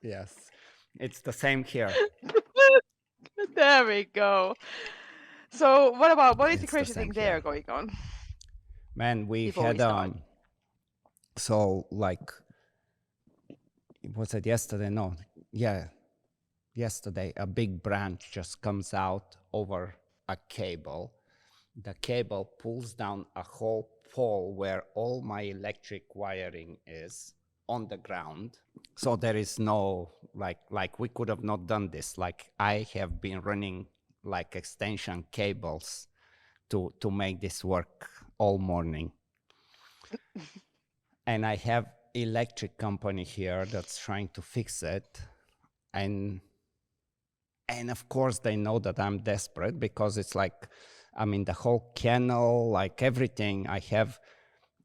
Yes, it's the same here. There we go. So what is the It's the crazy same thing here. there going on Man, we before we had start? so like was it yesterday? No, yeah, yesterday a big branch just comes out over a cable. The cable pulls down a whole pole where all my electric wiring is on the ground. So there is no like we could have not done this. Like I have been running like extension cables to make this work all morning. And I have electric company here that's trying to fix it. And of course they know that I'm desperate because it's like, I mean, the whole kennel, like everything. I have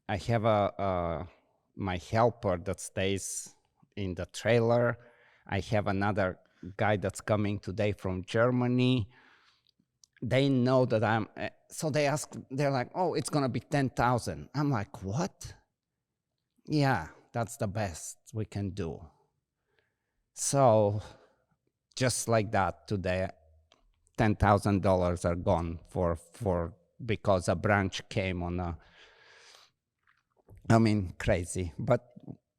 a my helper that stays in the trailer. I have another guy that's coming today from Germany. They know that I'm, so they ask, they're like, oh, it's gonna be 10,000. I'm like, what? Yeah, that's the best we can do. So just like that today, $10,000 are gone for because a branch came on a, I mean, crazy, but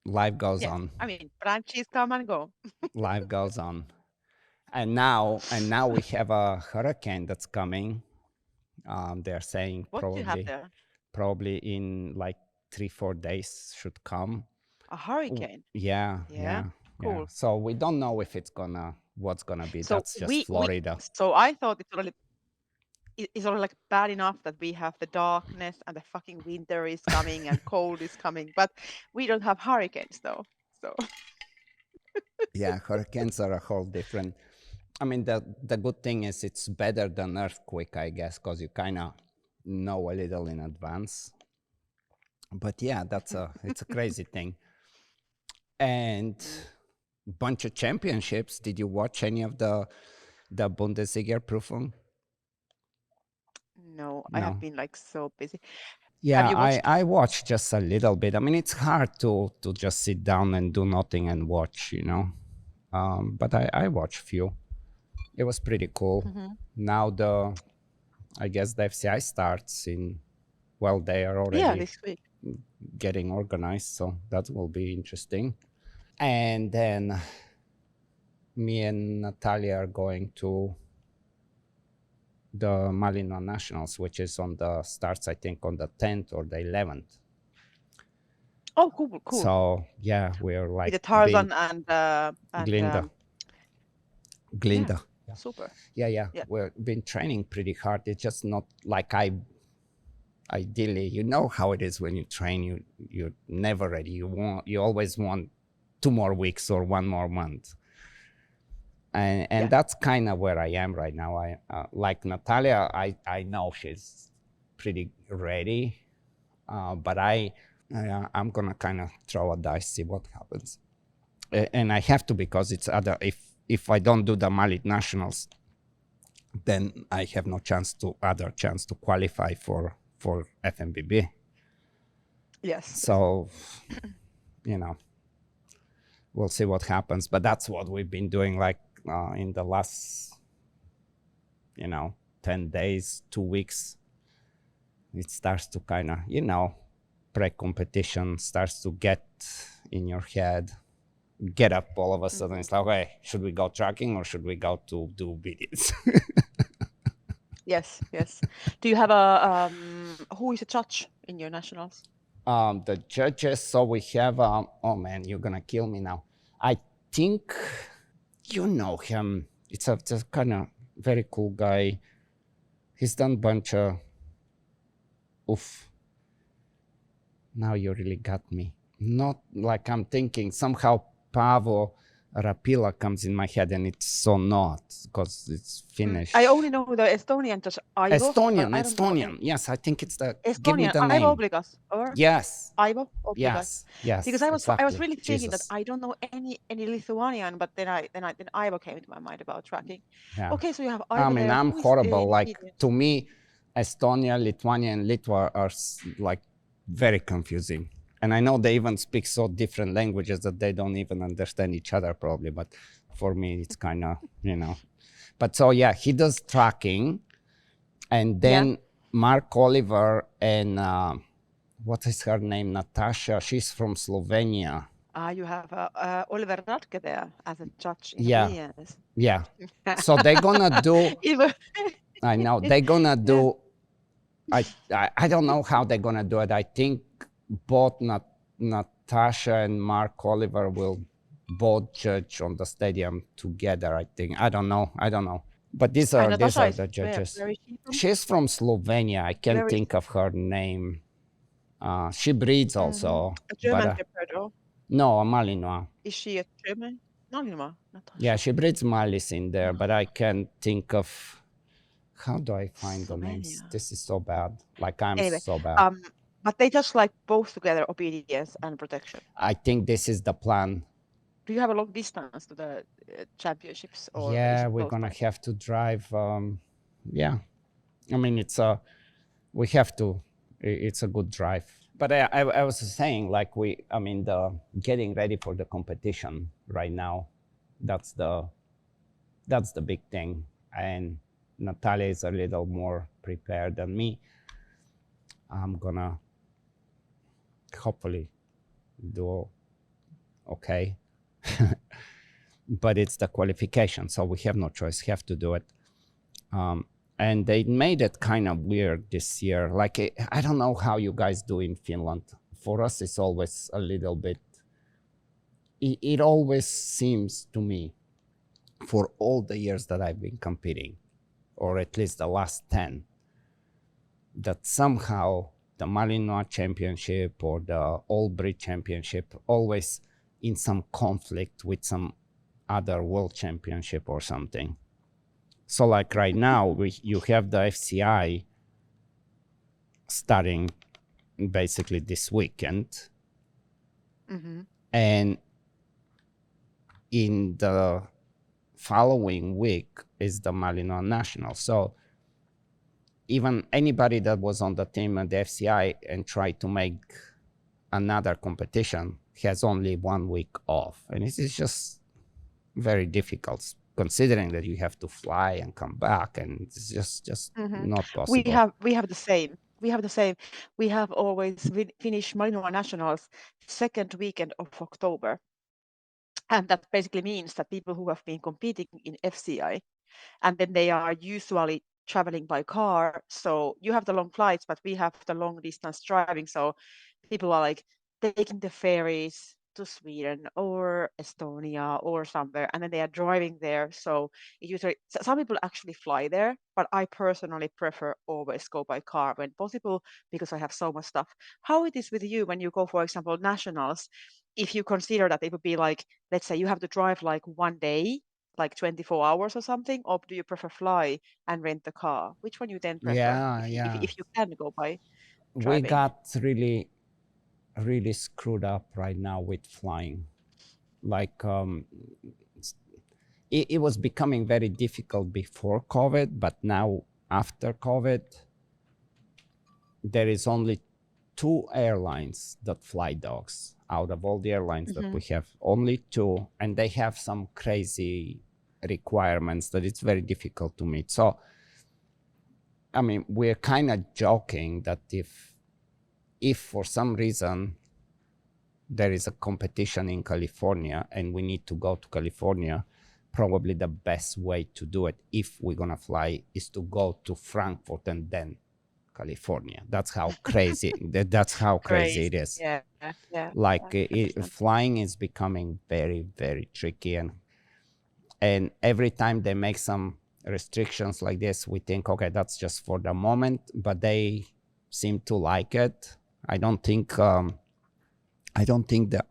life goes Yes, on. I mean branches come and go. Life goes on. And now we have a hurricane that's coming. They're saying What do you have there? probably in like 3-4 days should come. A hurricane. Yeah, Yeah, yeah, yeah. cool. So we don't know if what's gonna be. So That's just Florida. so I thought it's already like bad enough that we have the darkness and the fucking winter is coming and cold is coming, but we don't have hurricanes though. So Yeah, hurricanes are a whole different. I mean, the good thing is it's better than earthquake, I guess, because you kind of know a little in advance. But yeah, it's a crazy thing. And Mm. bunch of championships. Did you watch any of the Bundesliga Prüfung? No, I have No. been like so busy. Have Yeah, you watched? I watched just a little bit. I mean, it's hard to just sit down and do nothing and watch, you know. But I watched few. It was pretty cool. Hmm. Now I guess the FCI starts in, well, they are Yeah, already this week. getting organized, so that will be interesting. And then me and Natalia are going to the Malinois Nationals, which is on the starts, I think, on the 10th or the 11th. Oh, cool, cool. So yeah, we're With like the being Tarzan and Glinda, yeah, Glinda. Yeah, super. yeah. Yeah, We've been training pretty hard. It's just not like ideally, you know how it is when you train. You're never ready. You always want 2 more weeks or 1 more month. And yeah. that's kind of where I am right now. I like Natalia. I know she's pretty ready, but I'm gonna kind of throw a dice, see what happens. And I have to, because it's other. If I don't do the Malit Nationals, then I have no chance to qualify for FMBB. Yes, yes. So you know, we'll see what happens. But that's what we've been doing, like in the last 10 days, 2 weeks. It starts to kind of pre-competition starts to get in your head. Get up all of a sudden. Hmm. It's like, okay, should we go tracking or should we go to do videos? Yes, yes. Do you have a who is a judge in your nationals? The judges. So we have. Oh man, you're gonna kill me now. I think you know him. It's a kind of very cool guy. He's done bunch of. Oof. Now you really got me. Not like I'm thinking somehow Paavo Rapila comes in my head, and it's so not, because it's I Finnish. only know the Estonian judge Aivo, but I don't know Estonian. Yes, I think it's the. Give me Estonian the Aivo name. Obligas or Yes, Aivo Obligas. Because yes, I was exactly. really thinking that Jesus. I don't know any Lithuanian, but then Aivo came to my mind about tracking. Yeah. Okay, so you have I Aivo mean, there. I'm Who is horrible. Like, Lithuanian? to me, Estonia, Lithuania, and Litva are like very confusing. And I know they even speak so different languages that they don't even understand each other probably. But for me, it's kind of, But so yeah, he does tracking, and Yeah. then Mark Oliver and what is her name? Natasha. She's from Slovenia. You have Oliver Radke there as a judge in Yeah, obedience. yeah. So they're gonna do. Even- I know they're gonna Yeah. do. I don't know how they're gonna do it. I think both Natasha and Mark Oliver will both judge on the stadium together. I think. I don't know. But these And are Natasha is the judges. where is she from? She's from Slovenia. I can't Where is think of her name. She breeds also, a German but Shepherd? Or no, a Malinois. is she a German? No, Natasha. Yeah, she breeds Malis in there, but I can't think of. How do I find the names? Slovenia. This is so bad. Like I'm Anyway, so bad. but they just like both together, obedience and protection. I think this is the plan. Do you have a long distance to the championships, or is Yeah, it we're close gonna by? have to drive. Yeah, I mean we have to. It's a good drive. But I was saying like the getting ready for the competition right now. That's the big thing, and Natalia is a little more prepared than me. I'm gonna hopefully do okay. But it's the qualification, so we have no choice, have to do it. And they made it kind of weird this year. Like, I don't know how you guys do in Finland. For us, it's always a little bit, it always seems to me, for all the years that I've been competing, or at least the last 10, that somehow the Malinois Championship or the All Brit Championship always in some conflict with some other world championship or something. So like right now, you have the FCI starting basically this weekend. And in the following week is the Malinois National. So even anybody that was on the team at the FCI and tried to make another competition has only 1 week off. And it is just very difficult considering that you have to fly and come back, and it's just not possible. We have the same. We have always finished Malinois Nationals second weekend of October. And that basically means that people who have been competing in FCI, and then they are usually traveling by car. So you have the long flights, but we have the long distance driving. So people are like taking the ferries to Sweden or Estonia or somewhere, and then they are driving there. So usually some people actually fly there, but I personally prefer always go by car when possible because I have so much stuff. How it is with you when you go, for example, nationals? If you consider that it would be like, let's say you have to drive like 1 day, like 24 hours or something, or do you prefer fly and rent the car? Which one you then prefer Yeah, if you can go by we driving? got really screwed up right now with flying. Like it was becoming very difficult before COVID, but now after COVID, there is only 2 airlines that fly dogs out of all the airlines that we have. Only 2, and they have some crazy requirements that it's very difficult to meet. So I mean, we're kind of joking that if for some reason there is a competition in California and we need to go to California, probably the best way to do it, if we're gonna fly, is to go to Frankfurt and then California. That's how crazy. That's how crazy it is. Yeah. Like 100%. flying is becoming very, very tricky, and every time they make some restrictions like this, we think, okay, that's just for the moment, but they seem to like it. I don't think that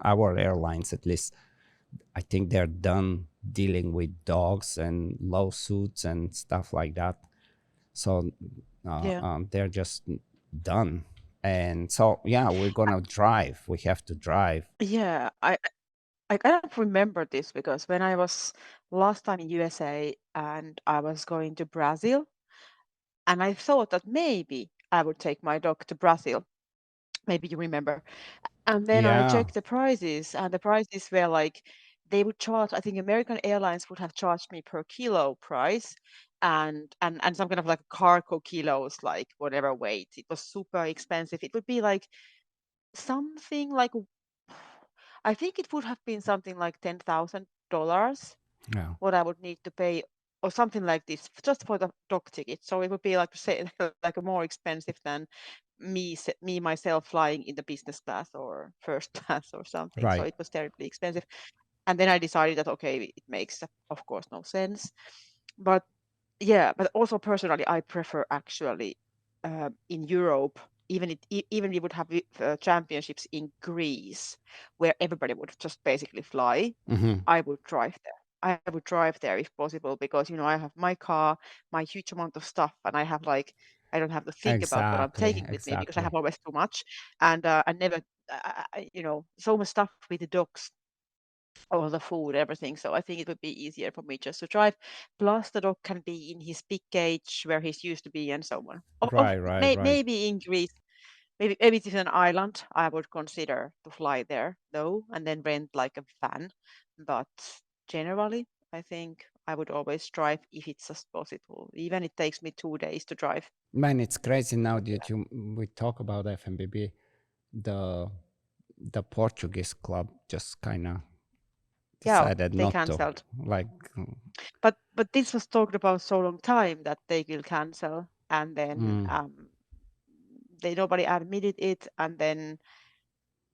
our airlines, at least, I think they're done dealing with dogs and lawsuits and stuff like that. So they're just done. And so, yeah, we're gonna drive. We have to drive. Yeah, I kind of remember this because when I was last time in USA and I was going to Brazil, and I thought that maybe I would take my dog to Brazil. Maybe you remember. And then I Yeah. checked the prices, and the prices were like they would charge. I think American Airlines would have charged me per kilo price, and some kind of like cargo kilos, like whatever weight. It was super expensive. It would be like something like I think it would have been something like $10,000 Yeah. what I would need to pay or something like this just for the dog ticket. So it would be like say like a more expensive than me myself flying in the business class or first class or something. So Right. it was terribly expensive. And then I decided that okay, it makes of course no sense. But yeah, but also personally, I prefer actually in Europe, even we would have championships in Greece, where everybody would just basically fly. Hmm. I would drive there. I would drive there if possible because I have my car, my huge amount of stuff, and I have like I don't have to think about what I'm Exactly. taking with me because I Exactly. have always too much, and I never, so much stuff with the dogs all the food, everything. So I think it would be easier for me just to drive. Plus, the dog can be in his big cage where he's used to be, and so on. Right. Right. Right. Maybe in Greece, maybe it's an island. I would consider to fly there though, and then rent like a van. But generally, I think I would always drive if it's just possible. Even it takes me 2 days to drive. Man, it's crazy now that we talk about FMBB. The the Portuguese club just kind of Yeah, decided they not to. cancelled. Like, But this was talked about so long time that they will cancel, and then mm, they nobody admitted it, and then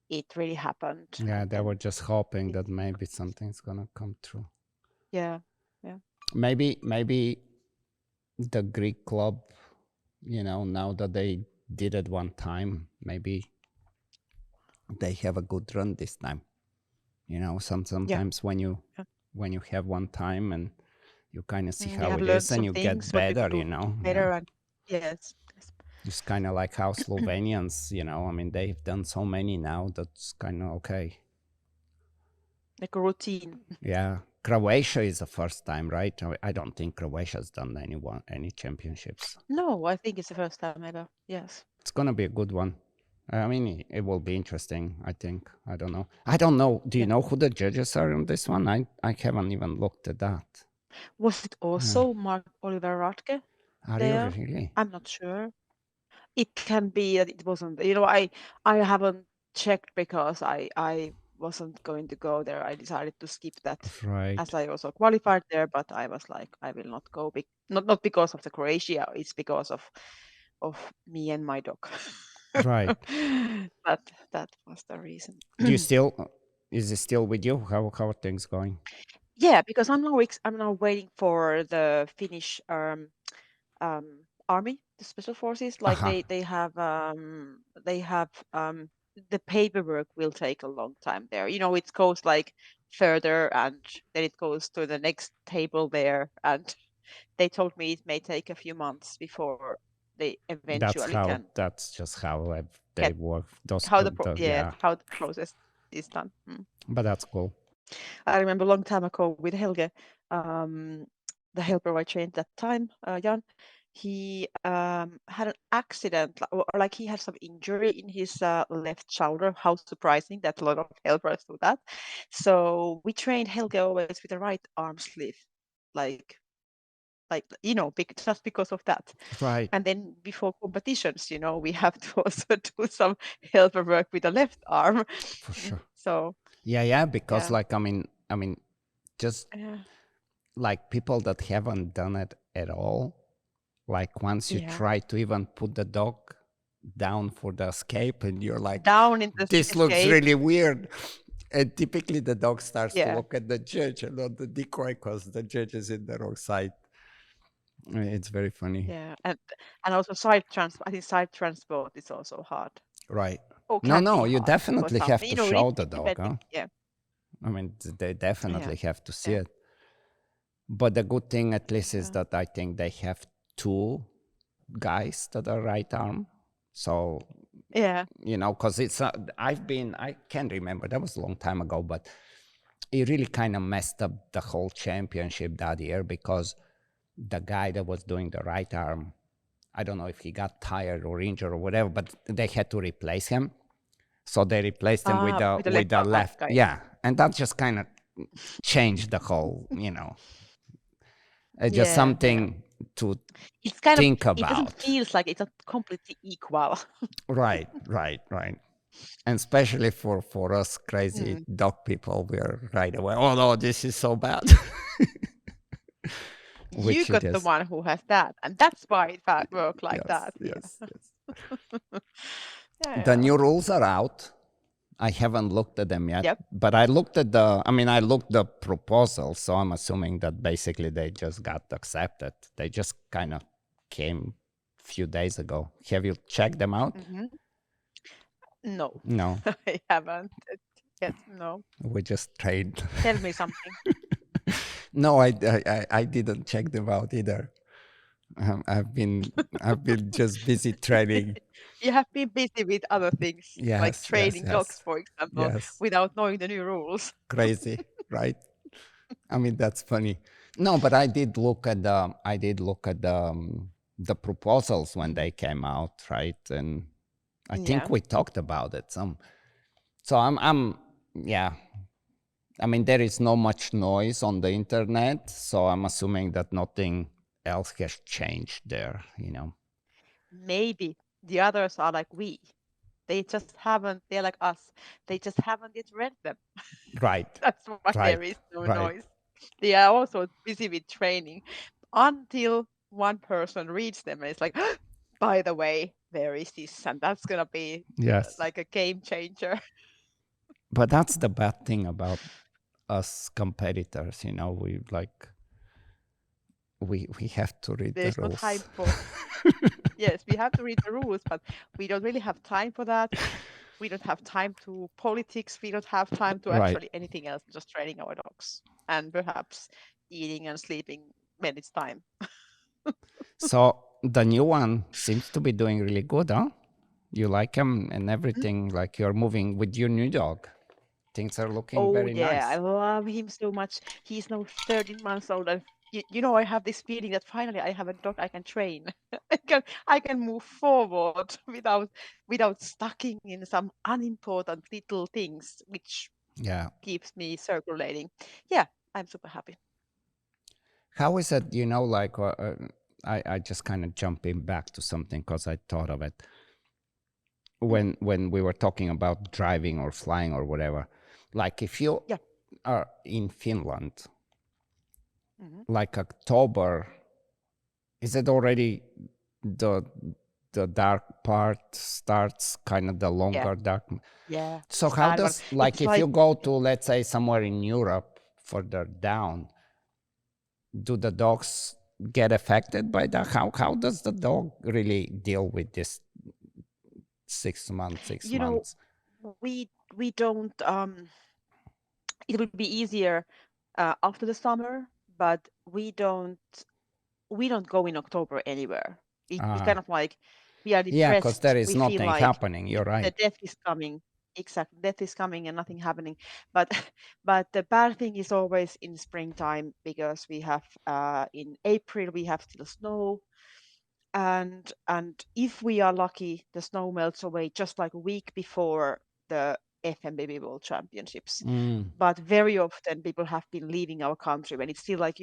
it really happened, yeah, and they were then just hoping it, that maybe something's gonna come true. yeah, yeah, Maybe the Greek club, now that they did it one time, maybe they have a good run this time. yeah, Sometimes yeah. when you have one time and you kind of see They how have it learned is and some you get things what we could better, do Yeah. better, and yes, yes. It's kind of like how Slovenians, I mean, they've done so many now that's kind of okay. Like a routine. Yeah. Croatia is the first time, right? I don't think Croatia's done any championships. No, I think it's the first time ever. Yes. It's gonna be a good one. I mean, it will be interesting. I think. I don't know. I don't know. Do you Yeah. know who the judges are on this one? I haven't even looked at that. Was it Yeah. also Mark Oliver Radke Are you there? really? I'm not sure. It can be that it wasn't. I haven't checked because I wasn't going to go there. I decided to skip that Right. as I also qualified there, but I was like, I will not go. Not because of the Croatia. It's because of me and my dog. Right. That was the reason. Do you still? Is it still with you? How are things going? Yeah, because I'm now waiting for the Finnish army, the special forces. Like Aha. they have the paperwork will take a long time there. It goes like further, and then it goes to the next table there, and they told me it may take a few months before they eventually can That's just how they get work. Those, pro- the, yeah. how the process is done. But that's cool. I remember a long time ago with Helge, um, the helper I trained that time, Jan, he had an accident, or like he had some injury in his left shoulder. How surprising that a lot of helpers do that. So we trained Helge always with the right arm sleeve, like just because of that. Right. And then before competitions, we have to also do some helper work with the left arm. For sure. So Yeah. Because yeah, I mean, just yeah, like people that haven't done it at all. Like once you yeah. try to even put the dog down for the escape, and you're like, Down in the this looks escape. really weird. And typically the dog starts to Yeah, look at the judge and not the decoy because the judge is in the wrong side. It's very funny. yeah, and also side transport. I think side transport is also hard, Right. or No, can be no, you hard for definitely some. have to show the dog, Depending. huh? Yeah, I mean, they yeah, definitely have to see yeah, it. But the good thing, at least, is yeah, that I think they have two guys that are right arm. So, yeah, because I can't remember, that was a long time ago, but it really kind of messed up the whole championship that year because the guy that was doing the right arm, I don't know if he got tired or injured or whatever, but they had to replace him. So they replaced them with With the leg the left. guy. Yeah, and that just kind of changed the whole. It's just Yeah. something to It's kind of, think it doesn't about. feel like it's not completely equal. Right, right, right. And especially for us crazy Mm. dog people, we're right away. Oh no, this is so bad. You Which it got the is. one who has that, and that's why it worked like Yes, that. Yeah. yes, yes. The Yeah. new rules are out. I haven't looked at them yet, Yep. but I looked at I looked the proposal, so I'm assuming that basically they just got accepted. They just kind of came a few days ago. Have you checked them out? Hmm. No, No, I haven't yet. No. we just trade. Tell me something. No, I didn't check them out either. I've been just busy trading. You have been busy with other things, like Yes, yes, training dogs, yes, for example, yes. without knowing the new rules. Crazy, right? I mean, that's funny. No, but I did look at the proposals when they came out, right? And I think Yeah. we talked about it some. So yeah. I mean, there is no much noise on the internet, so I'm assuming that nothing else has changed there. Maybe the others are like we. They just haven't, they're like us. They just haven't yet read them. Right, That's why right, there is no right. noise. They are also busy with training until one person reads them and it's like, by the way, there is this, and that's gonna be Yes. like a game changer. But that's the bad thing about us competitors, we have to read the There's no time rules. for, yes, we have to read the rules, but we don't really have time for that. We don't have time to politics. We don't have time to Right. actually anything else, just training our dogs and perhaps eating and sleeping when it's time. So the new one seems to be doing really good, huh? You like him and Mhm. everything, like you're moving with your new dog. Things are looking Oh very yeah, I nice. love him so much. He's now 13 months old, and I have this feeling that finally I have a dog I can train. I can move forward without stucking in some unimportant little things, which Yeah. keeps me circulating. Yeah, I'm super happy. How is it, like, I just kind of jumping back to something because I thought of it Mm. when we were talking about driving or flying or whatever. Like if you Yeah. are in Finland, Hmm. like October, is it already the the dark part starts, kind of the Yeah. longer dark? Yeah. So It's how bad one. does, like, It's if you like, go to, let's say, somewhere in Europe further down, do the dogs get affected by that? How does the dog really deal with this 6 months, six you know, months? we don't it will be easier after the summer, but we don't go in October anywhere. We Uh, kind of like, we are yeah, because depressed. there is We feel nothing like happening. You're the right. death is coming. Exactly, death is coming and nothing happening. But but the bad thing is always in springtime because we have in April we have still snow, and if we are lucky, the snow melts away just like a week before the FMBB World Championships. Mm, But very often people have been leaving our country when it's still like,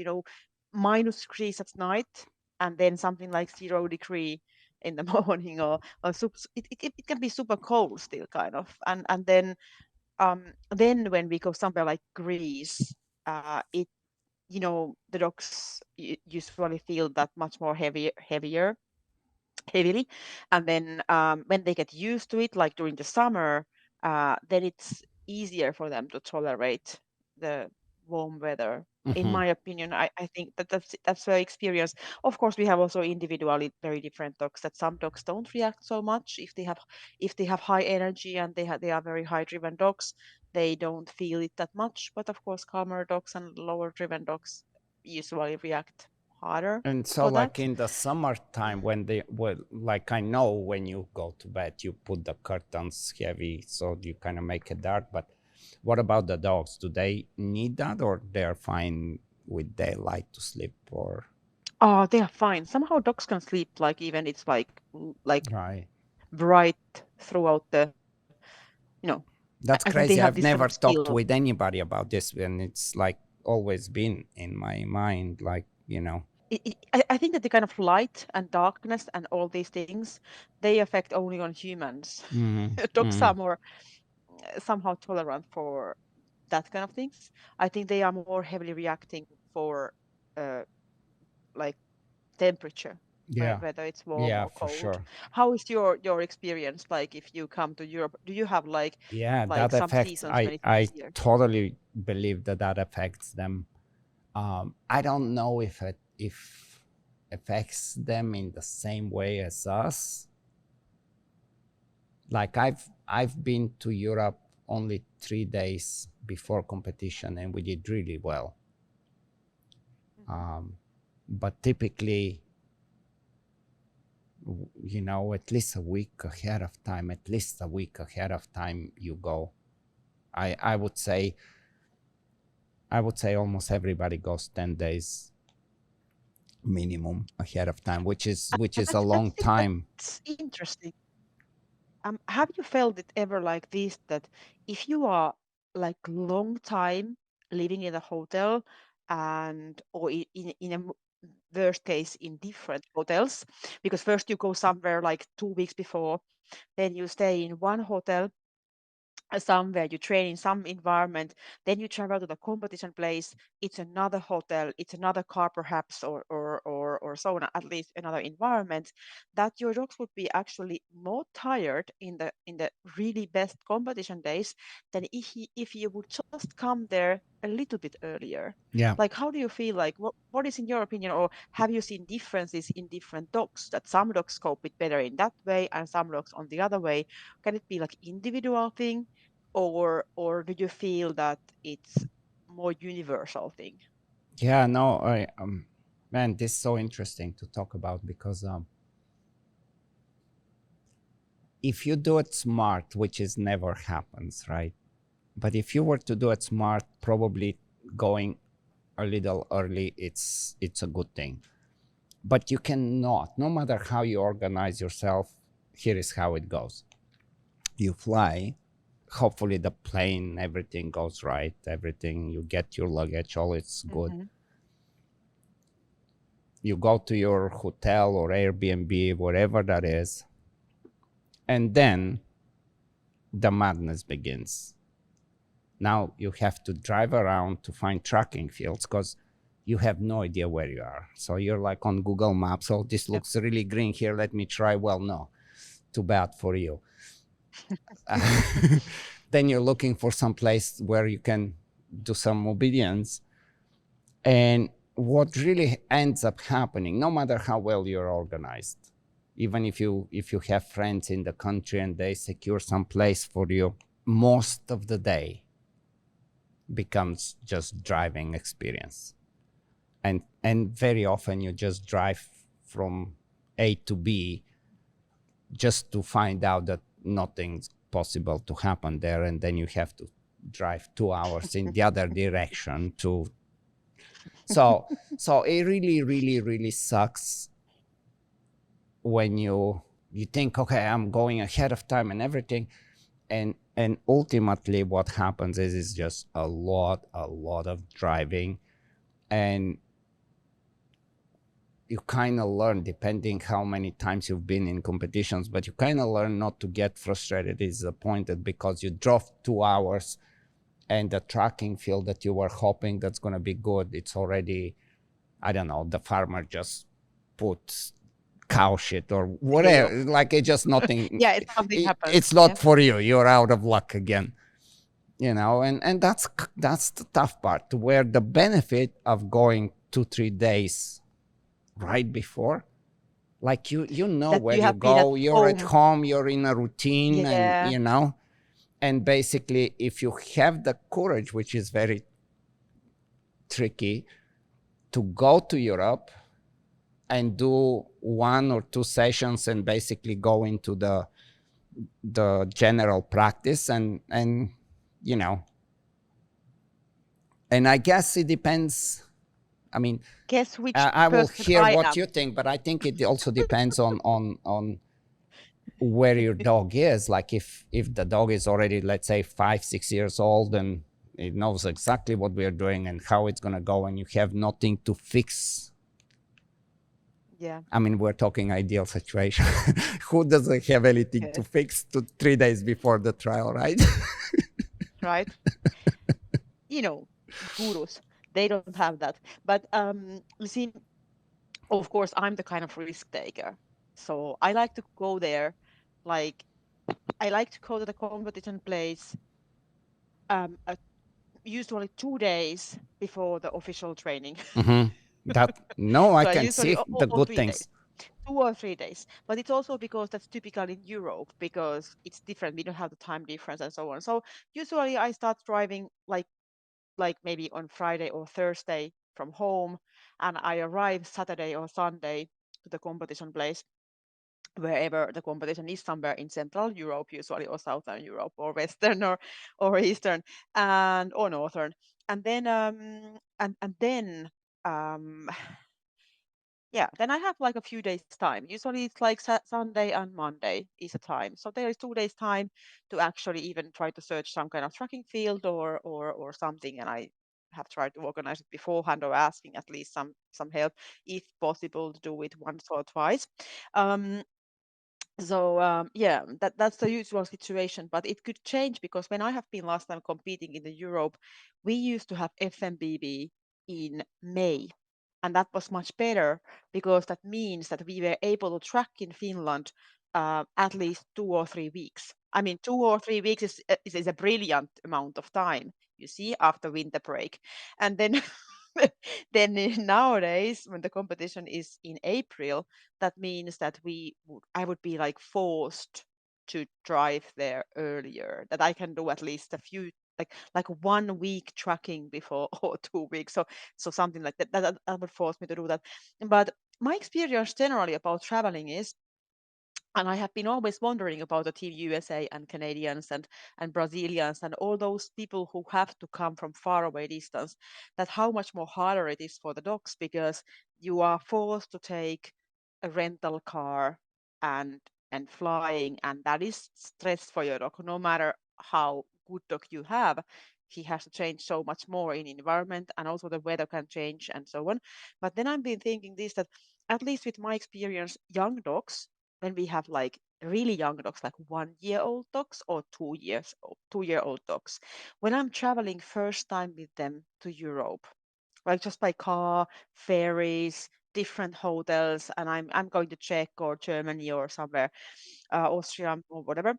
minus degrees at night, and then something like 0 degree in the morning, or it can be super cold still, kind of. And then when we go somewhere like Greece, it the dogs usually feel that much more heavily. And then when they get used to it, like during the summer, then it's easier for them to tolerate the warm weather. In hmm. my opinion, I think that's their experience. Of course, we have also individually very different dogs. That some dogs don't react so much if they have high energy and they are very high driven dogs. They don't feel it that much. But of course, calmer dogs and lower driven dogs usually react harder And so, for like that. in the summertime, like I know when you go to bed, you put the curtains heavy, so you kind of make it dark. But what about the dogs? Do they need that, or they're fine with daylight to sleep? Or Oh, they are fine. Somehow dogs can sleep like even it's like right? bright throughout the That's I think they crazy. have I've this kind never of talked skill. with anybody about this, and it's like always been in my mind, like, I think that the kind of light and darkness and all these things, they affect only on humans. Dogs are more somehow tolerant for that kind of things. I think they are more heavily reacting for like temperature, Yeah. whether it's warm Yeah, or for cold. sure. How is your experience like if you come to Europe? Do you have like Yeah, that some affects, seasons when it's I easier? totally believe that affects them. I don't know if it affects them in the same way as us. Like I've been to Europe only 3 days before competition, and we did really well. But typically, at least a week ahead of time, you go. I would say almost everybody goes 10 days minimum ahead of time, which is a long time. That's interesting. Have you felt it ever like this, that if you are like long time living in a hotel and or in a worst case in different hotels, because first you go somewhere like 2 weeks before, then you stay in one hotel somewhere, you train in some environment, then you travel to the competition place, it's another hotel, it's another car perhaps, or so on, at least another environment, that your dogs would be actually more tired in the really best competition days than if you would just come there a little bit earlier. Yeah. Like, how do you feel? Like, what is in your opinion, or have you seen differences in different dogs, that some dogs cope it better in that way and some dogs on the other way? Can it be like individual thing, or do you feel that it's more universal thing? Yeah, no, I man, this is so interesting to talk about, because if you do it smart, which is never happens, right? But if you were to do it smart, probably going a little early, it's a good thing. But you cannot, no matter how you organize yourself. Here is how it goes. You fly, hopefully the plane, everything goes right, everything, you get your luggage, all it's good. You go to your hotel or Airbnb, whatever that is, and then the madness begins. Now you have to drive around to find tracking fields, because you have no idea where you are. So you're like on Google Maps, oh, this looks really green here, let me try. Well, no, too bad for you. Then you're looking for some place where you can do some obedience. And what really ends up happening, no matter how well you're organized, even if you have friends in the country and they secure some place for you, most of the day becomes just driving experience. And very often you just drive from A to B just to find out that nothing's possible to happen there, and then you have to drive 2 hours in the other direction to. So it really, really, really sucks when you think, okay, I'm going ahead of time and everything, and ultimately what happens is it's just a lot of driving, and you kind of learn, depending how many times you've been in competitions, but you kind of learn not to get frustrated, disappointed, because you drove 2 hours and the tracking field that you were hoping that's going to be good, it's already, I don't know, the farmer just puts cow shit or whatever. Like, it's just nothing. Yeah, it's something happens. It's not for you. You're out of luck again. And that's the tough part, where the benefit of going 2-3 days right before, like you know That where you you have been at go, you're at home. home, you're in a routine, and Yeah. and basically, if you have the courage, which is very tricky, to go to Europe and do 1 or 2 sessions and basically go into the general practice, and you know and I guess it depends. I mean, Guess which I will person hear I what am. you think, but I think it also depends on where your dog is. Like if the dog is already, let's say, 5-6 years old, and it knows exactly what we're doing and how it's going to go, and you have nothing to fix. Yeah. I mean, we're talking ideal situation. Who doesn't have anything to fix 3 days before the trial, right? Right. Gurus, they don't have that. But you see, of course, I'm the kind of risk taker. So I like to go there, like I like to go to the competition place usually 2 days before the official training. No, I So I can usually, see the or good 3 days. things. 2 or 3 days. But it's also because that's typical in Europe, because it's different. We don't have the time difference and so on. So usually I start driving like maybe on Friday or Thursday from home, and I arrive Saturday or Sunday to the competition place, wherever the competition is, somewhere in Central Europe usually, or Southern Europe, or Western, or Eastern, and or Northern. And then and then yeah, then I have like a few days time. Usually it's like Sunday and Monday is a time. So there is 2 days time to actually even try to search some kind of tracking field or something. And I have tried to organize it beforehand, or asking at least some help, if possible, to do it once or twice. Um, so yeah, that's the usual situation, but it could change, because when I have been last time competing in the Europe, we used to have FMBB in May, and that was much better, because that means that we were able to track in Finland at least 2 or 3 weeks. I mean, 2 or 3 weeks is a brilliant amount of time, you see, after winter break. And then then nowadays, when the competition is in April, that means that I would be like forced to drive there earlier, that I can do at least a few, like 1 week tracking before, or 2 weeks. So something like that would force me to do that. But my experience generally about traveling is, and I have been always wondering about the Team USA and Canadians and Brazilians and all those people who have to come from far away distance, that how much more harder it is for the dogs, because you are forced to take a rental car and flying, and that is stress for your dog. No matter how good dog you have, he has to change so much more in environment, and also the weather can change and so on. But then I've been thinking this, that at least with my experience, young dogs, when we have like really young dogs, like 1 year old dogs or 2 year old dogs, when I'm traveling first time with them to Europe, like just by car, ferries, different hotels, and I'm going to Czech or Germany or somewhere, Austria or whatever,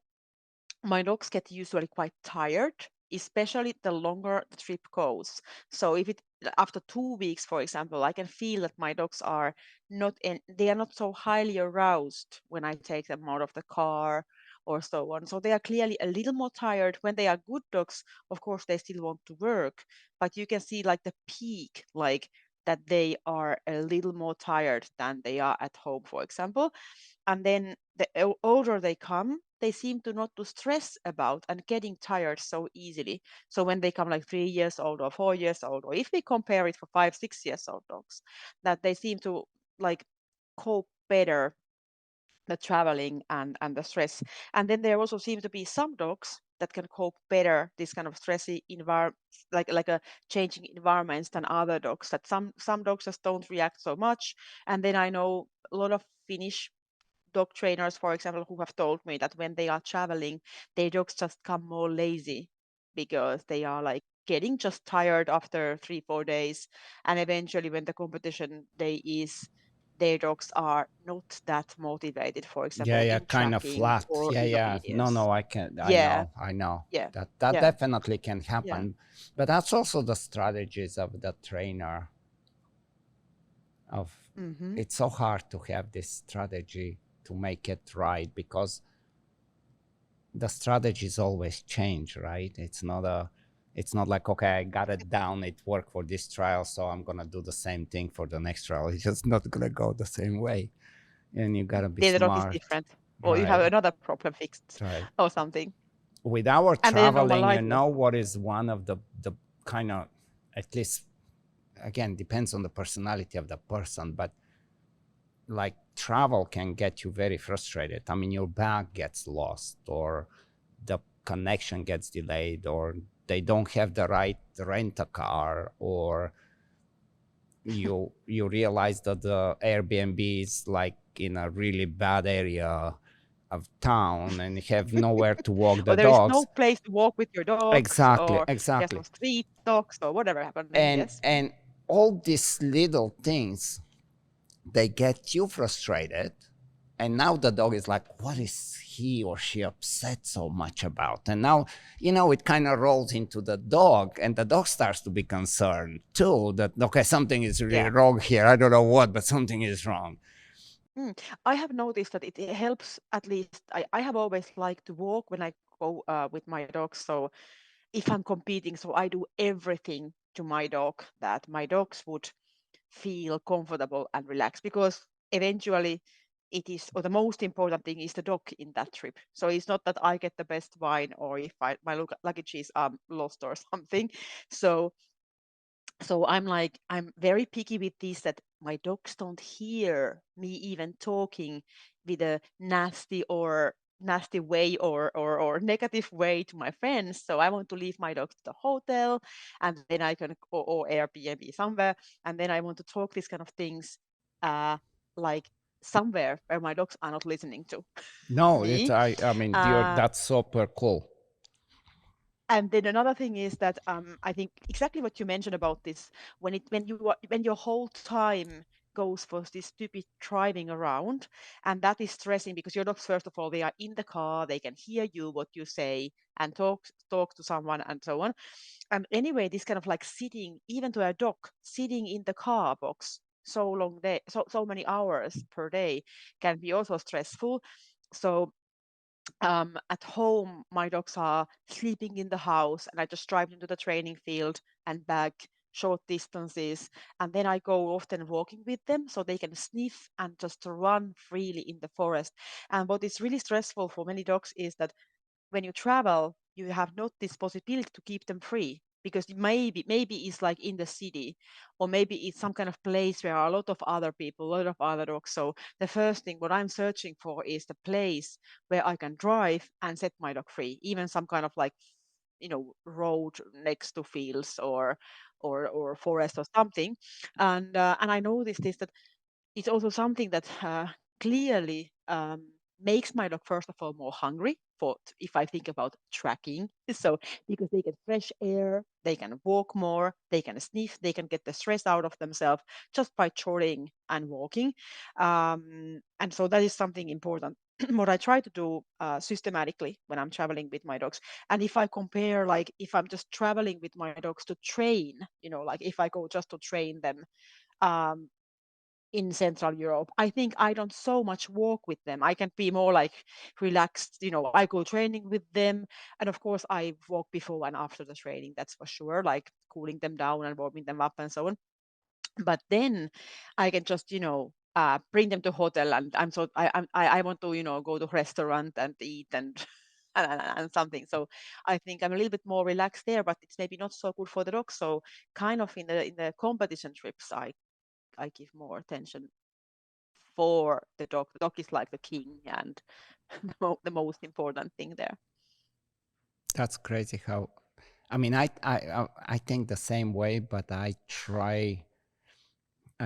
my dogs get usually quite tired, especially the longer the trip goes. So if it after 2 weeks, for example, I can feel that my dogs are they are not so highly aroused when I take them out of the car or so on. So they are clearly a little more tired. When they are good dogs, of course, they still want to work, but you can see like the peak, like that they are a little more tired than they are at home, for example. And then the older they come, they seem to not to stress about and getting tired so easily. So when they come like 3 years old or 4 years old, or if we compare it for 5, 6 years old dogs, that they seem to like cope better the traveling and the stress. And then there also seem to be some dogs that can cope better this kind of stressy environment, like a changing environments, than other dogs. That some dogs just don't react so much. And then I know a lot of Finnish dog trainers, for example, who have told me that when they are traveling, their dogs just come more lazy, because they are like getting just tired after 3-4 days, and eventually when the competition day is, their dogs are not that motivated, for example, Yeah, in kind of tracking flat. or in Yeah. obedience. No, I Yeah, know, I know. yeah, That yeah, definitely can yeah. happen. But that's also the strategies of the trainer. Of Mm-hmm. It's so hard to have this strategy to make it right, because the strategies always change, right? It's not like, okay, I got it down, it worked for this trial, so I'm gonna do the same thing for the next trial. It's just not gonna go the same way, and you gotta be The dog is smart. different, or you have Right, another problem fixed right. or something, With our and they traveling, normalize it. what is one of the kind of, at least, again, depends on the personality of the person, but like travel can get you very frustrated. I mean, your bag gets lost, or the connection gets delayed, or they don't have the right rent a car, or you realize that the Airbnb is like in a really bad area of town and you have nowhere to walk the Or there is no dogs. place to walk with your dogs, Exactly, or there's no exactly. street dogs, or whatever happening. And Yes. and all these little things, they get you frustrated. And now the dog is like, what is he or she upset so much about? And now, it kind of rolls into the dog, and the dog starts to be concerned too, that, okay, something is really Yeah. wrong here. I don't know what, but something is wrong. I have noticed that it helps. At least I have always liked to walk when I go with my dogs. So if I'm competing, so I do everything to my dog that my dogs would feel comfortable and relaxed, because eventually it is, or the most important thing is the dog in that trip. So it's not that I get the best wine, or if my luggage is lost or something. So I'm very picky with this, that my dogs don't hear me even talking with a nasty way, or negative way to my friends. So I want to leave my dogs to the hotel, and then I can, or Airbnb somewhere, and then I want to talk these kind of things, like somewhere where my dogs are not listening to No, me. I mean, Uh, that's super cool. and then another thing is that I think exactly what you mentioned about this, when your whole time goes for this stupid driving around, and that is stressing, because your dogs, first of all, they are in the car, they can hear you what you say and talk to someone and so on. And anyway, this kind of like sitting, even to a dog, sitting in the car box so long day, so many hours per day, can be also stressful. So at home, my dogs are sleeping in the house, and I just drive them to the training field and back short distances. And then I go often walking with them so they can sniff and just run freely in the forest. And what is really stressful for many dogs is that when you travel, you have not this possibility to keep them free, because maybe it's like in the city, or maybe it's some kind of place where are a lot of other people, a lot of other dogs. So the first thing what I'm searching for is the place where I can drive and set my dog free, even some kind of like, road next to fields, or forest or something. And I noticed this, that it's also something that clearly makes my dog, first of all, more hungry, for if I think about tracking. So because they get fresh air, they can walk more, they can sniff, they can get the stress out of themselves just by trotting and walking. And so that is something important. What I try to do systematically when I'm traveling with my dogs. And if I compare, like if I'm just traveling with my dogs to train, like if I go just to train them, um, in Central Europe, I think I don't so much walk with them. I can be more like relaxed. I go training with them, and of course I walk before and after the training. That's for sure, like cooling them down and warming them up and so on. But then I can just bring them to hotel, and I want to go to restaurant and eat and and something. So I think I'm a little bit more relaxed there, but it's maybe not so good for the dog. So kind of in the competition trips, I give more attention for the dog. The dog is like the king and the most important thing there. That's crazy how, I mean, I think the same way, but I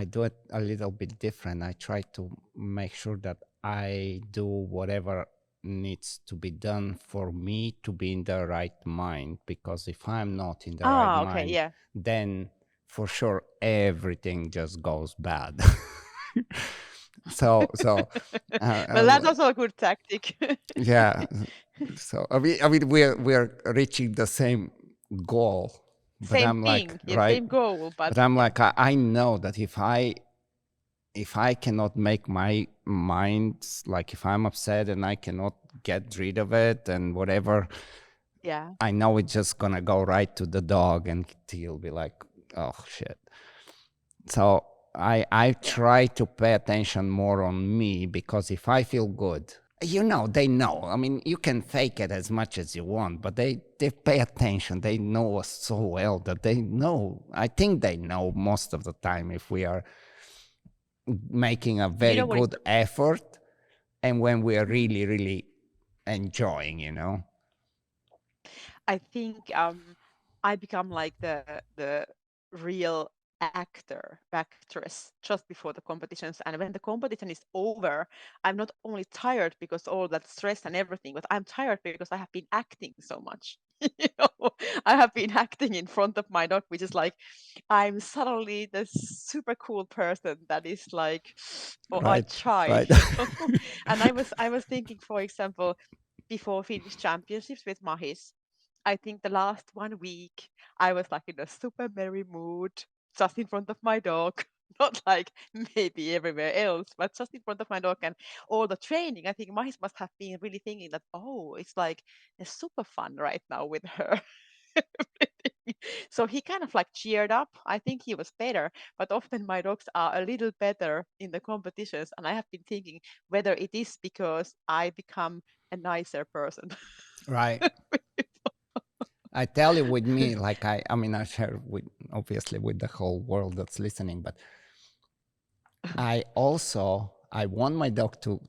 do it a little bit different. I try to make sure that I do whatever needs to be done for me to be in the right mind. Because if I'm not in the right Okay, mind, yeah. then for sure everything just goes bad. so uh, Well, uh, that's also a good tactic. yeah. So I mean, we're reaching the same goal, but Same I'm like, thing, yeah, right. same goal, but But I'm yeah. like, I know that if I cannot make my mind, like if I'm upset and I cannot get rid of it and whatever, Yeah. I know it's just gonna go right to the dog and he'll be like, oh shit. So I Yeah. try to pay attention more on me, because if I feel good, they know. I mean, you can fake it as much as you want, but they pay attention. They know us so well that they know. I think they know most of the time if we are making a You very know what is good effort, and when we are really, really enjoying, you know. I think I become like the real actress just before the competitions. And when the competition is over, I'm not only tired because all that stress and everything, but I'm tired because I have been acting so much. You know, I have been acting in front of my dog, which is like I'm suddenly the super cool person that is like, oh, I Right, try, right. you know. And I was thinking, for example, before Finnish championships with Mahis, I think the last 1 week I was like in a super merry mood, just in front of my dog, not like maybe everywhere else, but just in front of my dog and all the training. I think Mahis must have been really thinking that, oh, it's like it's super fun right now with her. So he kind of like cheered up. I think he was better, but often my dogs are a little better in the competitions. And I have been thinking whether it is because I become a nicer person. Right. I tell you, with me, like I mean, I share with, obviously, with the whole world that's listening, but I want my dog to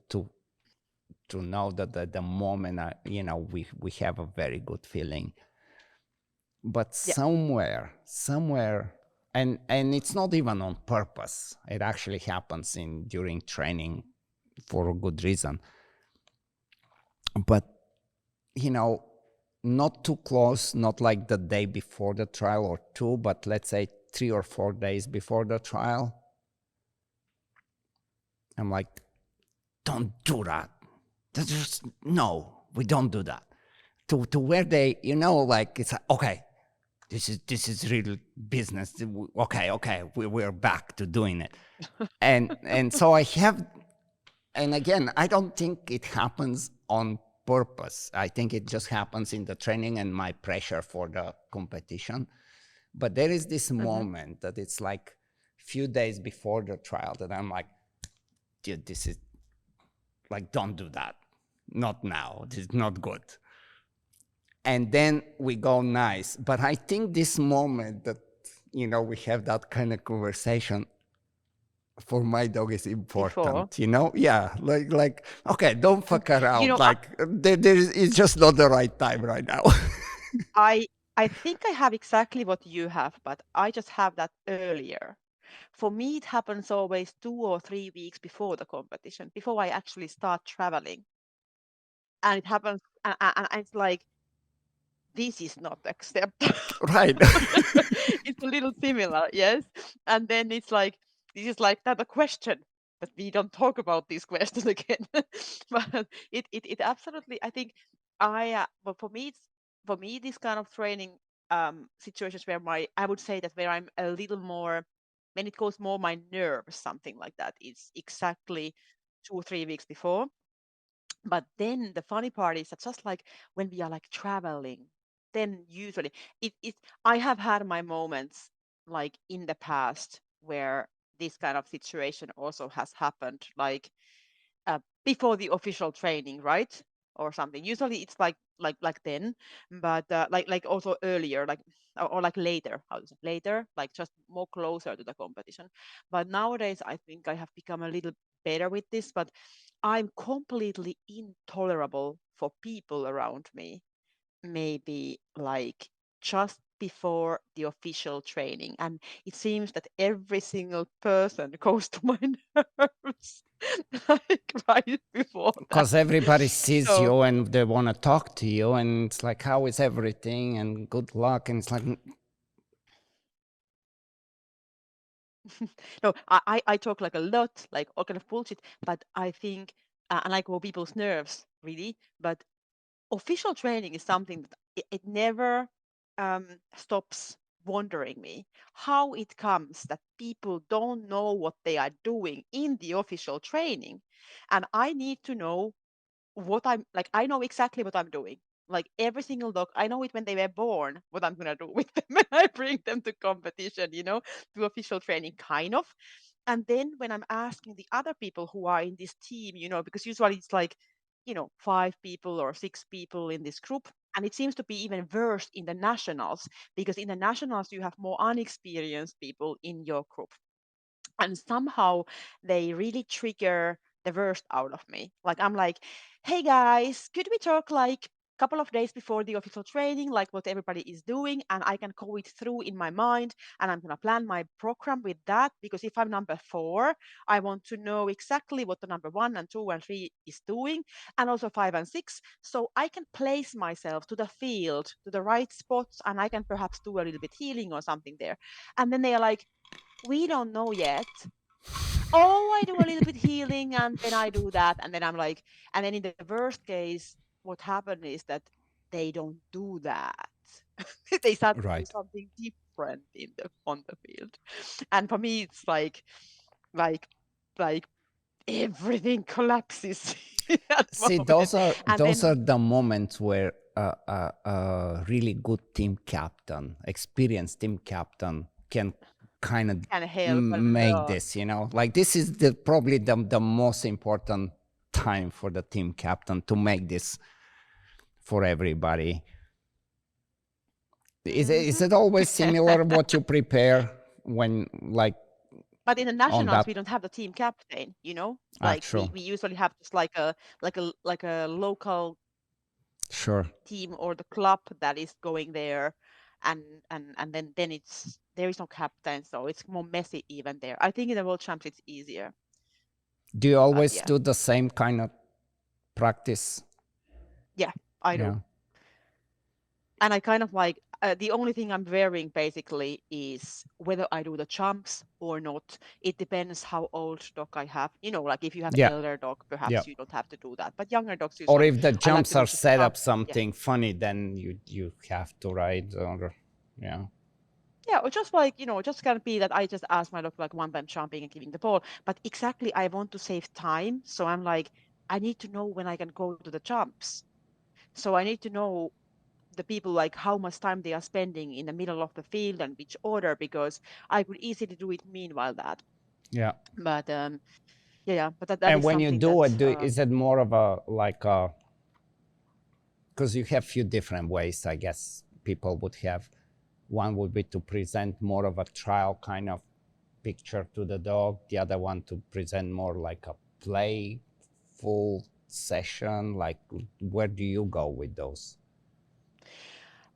know that the moment we have a very good feeling, but Yeah. somewhere, and it's not even on purpose. It actually happens in during training for a good reason. But you know, not too close, not like the day before the trial or two, but let's say 3 or 4 days before the trial, I'm like, don't do that. That's just, no, we don't do that. To where they, like it's like, okay, this is real business. Okay, we're back to doing it. And so I have, and again, I don't think it happens on purpose. I think it just happens in the training and my pressure for the competition. But there is this Hmm. moment that it's like few days before the trial that I'm like, dude, this is like, don't do that. Not now. This is not good. And then we go nice. But I think this moment that, we have that kind of conversation for my dog is Before. important, Yeah, like okay, don't fuck You around. know, Like it's just not the right time right now. I I think I have exactly what you have, but I just have that earlier. For me, it happens always 2 or 3 weeks before the competition, before I actually start traveling. And it happens, and it's like, this is not acceptable. Right. It's a little similar, yes. And then it's like, this is like that a question, but we don't talk about this question again. But it absolutely, I think but for me, this kind of training situations where I would say that where I'm a little more, when it goes more my nerves, something like that, is exactly 2 or 3 weeks before. But then the funny part is that just like when we are like traveling, then usually it I have had my moments like in the past where this kind of situation also has happened, like before the official training, right? Or something. Usually it's like then, but like also earlier, like or like later. How to say later? Like just more closer to the competition. But nowadays, I think I have become a little better with this. But I'm completely intolerable for people around me. Maybe like just before the official training, and it seems that every single person goes to my nerves like right before that. Because everybody sees So you and they want to talk to you, and it's like, how is everything, and good luck, and it's like, no, I talk like a lot, like all kind of bullshit, but I think and I go people's nerves really. But official training is something that it never stops wondering me how it comes that people don't know what they are doing in the official training, and I need to know what I'm like. I know exactly what I'm doing. Like every single dog, I know it when they were born, what I'm gonna do with them when I bring them to competition, to official training, kind of. And then when I'm asking the other people who are in this team, because usually it's like, 5 people or 6 people in this group. And it seems to be even worse in the nationals, because in the nationals you have more unexperienced people in your group. And somehow they really trigger the worst out of me. Like I'm like, hey guys, could we talk like couple of days before the official training, like what everybody is doing, and I can go it through in my mind, and I'm gonna plan my program with that, because if I'm number 4, I want to know exactly what the number 1 and 2 and 3 is doing, and also 5 and 6, so I can place myself to the field, to the right spots, and I can perhaps do a little bit healing or something there. And then they are like, we don't know yet. Oh, I do a little bit healing and then I do that. And then I'm like, and then in the worst case, what happened is that they don't do that. They start to do Right. something different on the field. And for me, it's like, like everything collapses at the See, moment. And those then are the moments where a really good team captain, experienced team captain, can kind of can help a make lot. this. Like this is probably the most important time for the team captain to make this for everybody. Is Hmm. it always similar what you prepare when like But in the on nationals, that we don't have the team captain, like actual? we usually have just like a local Sure. team or the club that is going there, and then it's there is no captain, so it's more messy even there. I think in the world champs it's easier, Do you but always yeah, do the same kind of practice? yeah, I do. Yeah. And I kind of like the only thing I'm varying basically is whether I do the jumps or not. It depends how old dog I have. Like if you have Yeah. elder dog, Yeah. perhaps you don't have to do that. But younger dogs Or usually, if the I like jumps to do are just set up jump. Yeah. something funny, then you have to ride or yeah. Yeah, or just like, just gonna be that I just ask my dog like one time jumping and giving the ball. But exactly, I want to save time. So I'm like, I need to know when I can go to the jumps. So I need to know the people like how much time they are spending in the middle of the field and which order, because I could easily do it meanwhile that. Yeah. But yeah, but that And is when you something do that it, is it more of a like a because you have few different ways, I guess people would have. One would be to present more of a trial kind of picture to the dog. The other one to present more like a playful session. Like, where do you go with those?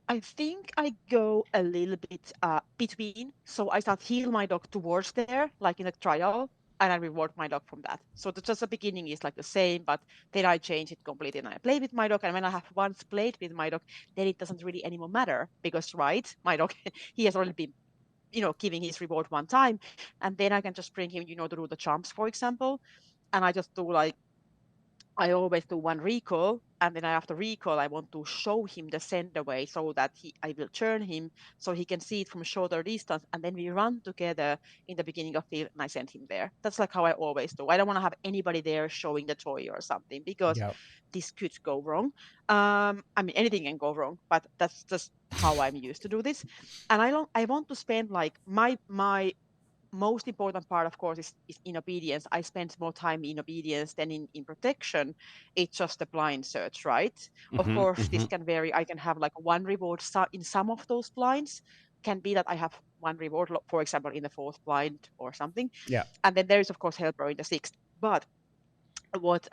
I think I go a little bit between. So I start heal my dog towards there, like in a trial, and I reward my dog from that. So just the beginning is like the same, but then I change it completely and I play with my dog. And when I have once played with my dog, then it doesn't really anymore matter, because right, my dog he has already been giving his reward one time, and then I can just bring him to do the jumps, for example, and I just do like I always do one recall, and then after recall, I want to show him the sender way so that I will turn him so he can see it from a shorter distance, and then we run together in the beginning of field, and I send him there. That's like how I always do. I don't want to have anybody there showing the toy or something, because Yeah. this could go wrong. I mean, anything can go wrong, but that's just how I'm used to do this. And I want to spend like my most important part, of course, is in obedience. I spend more time in obedience than in protection. It's just a blind search, right? Of Mm-hmm, course, mm-hmm. this can vary. I can have like one reward in some of those blinds. Can be that I have one reward, for example, in the fourth blind or something. Yeah. And then there is, of course, helper in the sixth. But what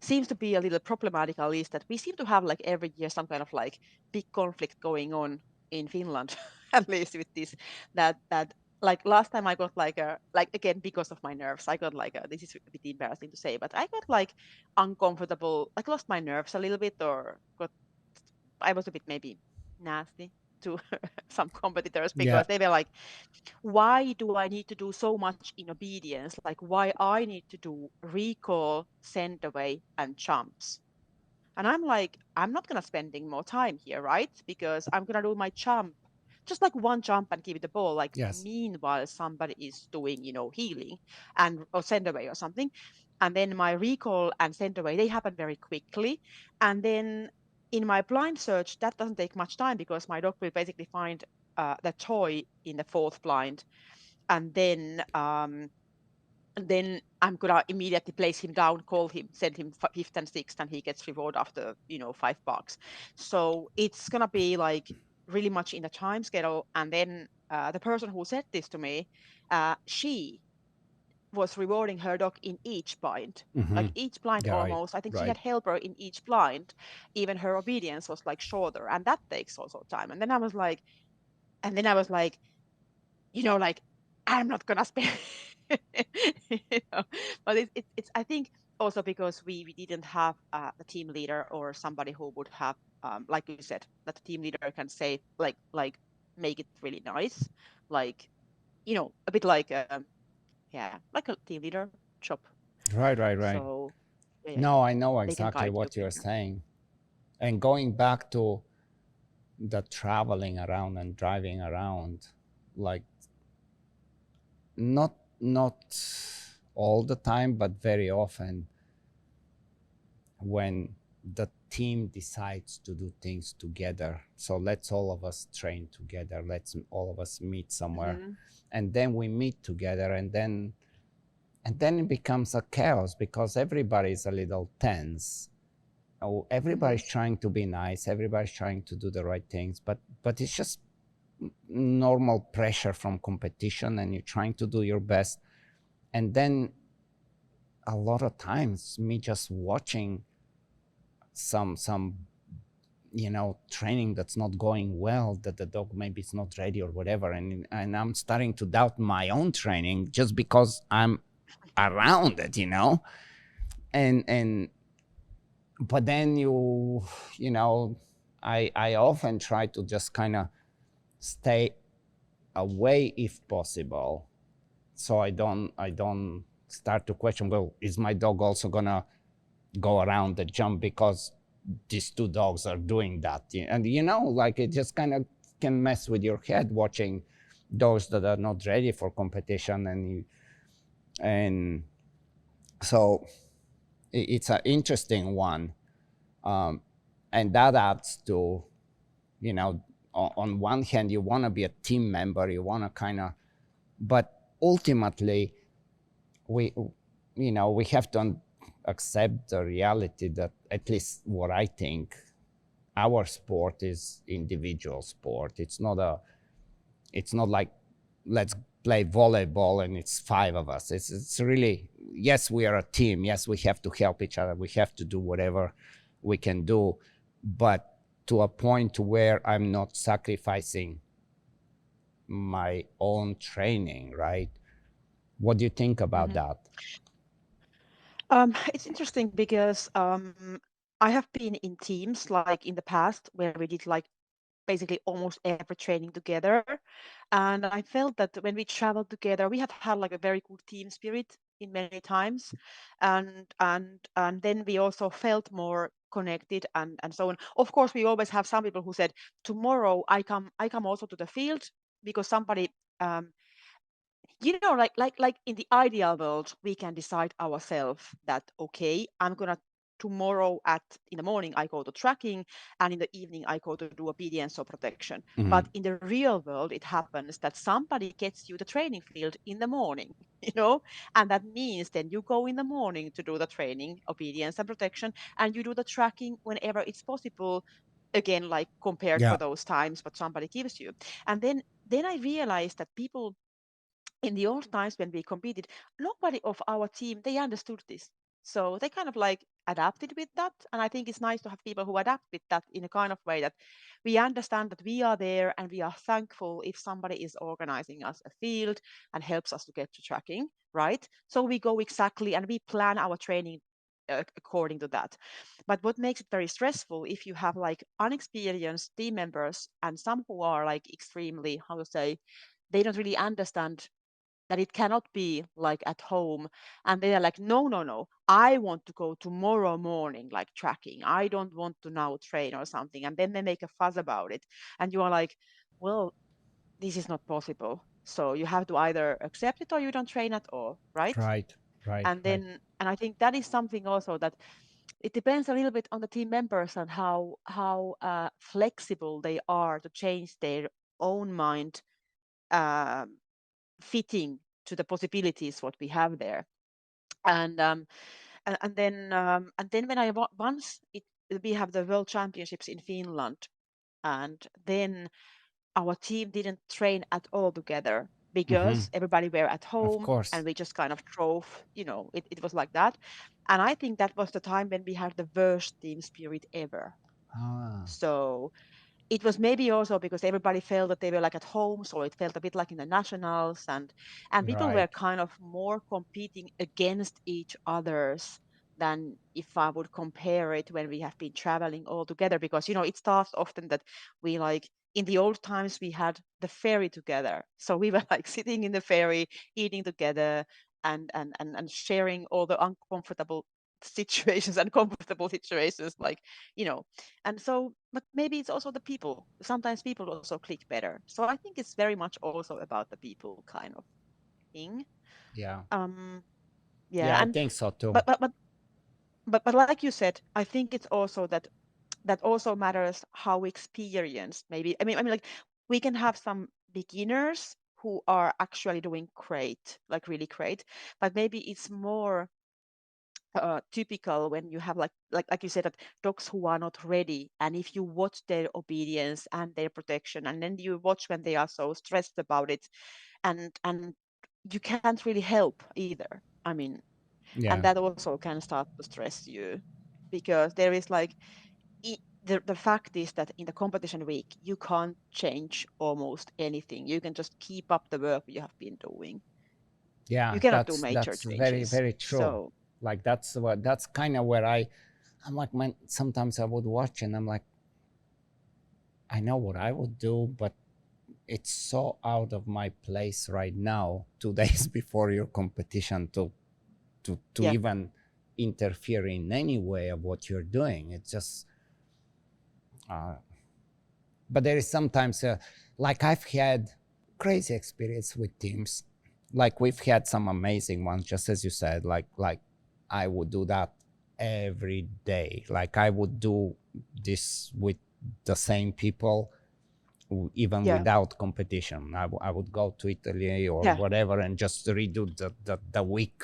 seems to be a little problematical is that we seem to have like every year some kind of like big conflict going on in Finland, at least with this, that like last time I got like like again because of my nerves, I got like this is a bit embarrassing to say, but I got like uncomfortable, like lost my nerves a little bit, or got I was a bit maybe nasty to some competitors, Yeah. because they were like, why do I need to do so much in obedience? Like why I need to do recall, send away, and jumps. And I'm like, I'm not gonna spending more time here, right? Because I'm gonna do my jump, just like one jump and give it the ball. Like Yes. meanwhile, somebody is doing, healing and or send away or something. And then my recall and send away, they happen very quickly. And then in my blind search, that doesn't take much time, because my dog will basically find the toy in the fourth blind, and then I'm gonna immediately place him down, call him, send him fifth and sixth, and he gets reward after 5 bucks. So it's gonna be like really much in the time schedule. And then the person who said this to me, she was rewarding her dog in each blind, Mm-hmm. like each blind Yeah, right, almost. I think she right. had helper in each blind. Even her obedience was like shorter, and that takes also time. And then I was like, like I'm not gonna spend, you know. But it's I think also because we didn't have a team leader or somebody who would have, like you said, that the team leader can say like make it really nice, like a bit like yeah, like a team leader job. Right, right, right. So yeah, No, I know they can exactly guide you what you're better. saying. And going back to the traveling around and driving around, like not all the time, but very often when the team decides to do things together. So let's all of us train together. Let's all of us meet somewhere, Hmm. and then we meet together, and then it becomes a chaos because everybody's a little tense. Oh, Hmm. everybody's trying to be nice. Everybody's trying to do the right things, but it's just normal pressure from competition, and you're trying to do your best. And then a lot of times, me just watching some training that's not going well, that the dog maybe it's not ready or whatever, and I'm starting to doubt my own training just because I'm around it, and but then you know I often try to just kind of stay away if possible, so I don't start to question, well, is my dog also gonna go around the jump because these two dogs are doing that? And like it just kind of can mess with your head watching dogs that are not ready for competition, and so it's an interesting one. And that adds to, you know on one hand, you want to be a team member, you want to kind of, but ultimately we have to accept the reality that, at least what I think, our sport is individual sport. It's not like, let's play volleyball and it's five of us. It's really, yes, we are a team, yes, we have to help each other, we have to do whatever we can do, but to a point where I'm not sacrificing my own training, right? What do you think about Hmm. that? It's interesting because I have been in teams like in the past where we did like basically almost every training together, and I felt that when we traveled together, we have had like a very good team spirit in many times, and then we also felt more connected and so on. Of course, we always have some people who said, tomorrow I come also to the field because somebody, um, like in the ideal world, we can decide ourselves that, okay, I'm gonna tomorrow at in the morning I go to tracking, and in the evening I go to do obedience or protection. Mhm. But in the real world, it happens that somebody gets you the training field in the morning, and that means then you go in the morning to do the training, obedience and protection, and you do the tracking whenever it's possible. Again, like compared Yeah. for those times what somebody gives you. And then I realized that people in the old times when we competed, nobody of our team, they understood this. So they kind of like adapted with that. And I think it's nice to have people who adapt with that in a kind of way that we understand that we are there and we are thankful if somebody is organizing us a field and helps us to get to tracking, right? So we go exactly and we plan our training according to that. But what makes it very stressful if you have like unexperienced team members and some who are like extremely, how to say, they don't really understand that it cannot be like at home, and they are like, no, no, no, I want to go tomorrow morning like tracking, I don't want to now train or something, and then they make a fuss about it, and you are like, well, this is not possible, so you have to either accept it or you don't train at all, right? Right, right, And right. then, and I think that is something also that it depends a little bit on the team members and how flexible they are to change their own mind, um, fitting to the possibilities what we have there. And and then when once we have the world championships in Finland, and then our team didn't train at all together Hmm. because everybody were at Of home course. and we just kind of drove, it was like that. And I think that was the time when we had the worst team spirit ever. Ah, So it was maybe also because everybody felt that they were like at home, so it felt a bit like in the nationals, and people were right. kind of more competing against each others than if I would compare it when we have been traveling all together. Because it starts often that we like in the old times we had the ferry together, so we were like sitting in the ferry, eating together, and sharing all the uncomfortable situations and comfortable situations, like you know and so, but maybe it's also the people. Sometimes people also click better. So I think it's very much also about the people kind of thing. Yeah. Um, Yeah, yeah, I and think so too. but like you said, I think it's also that also matters how experienced. Maybe I mean like we can have some beginners who are actually doing great, like really great, but maybe it's more typical when you have like you said, that dogs who are not ready, and if you watch their obedience and their protection, and then you watch when they are so stressed about it, and you can't really help either. I mean, and Yeah. that also can start to stress you, because there is like the fact is that in the competition week you can't change almost anything. You can just keep up the work you have been doing. Yeah, You cannot do major that's very, changes. very true. So Like that's kind of where I'm like, man, sometimes I would watch and I'm like, I know what I would do, but it's so out of my place right now, 2 days before your competition, to yeah, even interfere in any way of what you're doing. It's just uh, but there is sometimes like I've had crazy experience with teams, like we've had some amazing ones, just as you said, like I would do that every day. Like I would do this with the same people, even yeah, without competition. I would go to Italy or yeah, whatever and just redo the week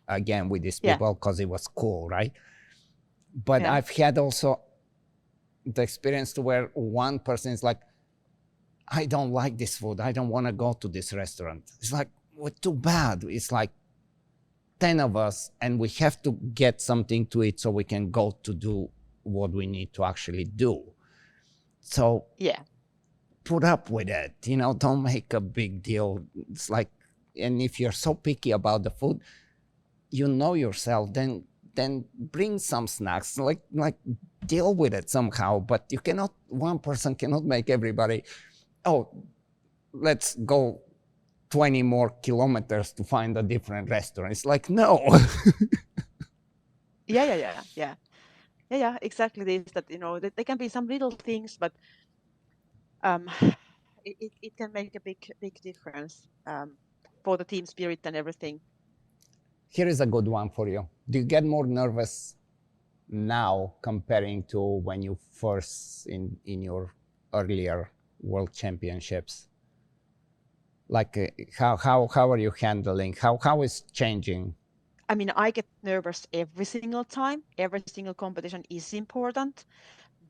again with these yeah, people because it was cool, right? But yeah. I've had also the experience to where one person is like, I don't like this food. I don't want to go to this restaurant. It's like, well, too bad. It's like 10 of us, and we have to get something to eat so we can go to do what we need to actually do. So Yeah, put up with it, don't make a big deal. It's like, and if you're so picky about the food, yourself, then bring some snacks, like deal with it somehow. But you cannot, one person cannot make everybody, oh, let's go 20 more kilometers to find a different restaurant. It's like, no. yeah, yeah, yeah, yeah, yeah, yeah. Exactly this. That that there can be some little things, but um, it can make a big difference for the team spirit and everything. Here is a good one for you. Do you get more nervous now comparing to when you first in your earlier world championships? Like how are you handling? How is changing? I mean, I get nervous every single time. Every single competition is important,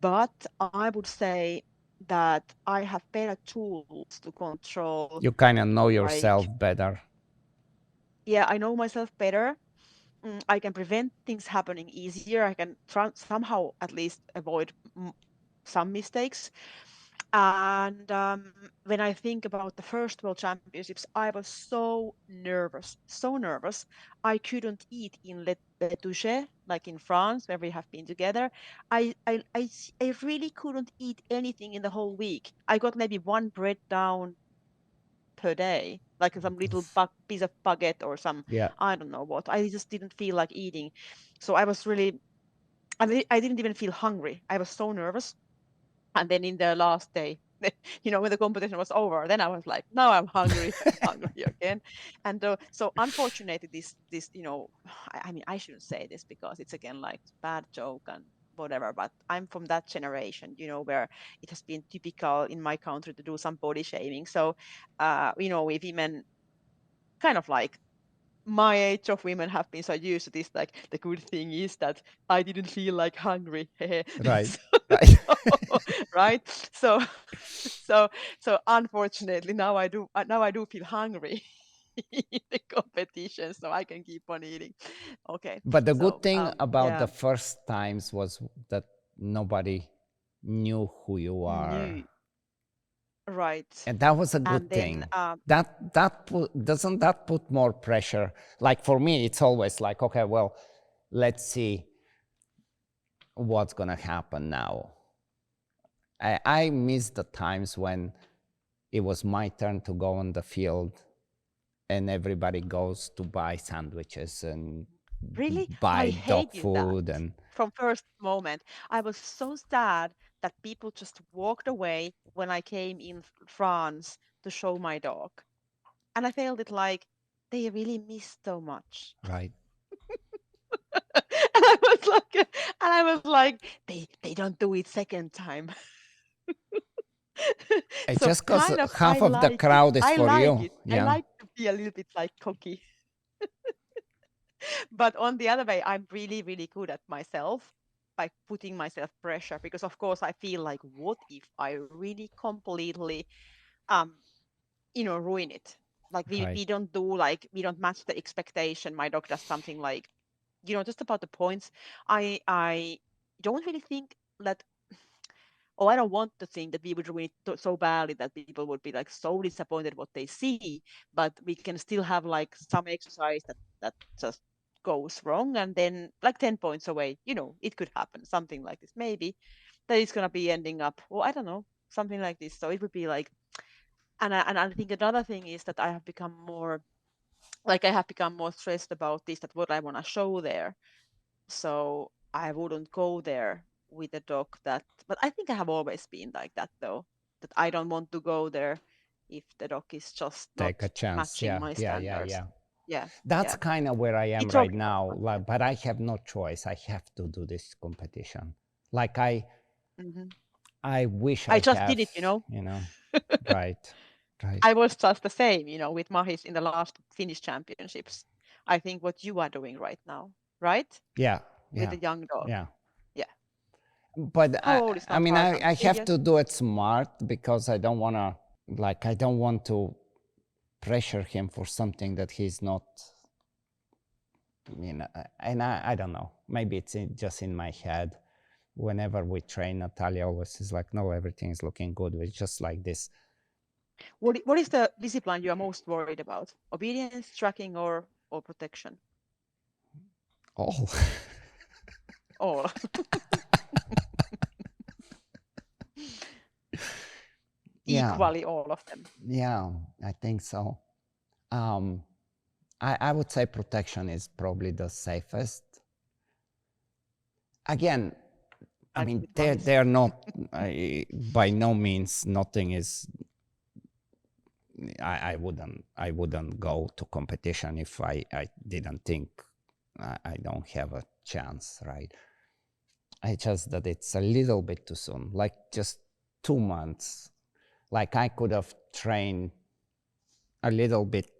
but I would say that I have better tools to control. You kind of know yourself Like, better. yeah, I know myself better. I can prevent things happening easier. I can somehow at least avoid some mistakes. And when I think about the first World Championships, I was so nervous. I couldn't eat in Le Touche, like in France, where we have been together. I really couldn't eat anything in the whole week. I got maybe one bread down per day, like some little piece of baguette or some, Yeah. I don't know what. I just didn't feel like eating. So I was really, I didn't even feel hungry. I was so nervous. And then in the last day, when the competition was over, then I was like, now I'm hungry, hungry again. And so unfortunately, this, I mean, I shouldn't say this because it's again like bad joke and whatever, but I'm from that generation, where it has been typical in my country to do some body shaming. So, we women kind of like my age of women have been so used to this, like the good thing is that I didn't feel like hungry. Right. Right. Right. So so so unfortunately now I do feel hungry in the competition, so I can keep on eating. Okay. But the good So thing about yeah, the first times was that nobody knew who you are. new, right. And that was a And good then thing. Doesn't that put more pressure? Like for me, it's always like, okay, well, let's see what's gonna happen now. I miss the times when it was my turn to go on the field and everybody goes to buy sandwiches and really, I buy dog hated that food and from first moment. I was so sad that people just walked away when I came in France to show my dog. And I felt it like they really missed so much. right. And I was like, they don't do it second time. It's So just because kind of I half of the like it. crowd is I for like you. it. I Yeah, like to be a little bit like cocky. But on the other way, I'm really, really good at myself by putting myself pressure, because of course I feel like, what if I really completely um ruin it? Like right. we don't match the expectation. My dog does something like, just about the points. I don't really think that, oh, I don't want to think that we would ruin it so badly that people would be like so disappointed what they see, but we can still have like some exercise that just goes wrong, and then like 10 points away, it could happen, something like this. Maybe that it's gonna be ending up, well, I don't know, something like this. So it would be like, and I think another thing is that I have become more stressed about this, that what I want to show there. So I wouldn't go there with a dog but I think I have always been like that though, that I don't want to go there if the dog is just not Take a chance. matching Yeah, my yeah, yeah, standards. yeah. Yeah, That's yeah. kind of where I am It's right okay now. sometimes. Yeah. But I have no choice. I have to do this competition. Like Hmm. I wish I I just have, did it, you know. Right, right. I was just the same, with Mahis in the last Finnish championships. I think what you are doing right now, right? Yeah, With yeah, a young dog. yeah. Yeah. But How old is I now mean, Tarzan? I have 8 years? to do it smart because I don't want to, like, I don't want to pressure him for something that he's not, and I don't know. Maybe it's just in my head. Whenever we train, Natalia always is like, no, everything is looking good. It's just like this. What is the discipline you are most worried about? Obedience, tracking, or protection? Oh, All. yeah, Equally all of them. yeah, I think so. Um, I would say protection is probably the safest. Again, I I'm mean, with Mahis. they're not, by no means, nothing is, I wouldn't go to competition if I didn't think I don't have a chance, right? I just that it's a little bit too soon, like just 2 months. Like I could have trained a little bit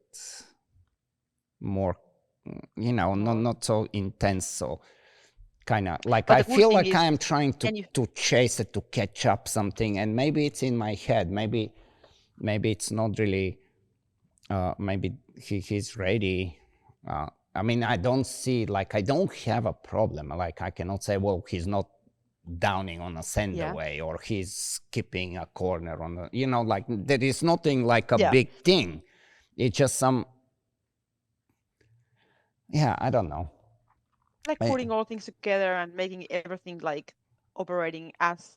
more, More. not so intense. So kind of like But I the good feel thing like is, I am trying to then you, to chase it, to catch up something, and maybe it's in my head. Maybe it's not really. Maybe he's ready. I mean, I don't see, like, I don't have a problem. Like, I cannot say, well, he's not downing on a send yeah, away or he's skipping a corner on the, like there is nothing like a yeah, big thing. It's just some, yeah, I don't know. like I- putting all things together and making everything like operating as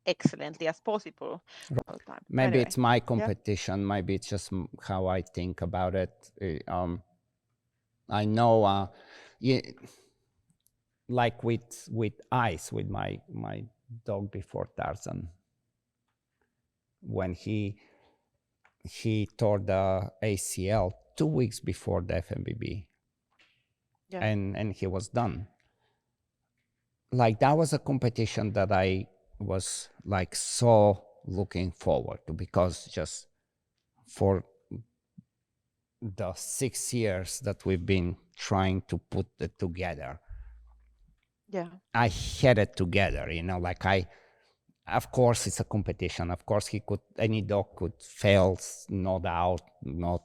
excellently as possible all the time. Maybe Anyway, it's my yeah, competition. Maybe it's just how I think about it. I know, yeah, like with Ice, with my dog before Tarzan, when he tore the ACL 2 weeks before the FMBB, yeah, and he was done. Like that was a competition that I was like so looking forward to, because just for the 6 years that we've been trying to put it together, Yeah. I had it together, like of course it's a competition. Of course any dog could fail, no doubt, not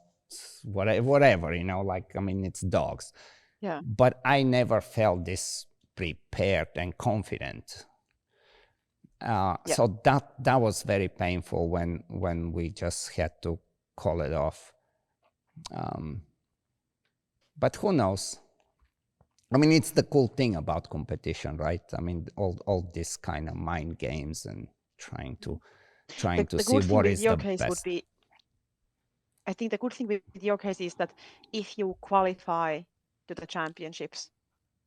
whatever, like, I mean, it's dogs. Yeah. But I never felt this prepared and confident. Yeah. So that was very painful when we just had to call it off. But who knows? I mean, it's the cool thing about competition, right? I mean, all this kind of mind games and trying to The see good thing what with is your the case would best. be, I think the good thing with your case is that if you qualify to the championships,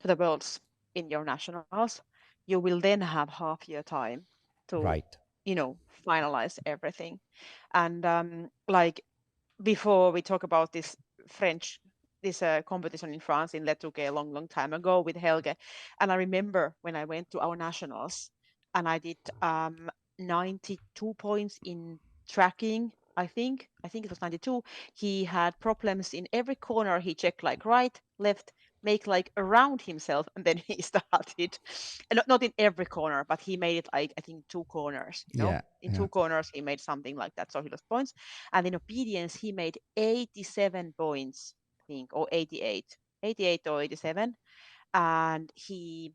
to the worlds in your nationals, you will then have half year time to, Right. finalize everything. And like before we talk about this competition in France in Le Touquet a long time ago with Helge, and I remember when I went to our nationals and I did 92 points in tracking. I think it was 92. He had problems in every corner. He checked like right, left, make like around himself, and then he started. And not in every corner, but he made it like I think 2 corners. Yeah. In 2 corners he made something like that, so he lost points. And in obedience he made 87 points, I think, or 88 or 87, and he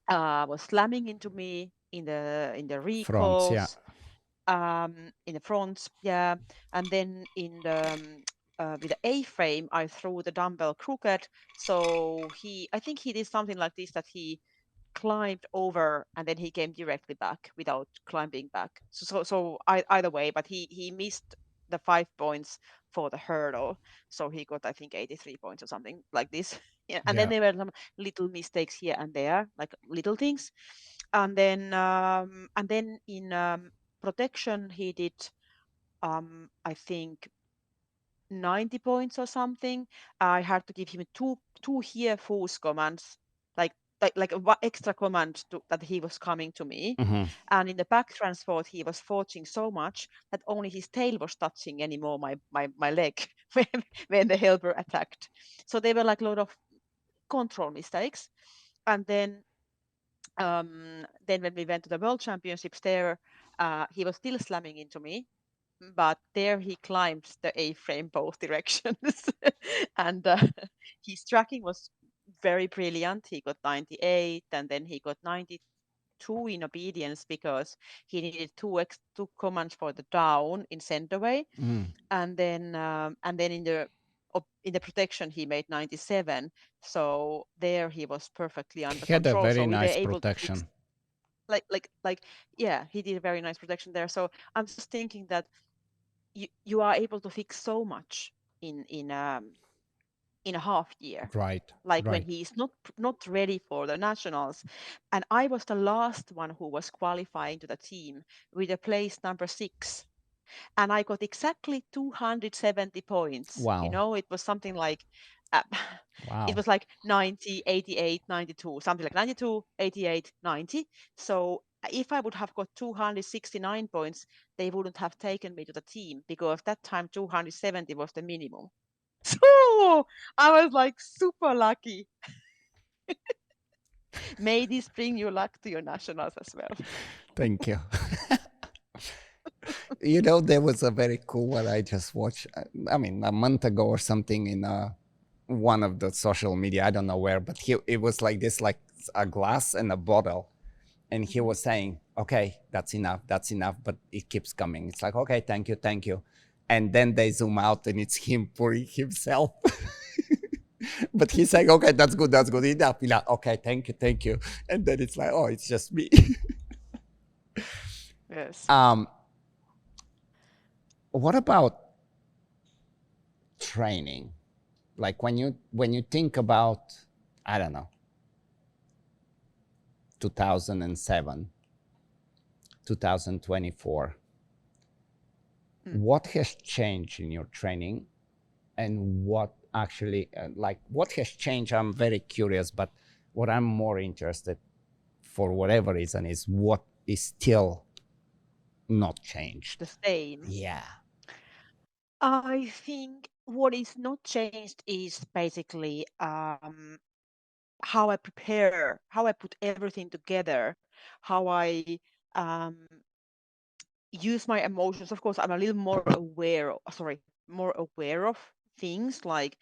was slamming into me in the Fronts. Yeah. recalls, in the fronts, yeah. And then in the with the A-frame, I threw the dumbbell crooked. So I think he did something like this, that he climbed over and then he came directly back without climbing back. So either way, but he missed the 5 points for the hurdle. So he got, I think, 83 points or something like this. Yeah. And then Yeah. there were some little mistakes here and there, like little things. And then in protection, he did, I think, 90 points or something. I had to give him two here force commands, like a extra command that he was coming to me. Hmm. And in the back transport, he was forging so much that only his tail was touching anymore my leg when the helper attacked. So they were like a lot of control mistakes. And then when we went to the world championships there, he was still slamming into me, but there he climbed the A-frame both directions. And his tracking was very brilliant. He got 98, and then he got 92 in obedience because he needed two commands for the down in center way. And then in the protection he made 97. So there he was perfectly under He had a control. So very we were nice able to fix, protection. yeah, he did a very nice protection there. So I'm just thinking that you are able to fix so much in a half year, Right. like when Right. he's not ready for the nationals. And I was the last one who was qualifying to the team with a place number 6, and I got exactly 270 points. Wow. It was something like uh, it Wow. was like 90, 88, 92, something like 92, 88, 90. So if I would have got 269 points, they wouldn't have taken me to the team, because that time 270 was the minimum. So I was like super lucky. May this bring you luck to your nationals as well. Thank you. There was a very cool one I just watched. I mean, a month ago or something in one of the social media. I don't know where, but it was like this, like a glass and a bottle, and he was saying, "Okay, that's enough," but it keeps coming. It's like, "Okay, thank you," and then they zoom out, and it's him pouring himself. But he's saying, "Okay, that's good, enough. Okay, thank you," and then it's like, "Oh, it's just me." Yes. What about training? Like when you think about, I don't know, 2007, 2024, what has changed in your training, and what actually what has changed? I'm very curious, but what I'm more interested, for whatever reason, is what is still not changed. The same. Yeah. I think what is not changed is basically how I prepare, how I put everything together, how I um, use my emotions. Of course, I'm a little more aware of things like,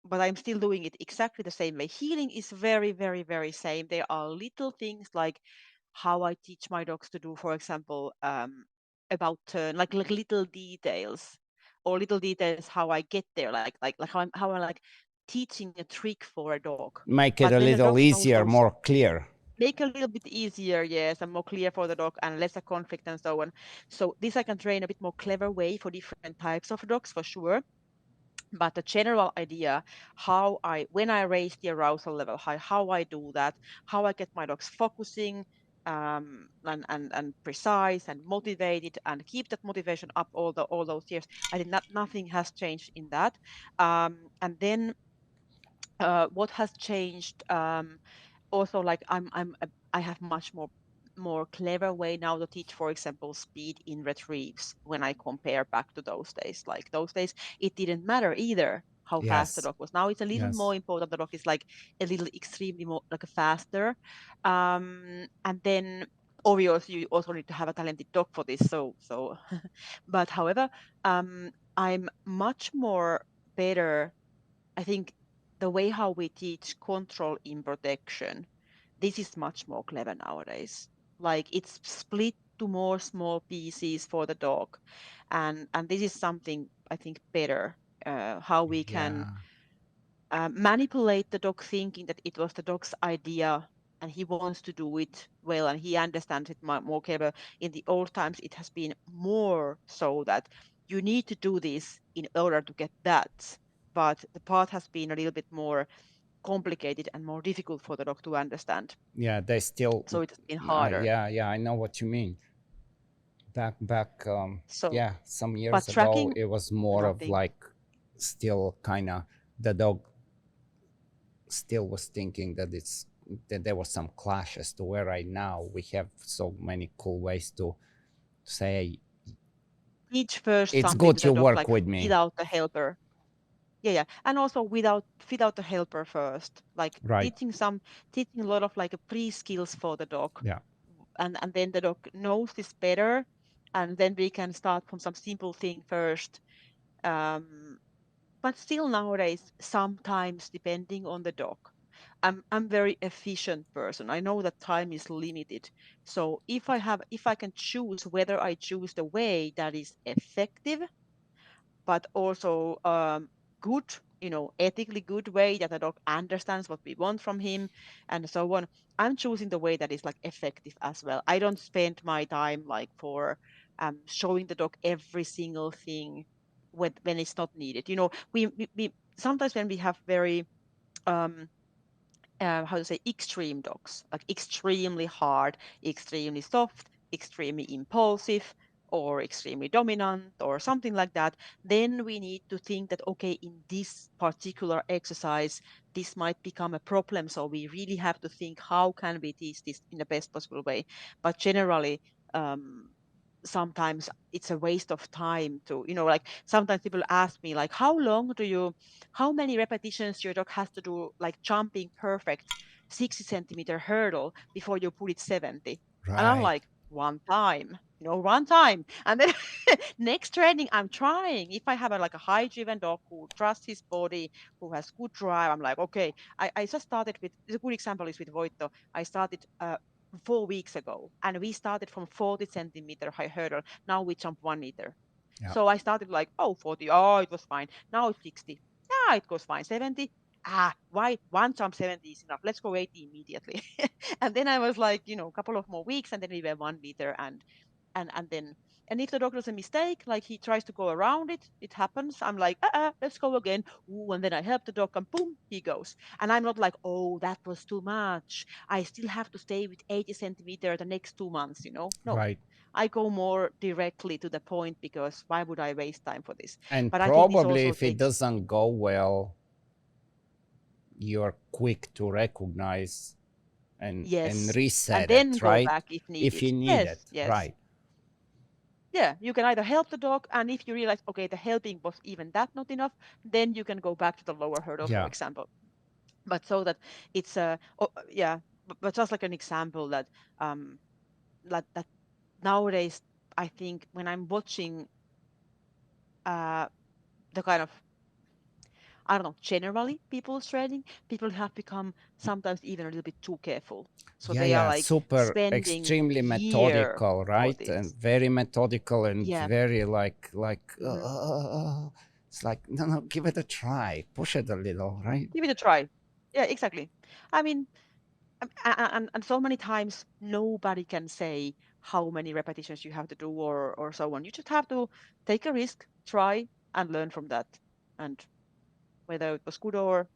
but I'm still doing it exactly the same way. Healing is very, very, very same. There are little things like how I teach my dogs to do, for example, about turn, like little details, or little details how I get there, like how I'm like teaching a trick for a dog. Make it But a when the little dog knows easier, those, more clear. make a little bit easier, yes, and more clear for the dog and lesser conflict and so on. So this I can train a bit more clever way for different types of dogs for sure. But the general idea, when I raise the arousal level high, how I do that, how I get my dogs focusing, and precise and motivated and keep that motivation up all those years. I think that nothing has changed in that. And then what has changed, also, like I have much more clever way now to teach, for example, speed in retrieves when I compare back to those days. Like those days, it didn't matter either how fast the Yes. dog was. Now it's a little more Yes. important. The dog is like a little extremely more like a faster. And then obviously you also need to have a talented dog for this. So but however, I'm much more better, I think, the way how we teach control in protection, this is much more clever nowadays. Like it's split to more small pieces for the dog, and this is something I think better. How we can Yeah. manipulate the dog, thinking that it was the dog's idea and he wants to do it well and he understands it more clever. In the old times, it has been more so that you need to do this in order to get that. But the path has been a little bit more complicated and more difficult for the dog to understand. Yeah, they still So it has been harder. yeah, I know what you mean. Back So, yeah, some but years ago tracking it was more of nothing. like still kind of the dog still was thinking that it's that there was some clashes to where right now we have so many cool ways to say Teach first it's something to good the you dog, work like with me. without the helper. Yeah, and also without the helper first, like Right. teaching a lot of like pre-skills for the dog, Yeah. and then the dog knows this better, and then we can start from some simple thing first. Um, but still nowadays, sometimes depending on the dog, I'm very efficient person. I know that time is limited, so if I can choose whether I choose the way that is effective but also good, ethically good way that the dog understands what we want from him and so on. I'm choosing the way that is like effective as well. I don't spend my time like for showing the dog every single thing when it's not needed. We sometimes when we have very um, how to say, extreme dogs, like extremely hard, extremely soft, extremely impulsive, or extremely dominant, or something like that, then we need to think that, okay, in this particular exercise, this might become a problem. So we really have to think, how can we teach this in the best possible way? But generally, um, sometimes it's a waste of time to, like sometimes people ask me, like, how many repetitions your dog has to do, like jumping perfect 60-centimeter hurdle before you put it 70. And I'm Right. like, one time. And then next training, I'm trying. If I have like a high driven dog who trusts his body, who has good drive, I'm like, okay, I just started with, a good example is with Voito. I started 4 weeks ago and we started from 40-centimeter high hurdle. Now we jump 1 meter. Yeah. So I started like, 40. Oh, it was fine. Now it's 60. Yeah, it goes fine. 70. Why one jump 70 is enough? Let's go 80 immediately. And then I was like, a couple of more weeks, and then we were 1 meter, and then, and if the dog does a mistake, like he tries to go around it, it happens. I'm like, let's go again. Ooh, and then I help the dog, and boom, he goes. And I'm not like, oh, that was too much. I still have to stay with 80-centimeter the next 2 months. No, Right. I go more directly to the point, because why would I waste time for this? And But I think this probably also if it takes, doesn't go well, you're quick to recognize and yes, and reset then it, go right? back if If needed. you need Yes, it, yes. right? Yeah, you can either help the dog, and if you realize, okay, the helping was even that not enough, then you can go back to the lower hurdle, for Yeah. example. But so that it's yeah, but just like an example that um that nowadays I think when I'm watching uh the kind of, I don't know, generally people's training, people have become sometimes even a little bit too careful. So Yeah, they are yeah, like super spending extremely year methodical, for right? And this. very methodical and Yeah. very Hmm. it's like no, no, give it a try, push it a little, right? Give it a try. Yeah, exactly. I mean, and so many times nobody can say how many repetitions you have to do or so on. You just have to take a risk, try, and learn from that. And whether it was good or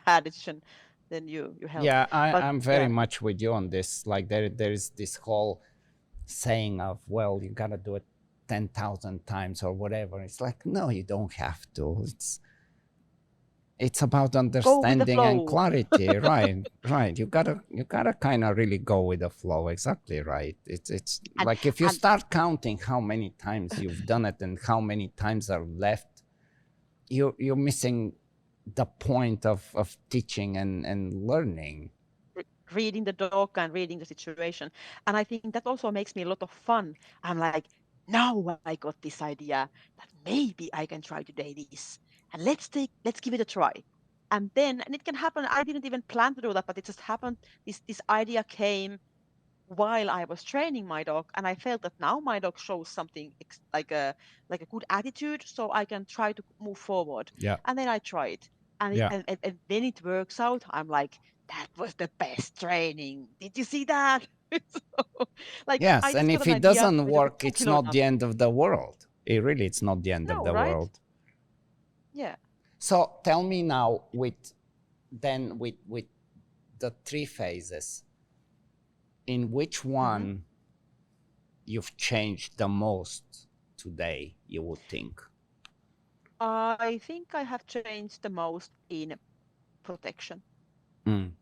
bad decision, then you help. Yeah, But I'm very yeah, much with you on this. Like there is this whole saying of, well, you gotta do it 10,000 times or whatever. It's like, no, you don't have to. It's about go with the understanding and flow. clarity, right? Right. You gotta kind of really go with the flow. Exactly right. It's and like if you and start counting how many times you've done it and how many times are left, you're missing the point of teaching and learning. reading the doc and reading the situation. And I think that also makes me a lot of fun. I'm like, now I got this idea that maybe I can try today this. And let's give it a try. And it can happen. I didn't even plan to do that, but it just happened. This idea came while I was training my dog, and I felt that now my dog shows something like a good attitude, so I can try to move forward. Yeah. And then I try it, Yeah. and when it works out, I'm like, that was the best training. Did you see that? So, like Yes, I and just got if an it idea doesn't with a work, it's 2 kilo not nut. the end of the world. It's not the end of No, the right? world. Yeah. So tell me now, with the three phases, in which Hmm. one you've changed the most today, you would think? I think I have changed the most in protection. Mm,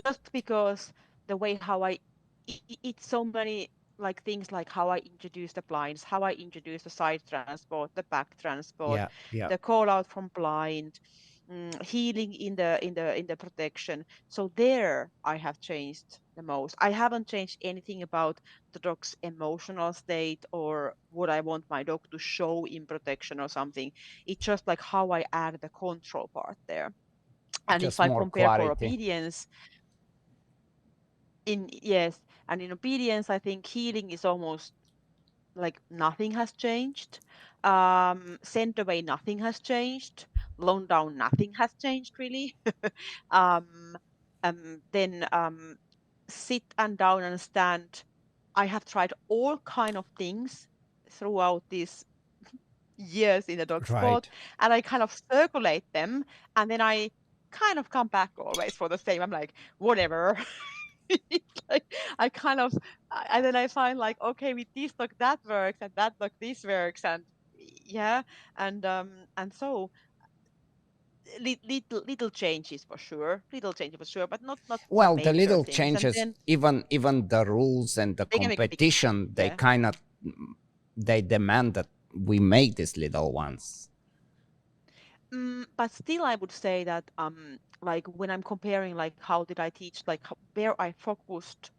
Just because the way how it's so many like things like how I introduce the blinds, how I introduce the side transport, the back transport, yeah, yeah, the call out from blind, healing in the protection. So there I have changed the most. I haven't changed anything about the dog's emotional state or what I want my dog to show in protection or something. It's just like how I add the control part there. And if just I more compare for clarity. obedience, in yes, and in obedience, I think healing is almost like nothing has changed. Sent away, nothing has changed. Loan down, nothing has changed really. um, then sit and down and stand. I have tried all kind of things throughout these years in the dog sport, Right. and I kind of circulate them, and then I kind of come back always for the same. I'm like, whatever. It's like I kind of, and then I find like, okay, with this look that works, and that look this works, and yeah, and so little changes for sure, little changes for sure, but not Well, the major little things. And changes, then even the rules and the they can make a big, competition, they yeah. kind of they demand that we make these little ones. But still, I would say that like when I'm comparing like how did I teach, like where I focused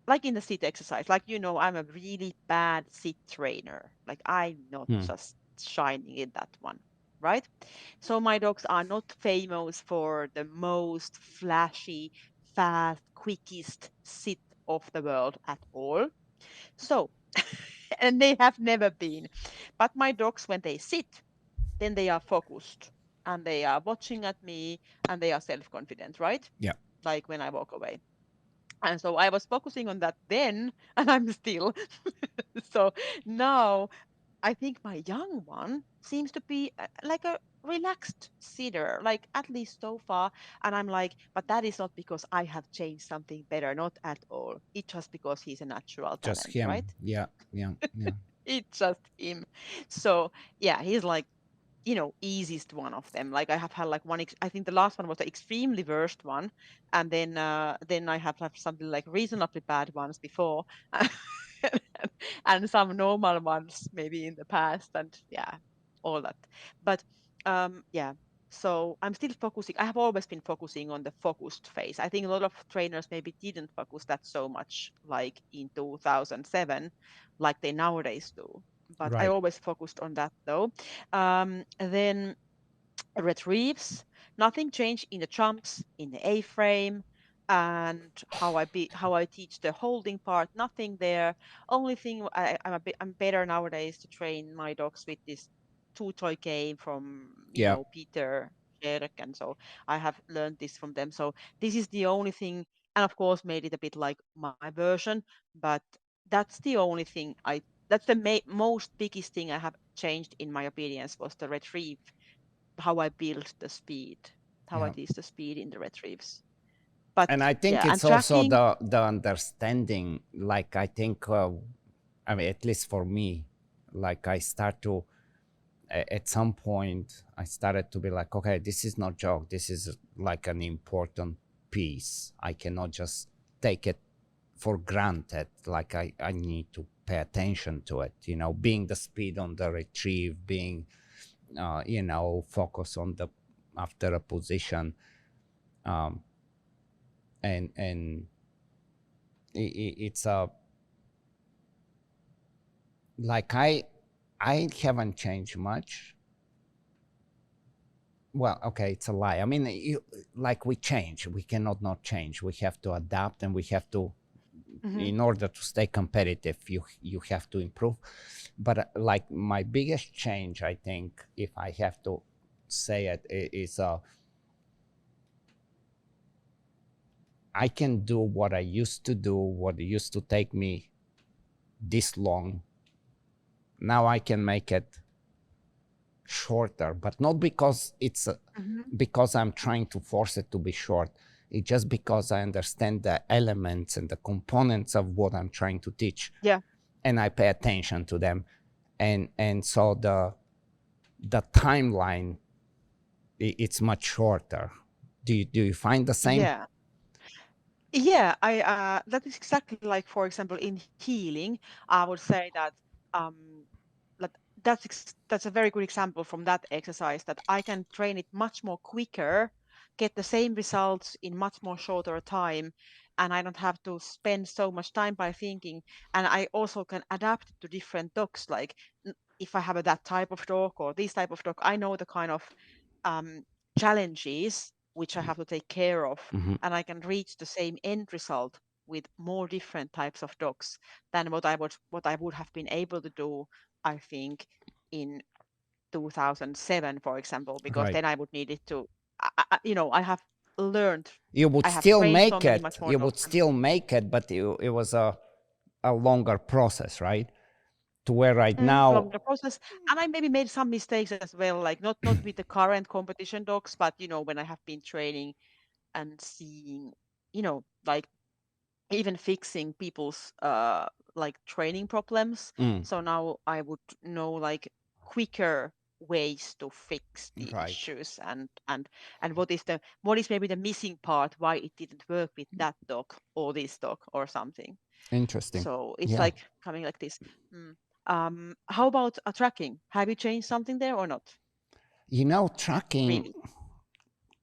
like in the sit exercise, like I'm a really bad sit trainer, like I'm not Hmm. just shining in that one, right? So my dogs are not famous for the most flashy, fast, quickest sit of the world at all. So and they have never been. But my dogs, when they sit, then they are focused and they are watching at me and they are self-confident, right? Yeah. Like when I walk away. And so I was focusing on that then, and I'm still. So now I think my young one seems to be like a relaxed sitter, like at least so far. And I'm like, but that is not because I have changed something better, not at all. It's just because he's a natural Just talent, right? him. Yeah, yeah, yeah. It's just him. So yeah, he's like, easiest one of them. Like I have had like one, I think the last one was the extremely worst one, and then I have had something like reasonably bad ones before, and some normal ones maybe in the past, and yeah, all that. But yeah. So I'm still focusing. I have always been focusing on the focused phase. I think a lot of trainers maybe didn't focus that so much like in 2007, like they nowadays do. But I Right. always focused on that though. Then retrieves, nothing changed in the jumps, in the A-frame, and how I teach the holding part, nothing there. Only thing I'm better nowadays to train my dogs with this two toy game from Yeah. Peter Scherk, and so I have learned this from them. So this is the only thing, and of course made it a bit like my version, but that's the only thing that's the most biggest thing I have changed in my obedience was the retrieve, how I build the speed, how I Yeah. teach the speed in the retrieves. But And I think yeah, and it's also tracking. the understanding, like I think, I mean, at least for me, like I start to, at some point, I started to be like, okay, this is not joke. This is like an important piece. I cannot just take it for granted. Like I need to pay attention to it, being the speed on the retrieve, being, focus on the, after a position. Um, and it's a, like I haven't changed much. Well, okay, it's a lie. I mean, like we change, we cannot not change. We have to adapt, and we have to, Mhm. in order to stay competitive, you have to improve. But like my biggest change, I think, if I have to say it, is I can do what I used to do, what used to take me this long. Now I can make it shorter, but not because it's Mhm. because I'm trying to force it to be short. It's just because I understand the elements and the components of what I'm trying to teach, Yeah. and I pay attention to them, and so the timeline, it's much shorter. Do you find the same? Yeah. Yeah, I that is exactly like, for example, in healing, I would say that um that that's a very good example from that exercise, that I can train it much more quicker, get the same results in much more shorter time, and I don't have to spend so much time by thinking. And I also can adapt it to different dogs. Like if I have that type of dog or this type of dog, I know the kind of um, challenges which I have to take care of, Hmm. and I can reach the same end result with more different types of dogs than what I would have been able to do, I think, in 2007, for example, because Right. then I would need it to, I have learned, You would I have still trained so make many it. much more You dogs. would still make it, but it was a longer process, right? To where right now, Longer process, and I maybe made some mistakes as well, like not with the current competition dogs, but when I have been training and seeing, like even fixing people's like training problems. mm, So now I would know like quicker ways to fix the right, issues, and what is maybe the missing part, why it didn't work with that dog or this dog or something. interesting. So it's Yeah. like coming like this. Mm. How about tracking? Have you changed something there or not Tracking, really?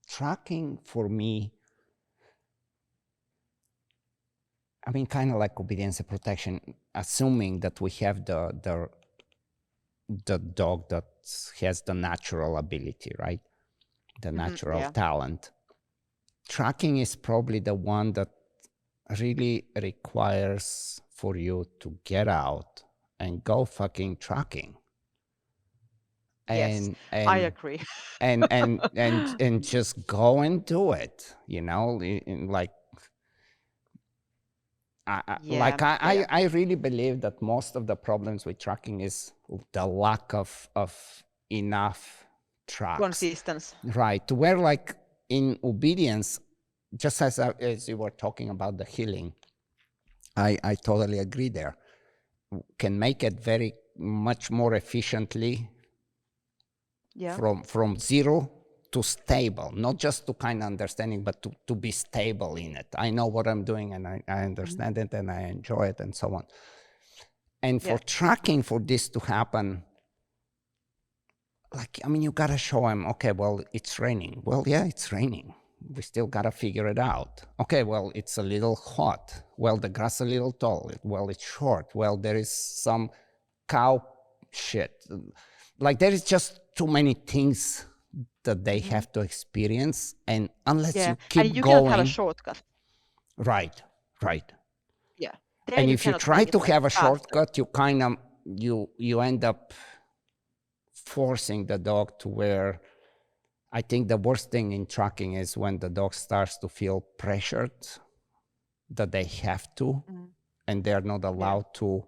tracking for me, I mean, kind of like obedience and protection, assuming that we have the dog that has the natural ability, right? The natural Yeah. talent. Tracking is probably the one that really requires for you to get out and go fucking tracking, Yes, and I and agree. and just go and do it, like Yeah, yeah, yeah. I really believe that most of the problems with tracking is the lack of enough tracks, Consistence. right? To where, like, in obedience, just as you were talking about the healing, I totally agree there. Can make it very much more efficiently Yeah. from zero to stable, not just to kind of understanding, but to be stable in it. I know what I'm doing, and I Mhm. understand it, and I enjoy it, and so on. And for Yeah. tracking, for this to happen, like, I mean, you gotta show him, okay, well, it's raining. Well, yeah, it's raining. We still gotta figure it out. Okay, well, it's a little hot. Well, the grass a little tall. Well, it's short. Well, there is some cow shit. Like, there is just too many things that they Mm-hmm. have to experience. And unless Yeah, you and keep you cannot have a going, shortcut. right, right. Yeah, there And you if you cannot try make it to like have a faster. shortcut, you kind of, you end up forcing the dog to where, I think the worst thing in trucking is when the dog starts to feel pressured that they have to, Mm. and they're not Yeah, allowed to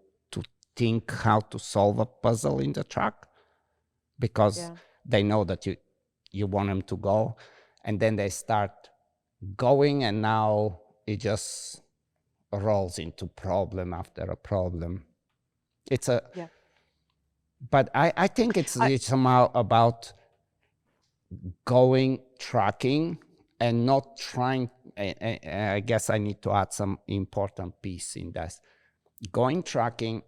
think how to solve a puzzle in the truck because yeah, they know that you want them to go, and then they start going, and now it just rolls into problem after a problem. It's a, yeah. but I think I it's somehow about going tracking and not trying. I guess I need to add some important piece in this. Going tracking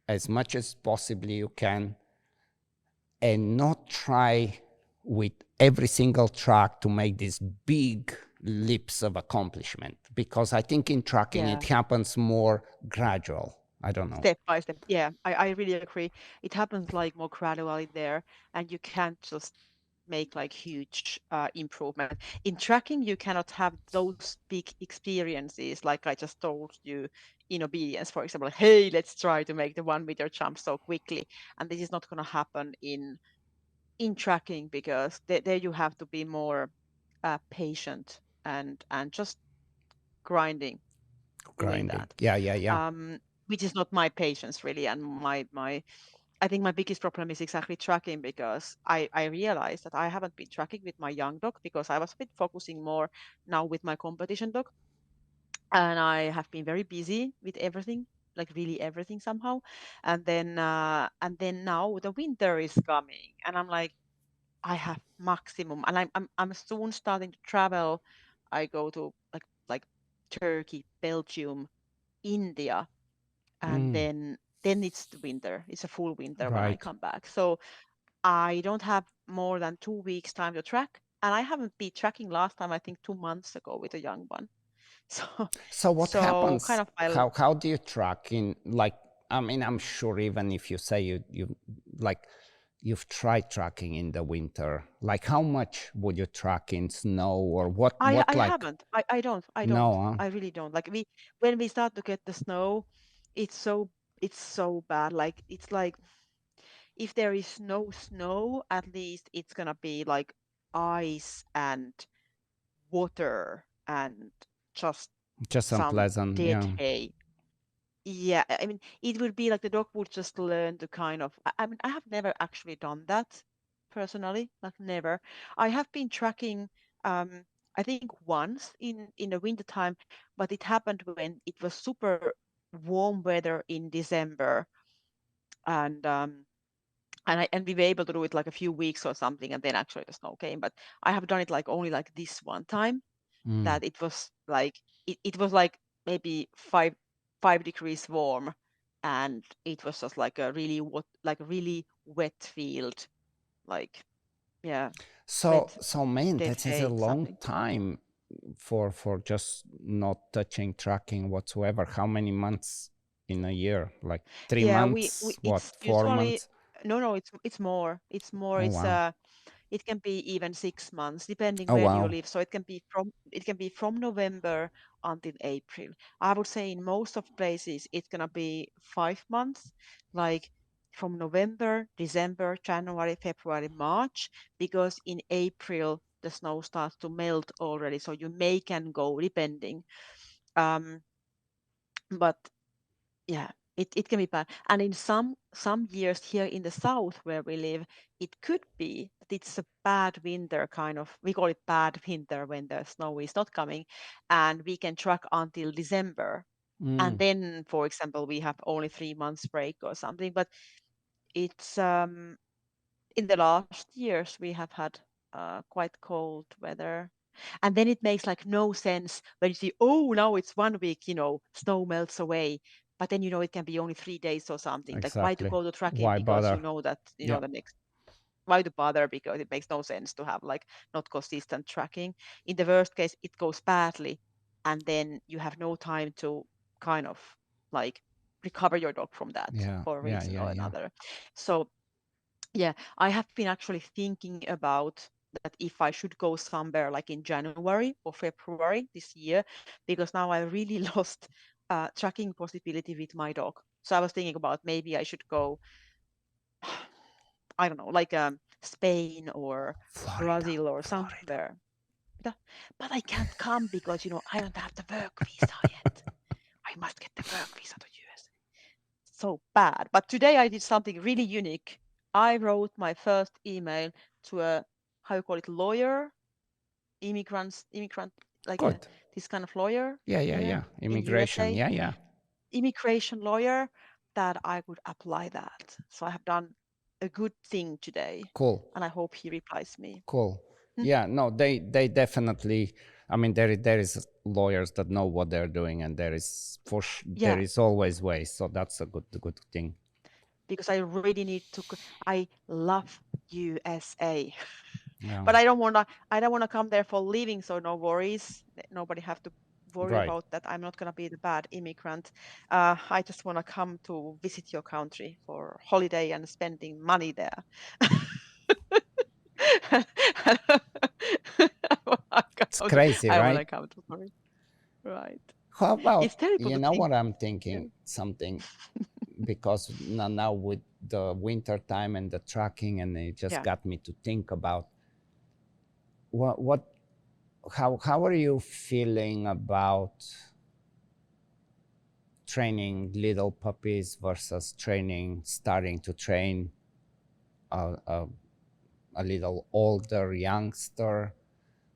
as much as possibly you can, and not try with every single track to make these big leaps of accomplishment, because I think in tracking it yeah, happens more gradual. I don't know. step by step. Yeah, I really agree. It happens like more gradually there, and you can't just make like huge improvement. In tracking, you cannot have those big experiences like I just told you in obedience, for example. Hey, let's try to make the 1 meter jump so quickly, and this is not going to happen in tracking because there you have to be more patient and just grinding doing Grinding. that. Yeah, yeah, yeah. Which is not my patience really, and my I think my biggest problem is exactly tracking because I realized that I haven't been tracking with my young dog because I was a bit focusing more now with my competition dog, and I have been very busy with everything, like really everything somehow, and then now the winter is coming, and I'm like I have maximum, and I'm soon starting to travel. I go to like Turkey, Belgium, India, and Mm, then it's the winter. It's a full winter when I right. come back. So I don't have more than 2 weeks time to track, and I haven't been tracking last time I think 2 months ago with a young one. So So what so kind happens? of I'll How do you track in, like, I mean, I'm sure even if you say you like you've tried tracking in the winter, like how much would you track in snow, or what I like, haven't. I don't. no, huh? I really don't. Like we when we start to get the snow, it's so it's so bad. Like it's like if there is no snow, at least it's gonna be like ice and water and just Just some unpleasant, dead yeah. hay. Yeah, I mean, it would be like the dog would just learn to kind of. I mean, I have never actually done that personally, like never. I have been tracking, I think once in the winter time, but it happened when it was super warm weather in December, and and we were able to do it like a few weeks or something, and then actually the snow came. But I have done it like only like this one time Mm. that it was like it was like maybe 5 degrees warm, and it was just like a really really wet field, like yeah, So wet so man, dead that is a hay long something. time for just not touching tracking whatsoever. How many months in a year? Like three Yeah, we months? What, it's four usually months? no, it's more Oh it's wow. it can be even 6 months depending Oh where you wow. live. So it can be from November until April. I would say in most of places it's gonna be 5 months, like from November, December, January, February, March, because in April the snow starts to melt already. So you may can go depending. Um, but yeah, it can be bad. And in some years here in the south where we live, it could be that it's a bad winter kind of. We call it bad winter when the snow is not coming, and we can track until December. And Mm. then, for example, we have only 3 months break or something. But it's in the last years we have had quite cold weather. And then it makes like no sense when you see, oh, now it's 1 week, snow melts away. But then, it can be only 3 days or something. Like, why to Exactly. go to tracking? Why Because you bother? know that, Yeah. the next. why to bother, because it makes no sense to have like not consistent tracking. In the worst case, it goes badly, and then you have no time to kind of like recover your dog from that Yeah, for a yeah, reason yeah, or yeah. another. So yeah, I have been actually thinking about that if I should go somewhere like in January or February this year, because now I really lost tracking possibility with my dog. So I was thinking about maybe I should go, I don't know, like Spain or Florida, Brazil or Florida. somewhere. But, but I can't come because, I don't have the work visa yet. I must get the work visa to US. So bad. But today I did something really unique. I wrote my first email to a, how you call it, lawyer, immigrant, like a Good. this kind of lawyer, Yeah, yeah, yeah. in Immigration. USA, Yeah, yeah. immigration lawyer, that I would apply that. So I have done a good thing today, Cool. and I hope he replies me. Cool. Hmm. Yeah, no, they definitely. I mean, there is lawyers that know what they're doing, and there Yeah, is always ways. So that's a good thing. because I really need to. I love USA, Yeah. but I don't wanna come there for living. So no worries. Nobody have to worry Right. about that. I'm not gonna be the bad immigrant. I just wanna come to visit your country for holiday and spending money there. It's crazy, I right? wanna come to Paris. Right. How It's about, terrible you to know think. what I'm Yeah. thinking? Something, because now with the winter time and the tracking, and it just Yeah. got me to think about what how are you feeling about training little puppies versus starting to train a, a, a little older youngster?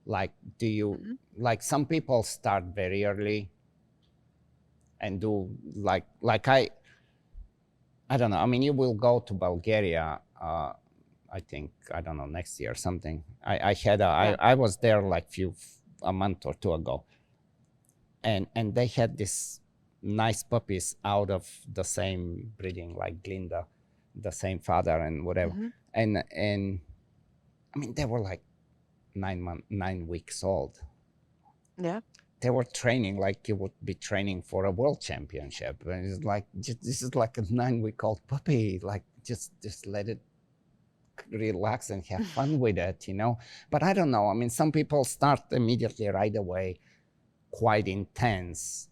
Like, do you, Mhm. like, some people start very early and do like I don't know. I mean, you will go to Bulgaria. I think, I don't know, next year or something. Yeah. I was there like a month or two ago, and they had this nice puppies out of the same breeding, like Glinda, the same father and whatever, Mhm. and I mean, they were like 9 weeks old. Yeah. They were training like you would be training for a world championship, and it's like, this is like a 9 week old puppy. Like, just let it relax and have fun with it, you know. But I don't know. I mean, some people start immediately right away, quite intense.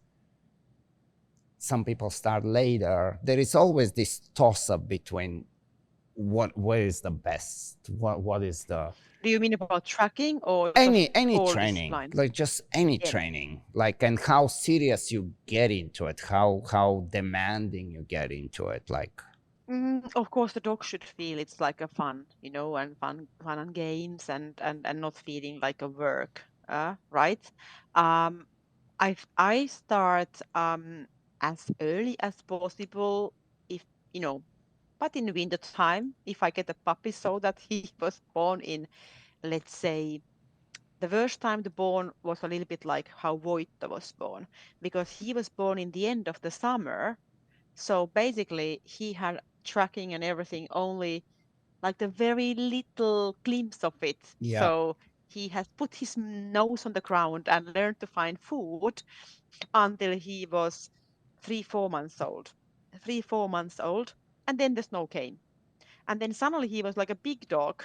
Some people start later. There is always this toss up between what is the best, what is the, Do you mean about tracking or just any all training, disciplines? like just any Any. training, like, and how serious you get into it, how demanding you get into it, like. Of course, the dog should feel it's like a fun, and fun and games, and not feeling like a work, right? Um, I start as early as possible, if you know, but in the winter time, if I get a puppy, so that he was born in, let's say, the first time the born was a little bit like how Voitto was born, because he was born in the end of the summer. So basically, he had tracking and everything only like the very little glimpse of it. Yeah. So he has put his nose on the ground and learned to find food until he was 3, 4 months old. 3, 4 months old. And then the snow came. And then suddenly he was like a big dog.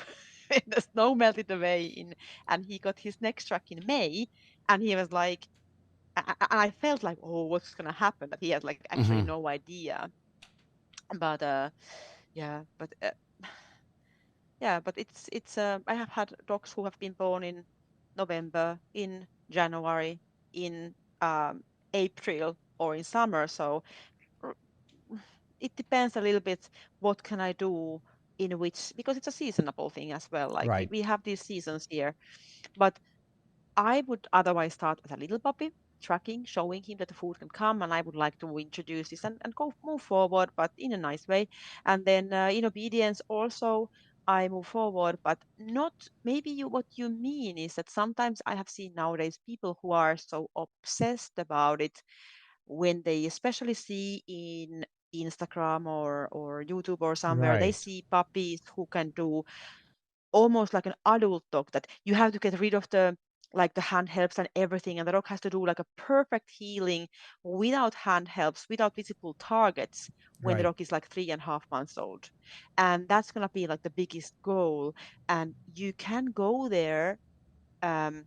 The snow melted away and he got his next track in May. And he was like, and I felt like, oh, what's gonna happen? That he had like actually Hmm. no idea. But yeah, but yeah, but it's I have had dogs who have been born in November, in January, in April, or in summer. So r- it depends a little bit what can I do in which, because it's a seasonable thing as well. Like Right. we have these seasons here, but I would otherwise start as a little puppy, tracking, showing him that the food can come, and I would like to introduce this and go move forward, but in a nice way. And then in obedience also, I move forward, but not maybe what you mean is that sometimes I have seen nowadays people who are so obsessed about it when they especially see in Instagram or YouTube or somewhere, they Right. see puppies who can do almost like an adult dog, that you have to get rid of the hand helps and everything, and the dog has to do like a perfect healing without hand helps, without visible targets, when the Right. dog is like 3.5 months old. And that's going to be like the biggest goal. And you can go there um,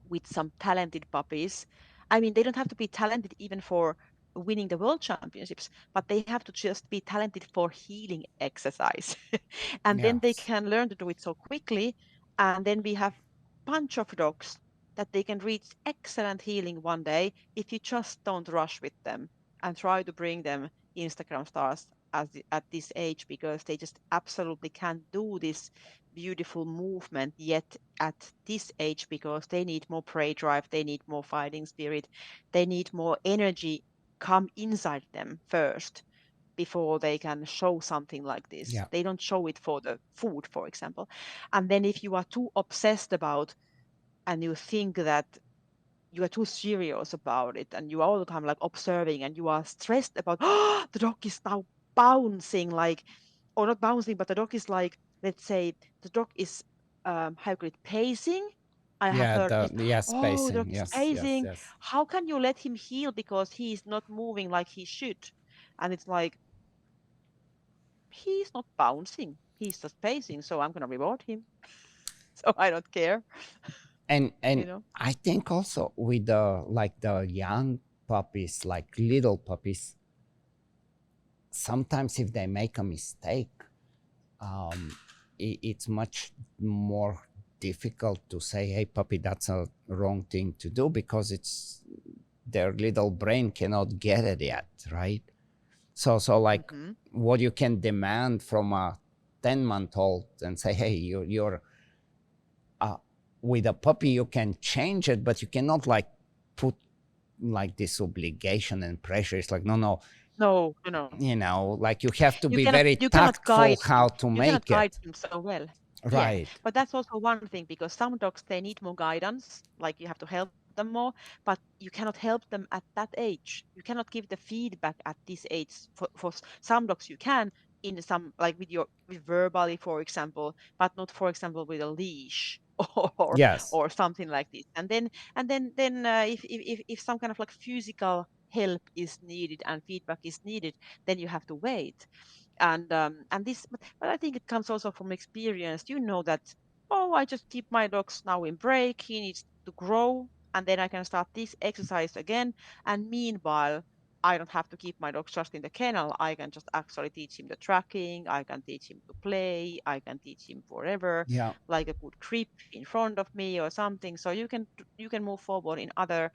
with some talented puppies. I mean, they don't have to be talented even for winning the world championships, but they have to just be talented for healing exercise. And then they Yes. can learn to do it so quickly. And then we have bunch of dogs that they can reach excellent healing one day if you just don't rush with them and try to bring them Instagram stars at this age, because they just absolutely can't do this beautiful movement yet at this age, because they need more prey drive, they need more fighting spirit, they need more energy come inside them first before they can show something like this. Yeah. They don't show it for the food, for example. And then if you are too obsessed about, and you think that you are too serious about it, and you are all the time like observing, and you are stressed about, oh, the dog is now bouncing, like, or not bouncing, but the dog is like, let's say the dog is how could it, pacing. I have Yeah. heard this. Yes, Oh, the dog spacing. is Yes. Yes. pacing. Yes. How can you let him heal because he is not moving like he should? And it's like, he's not bouncing, he's just pacing, so I'm gonna reward him. So I don't care, And you know. I think also with the like the young puppies, like little puppies, sometimes if they make a mistake, um, it's much more difficult to say, "Hey, puppy, that's a wrong thing to do," because it's their little brain cannot get it yet, right? So like Mm-hmm. what you can demand from a 10-month-old and say, "Hey, you're with a puppy, you can change it, but you cannot like put like this obligation and pressure." It's like, no, No, no, no. like you have to you be cannot very you cannot tactful guide how him. to You cannot make guide it him so well. Yeah, right. but that's also one thing, because some dogs, they need more guidance. Like, you have to help them more, but you cannot help them at that age. You cannot give the feedback at this age. For some dogs you can, in some, like with verbally, for example, but not, for example, with a leash or Yes. or something like this. And then if some kind of like physical help is needed and feedback is needed, then you have to wait. And this, but I think it comes also from experience. You know that, oh, I just keep my dogs now in break, he needs to grow, and then I can start this exercise again. And meanwhile, I don't have to keep my dogs just in the kennel. I can just actually teach him the tracking, I can teach him to play, I can teach him forever, Yeah. like a good grip in front of me or something. So you can move forward in other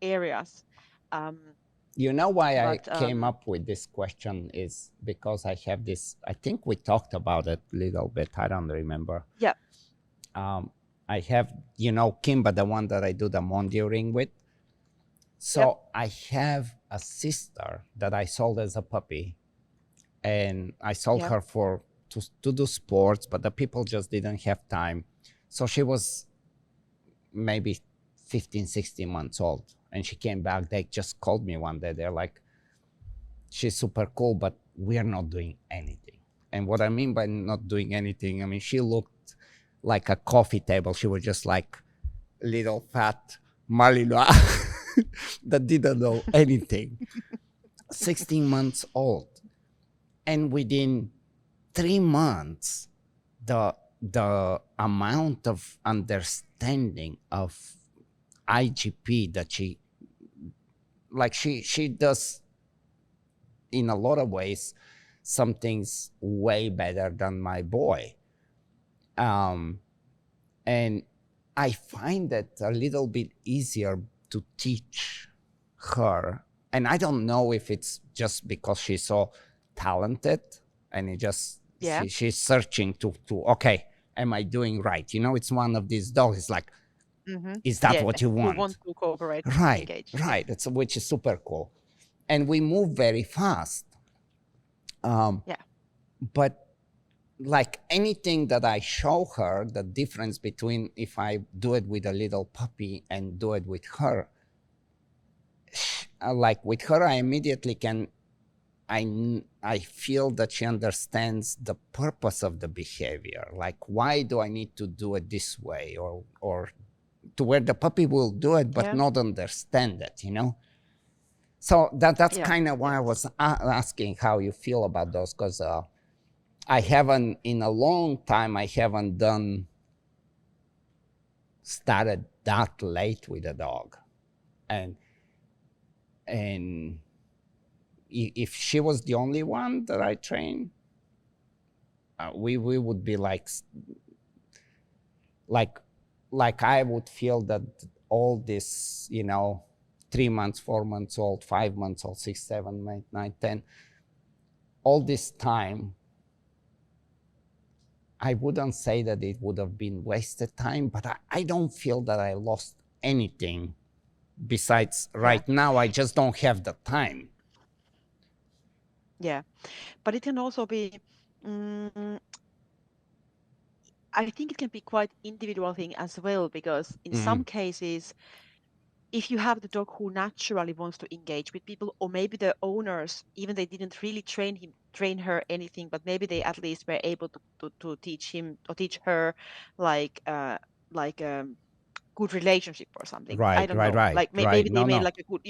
areas. um You know why I but came up with this question is because I have this, I think we talked about it a little bit, I don't remember. yeah. um, I have, Kimba, the one that I do the mondioring with. Yep. So I have a sister that I sold as a puppy, and I sold Yep. her to do sports, but the people just didn't have time. So she was maybe 15, 16 months old, and she came back. They just called me one day. They're like, she's super cool, but we are not doing anything. And what I mean by not doing anything, I mean, she looked like a coffee table. She was just like little fat Malinois that didn't know anything. 16 months old. And within 3 months, the amount of understanding of IGP that she does in a lot of ways some things way better than my boy. Um, and I find it a little bit easier to teach her. And I don't know if it's just because she's so talented and it just Yeah. she's searching to okay, am I doing right? It's one of these dogs. It's like, Mm-hmm. is that Yeah. what you Who want want? to cooperate and Right, engage? Yeah. right. It's which is super cool, and we move very fast. Yeah. But like anything that I show her, the difference between if I do it with a little puppy and do it with her, like with her, I I feel that she understands the purpose of the behavior. Like, why do I need to do it this way, or to where the puppy will do it but not understand it, you know? So that's kind of why I was asking how you feel about those, because I haven't, in a long time, I haven't started that late with a dog. And if she was the only one that I trained, we would be like I would feel that all this, 3 months, 4 months old, 5 months old, 6, 7, 8, 9, 10, all this time, I wouldn't say that it would have been wasted time, but I don't feel that I lost anything. Besides, right now, I just don't have the time. Yeah, but it can also be, I think it can be quite individual thing as well, because in some cases, if you have the dog who naturally wants to engage with people, or maybe the owners, even they didn't really train her anything, but maybe they at least were able to teach him or teach her like good relationship or something. I don't know. Like maybe they made like a good,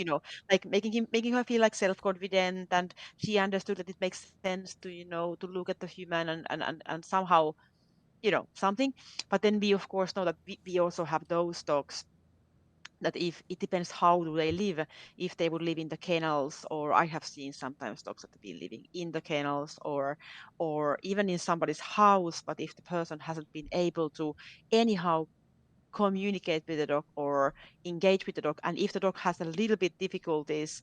like making her feel like self-confident, and she understood that it makes sense to, to look at the human and somehow, something. But then we of course know that we also have those dogs that if it depends how do they live, if they would live in the kennels, or I have seen sometimes dogs that have been living in the kennels or even in somebody's house, but if the person hasn't been able to anyhow communicate with the dog or engage with the dog, and if the dog has a little bit difficulties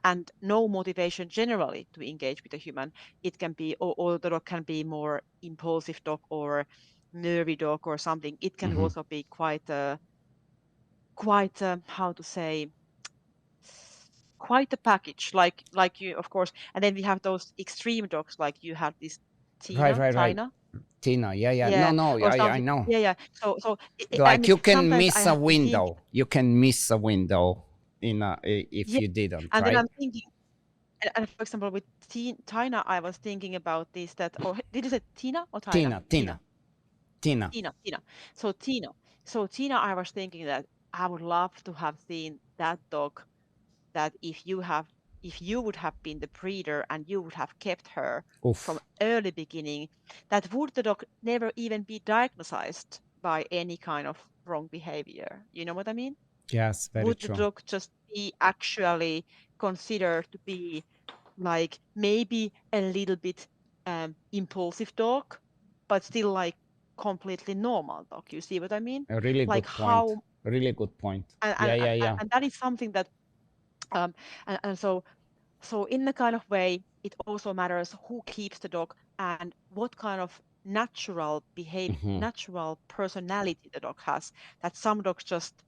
and no motivation generally to engage with a human, it can be, or the dog can be more impulsive dog or nervy dog or something. It can also be quite how to say, quite a package, like you, of course. And then we have those extreme dogs, like you have this Tina. Tina, yeah. Yeah, No, or I something. know. Yeah. So I Like, mean, you can sometimes I miss a have been thinking, window. You can miss a window if you didn't, and then right? I'm thinking, and for example, with Tina, I was thinking about this, that, or did you say Tina or Tina? Tina. Tina. So Tina, I was thinking that I would love to have seen that dog, that if you would have been the breeder and you would have kept her from Oof. early beginning, that would the dog never even be diagnosed by any kind of wrong behavior. You know what I mean? Yes, very Would the true. dog just be actually considered to be like maybe a little bit impulsive dog, but still like completely normal dog? You see what I mean? A really Like good point. how, Really good point. and Yeah, yeah, yeah. and that is something that and so in a kind of way, it also matters who keeps the dog and what kind of natural behavior, natural personality the dog has. That some dogs just,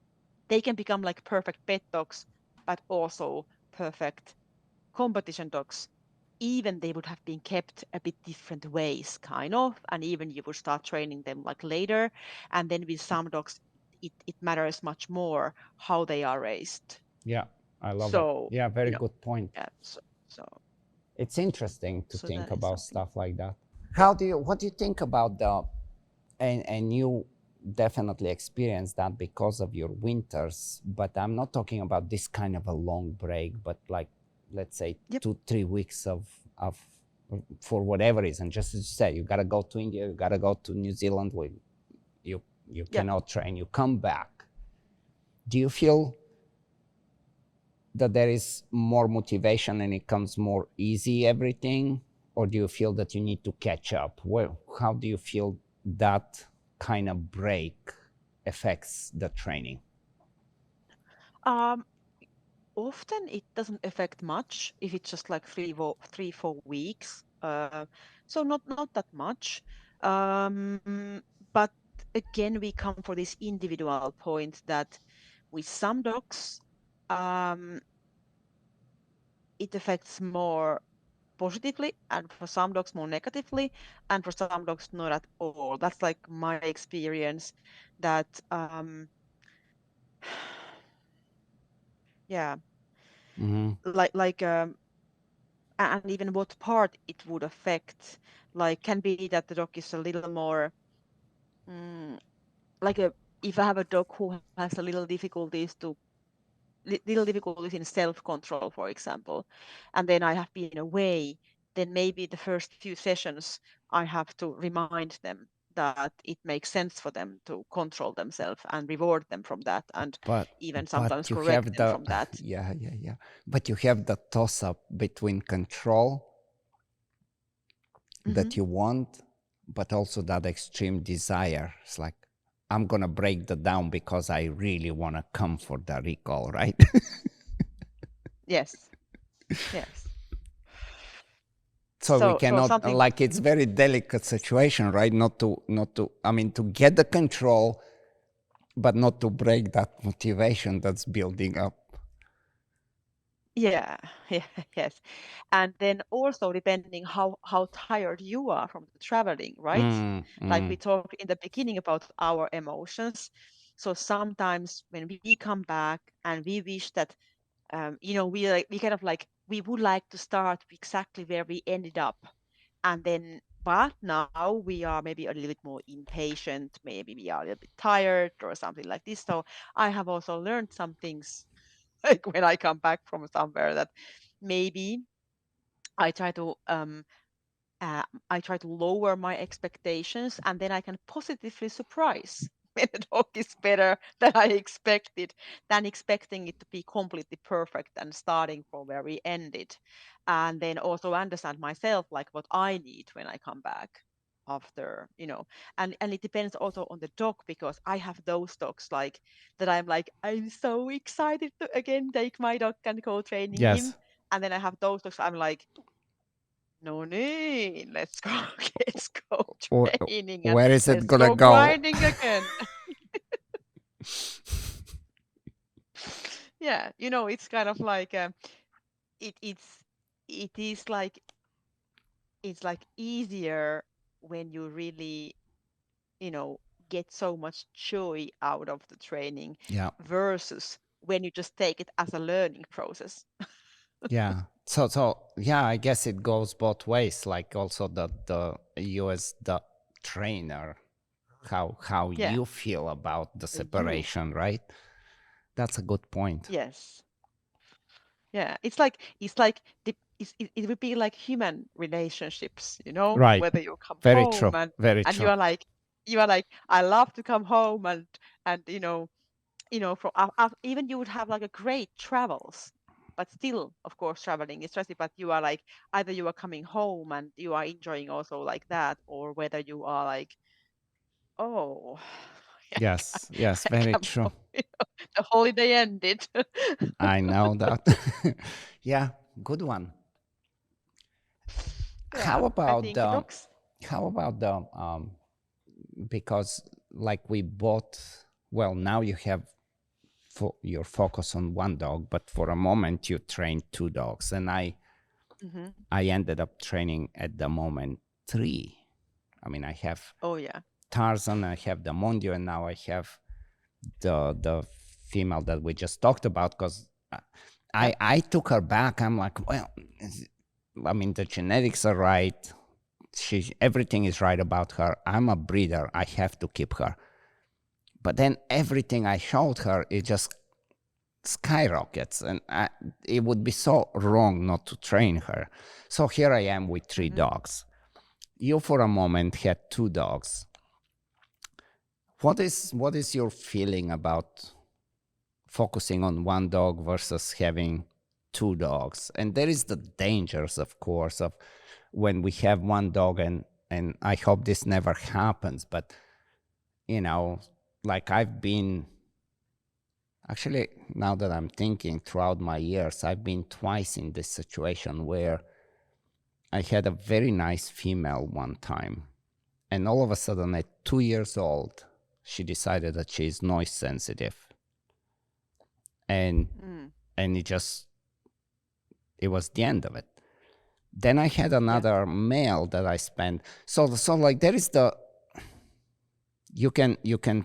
they can become like perfect pet dogs, but also perfect competition dogs. Even they would have been kept a bit different ways, kind of, and even you would start training them like later. And then with some dogs, it matters much more how they are raised. Yeah, I love it. So, Yeah, very good point. yeah, so It's interesting to so think that is about something. stuff like that. Yeah. What do you think about and you definitely experience that because of your winters, but I'm not talking about this kind of a long break, but like, let's say, Yep. 2-3 weeks of for whatever reason, just as you say, you got to go to India, you got to go to New Zealand, where you cannot train, you come back. Do you feel that there is more motivation and it comes more easy, everything, or do you feel that you need to catch up? How do you feel that kind of break affects the training? Often it doesn't affect much if it's just like 3-4 weeks. So not that much. But again, we come for this individual point that with some dogs, um, it affects more positively, and for some dogs more negatively, and for some dogs not at all. That's like my experience. That yeah, like and even what part it would affect. Like, can be that the dog is a little more like if I have a dog who has a little difficulties in self-control, for example, and then I have been away, then maybe the first few sessions I have to remind them that it makes sense for them to control themselves and reward them from that, and but even sometimes but you correct have them the from that. yeah, but you have the toss up between control that you want, but also that extreme desire. It's like, I'm gonna break that down because I really want to come for the recall, right? Yes. Yes. So we So cannot, something. like, it's very delicate situation, right? Not to I mean, to get the control, but not to break that motivation that's building up. Yeah, yeah, yes. And then also depending how tired you are from the traveling, right? Like we talked in the beginning about our emotions. So sometimes when we come back and we wish that we kind of like we would like to start exactly where we ended up. And then but now we are maybe a little bit more impatient, maybe we are a little bit tired or something like this. So I have also learned some things like when I come back from somewhere that maybe I try to I try to lower my expectations, and then I can positively surprise when the dog is better than I expected, than expecting it to be completely perfect and starting from where we ended. And then also understand myself, like what I need when I come back after, and it depends also on the dog, because I have those dogs like that I'm so excited to again take my dog and go training him. Yes. And then I have those dogs I'm like, no need, let's go, let's go Wh- training and Where is it let's gonna go go? grinding again. Yeah, it's kind of like it it's it is like it's like easier when you really you know get so much joy out of the training Yeah. versus when you just take it as a learning process. Yeah. So yeah, I guess it goes both ways. Like also the you as the trainer, how Yeah, you feel about the you. separation, right? That's a good point. Yes. Yeah, it would be like human relationships, Right. whether you come Very true. home and Very and true. you are like, I love to come home, and for even you would have like a great travels, but still, of course, traveling is stressful. But you are like, either you are coming home and you are enjoying also like that, or whether you are like, oh, Yes. Yes. I Very come true. home, the holiday ended. I know that. Yeah. Good one. Yeah, How I about think the dogs. how about the because like we both, well, now you have your focus on one dog, but for a moment you trained two dogs, and Hmm. I ended up training at the moment three. I mean, I have Oh yeah. Tarzan, I have the Mondio, and now I have the female that we just talked about, because Yeah. I took her back. I'm like, well, I mean, the genetics are right. Everything is right about her. I'm a breeder. I have to keep her. But then everything I showed her, it just skyrockets, and it would be so wrong not to train her. So here I am with three Hmm. dogs. You for a moment had two dogs. What is your feeling about focusing on one dog versus having two dogs? And there is the dangers, of course, of when we have one dog, and I hope this never happens, but you know like I've been, actually, now that I'm thinking, throughout my years I've been twice in this situation where I had a very nice female one time, and all of a sudden at 2 years old she decided that she's noise sensitive, and Mm. it was the end of it. Then I had Yeah. another male that I spent, so like there is the, you can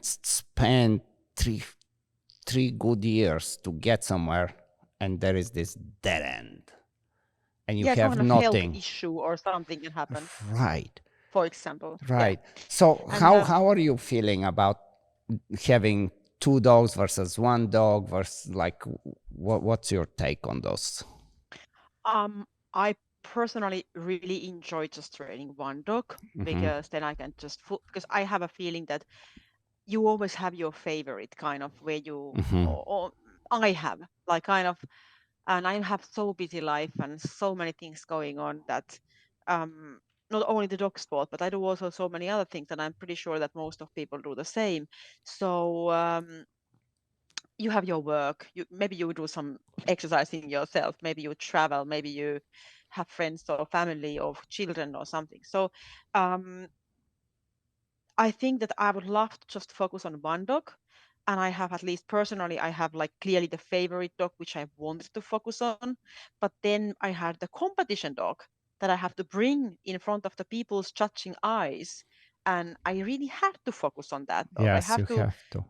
spend three good years to get somewhere, and there is this dead end. and you Yeah, some have kind of health nothing. issue or something can happen, Right, for example. Yeah. right. So And how are you feeling about having two dogs versus one dog versus like what's your take on those? I personally really enjoy just training one dog Hmm. because then I can just because I have a feeling that you always have your favorite kind of where you Hmm. or I have like kind of, and I have so busy life and so many things going on that um not only the dog sport, but I do also so many other things, and I'm pretty sure that most of people do the same. So you have your work, you maybe you do some exercising yourself, maybe you travel, maybe you have friends or family or children or something. So um I think that I would love to just focus on one dog. And I have, at least personally, I have like clearly the favorite dog which I wanted to focus on. But then I had the competition dog that I have to bring in front of the people's judging eyes. And I really had to focus on that dog. I Yes, have you to, have to.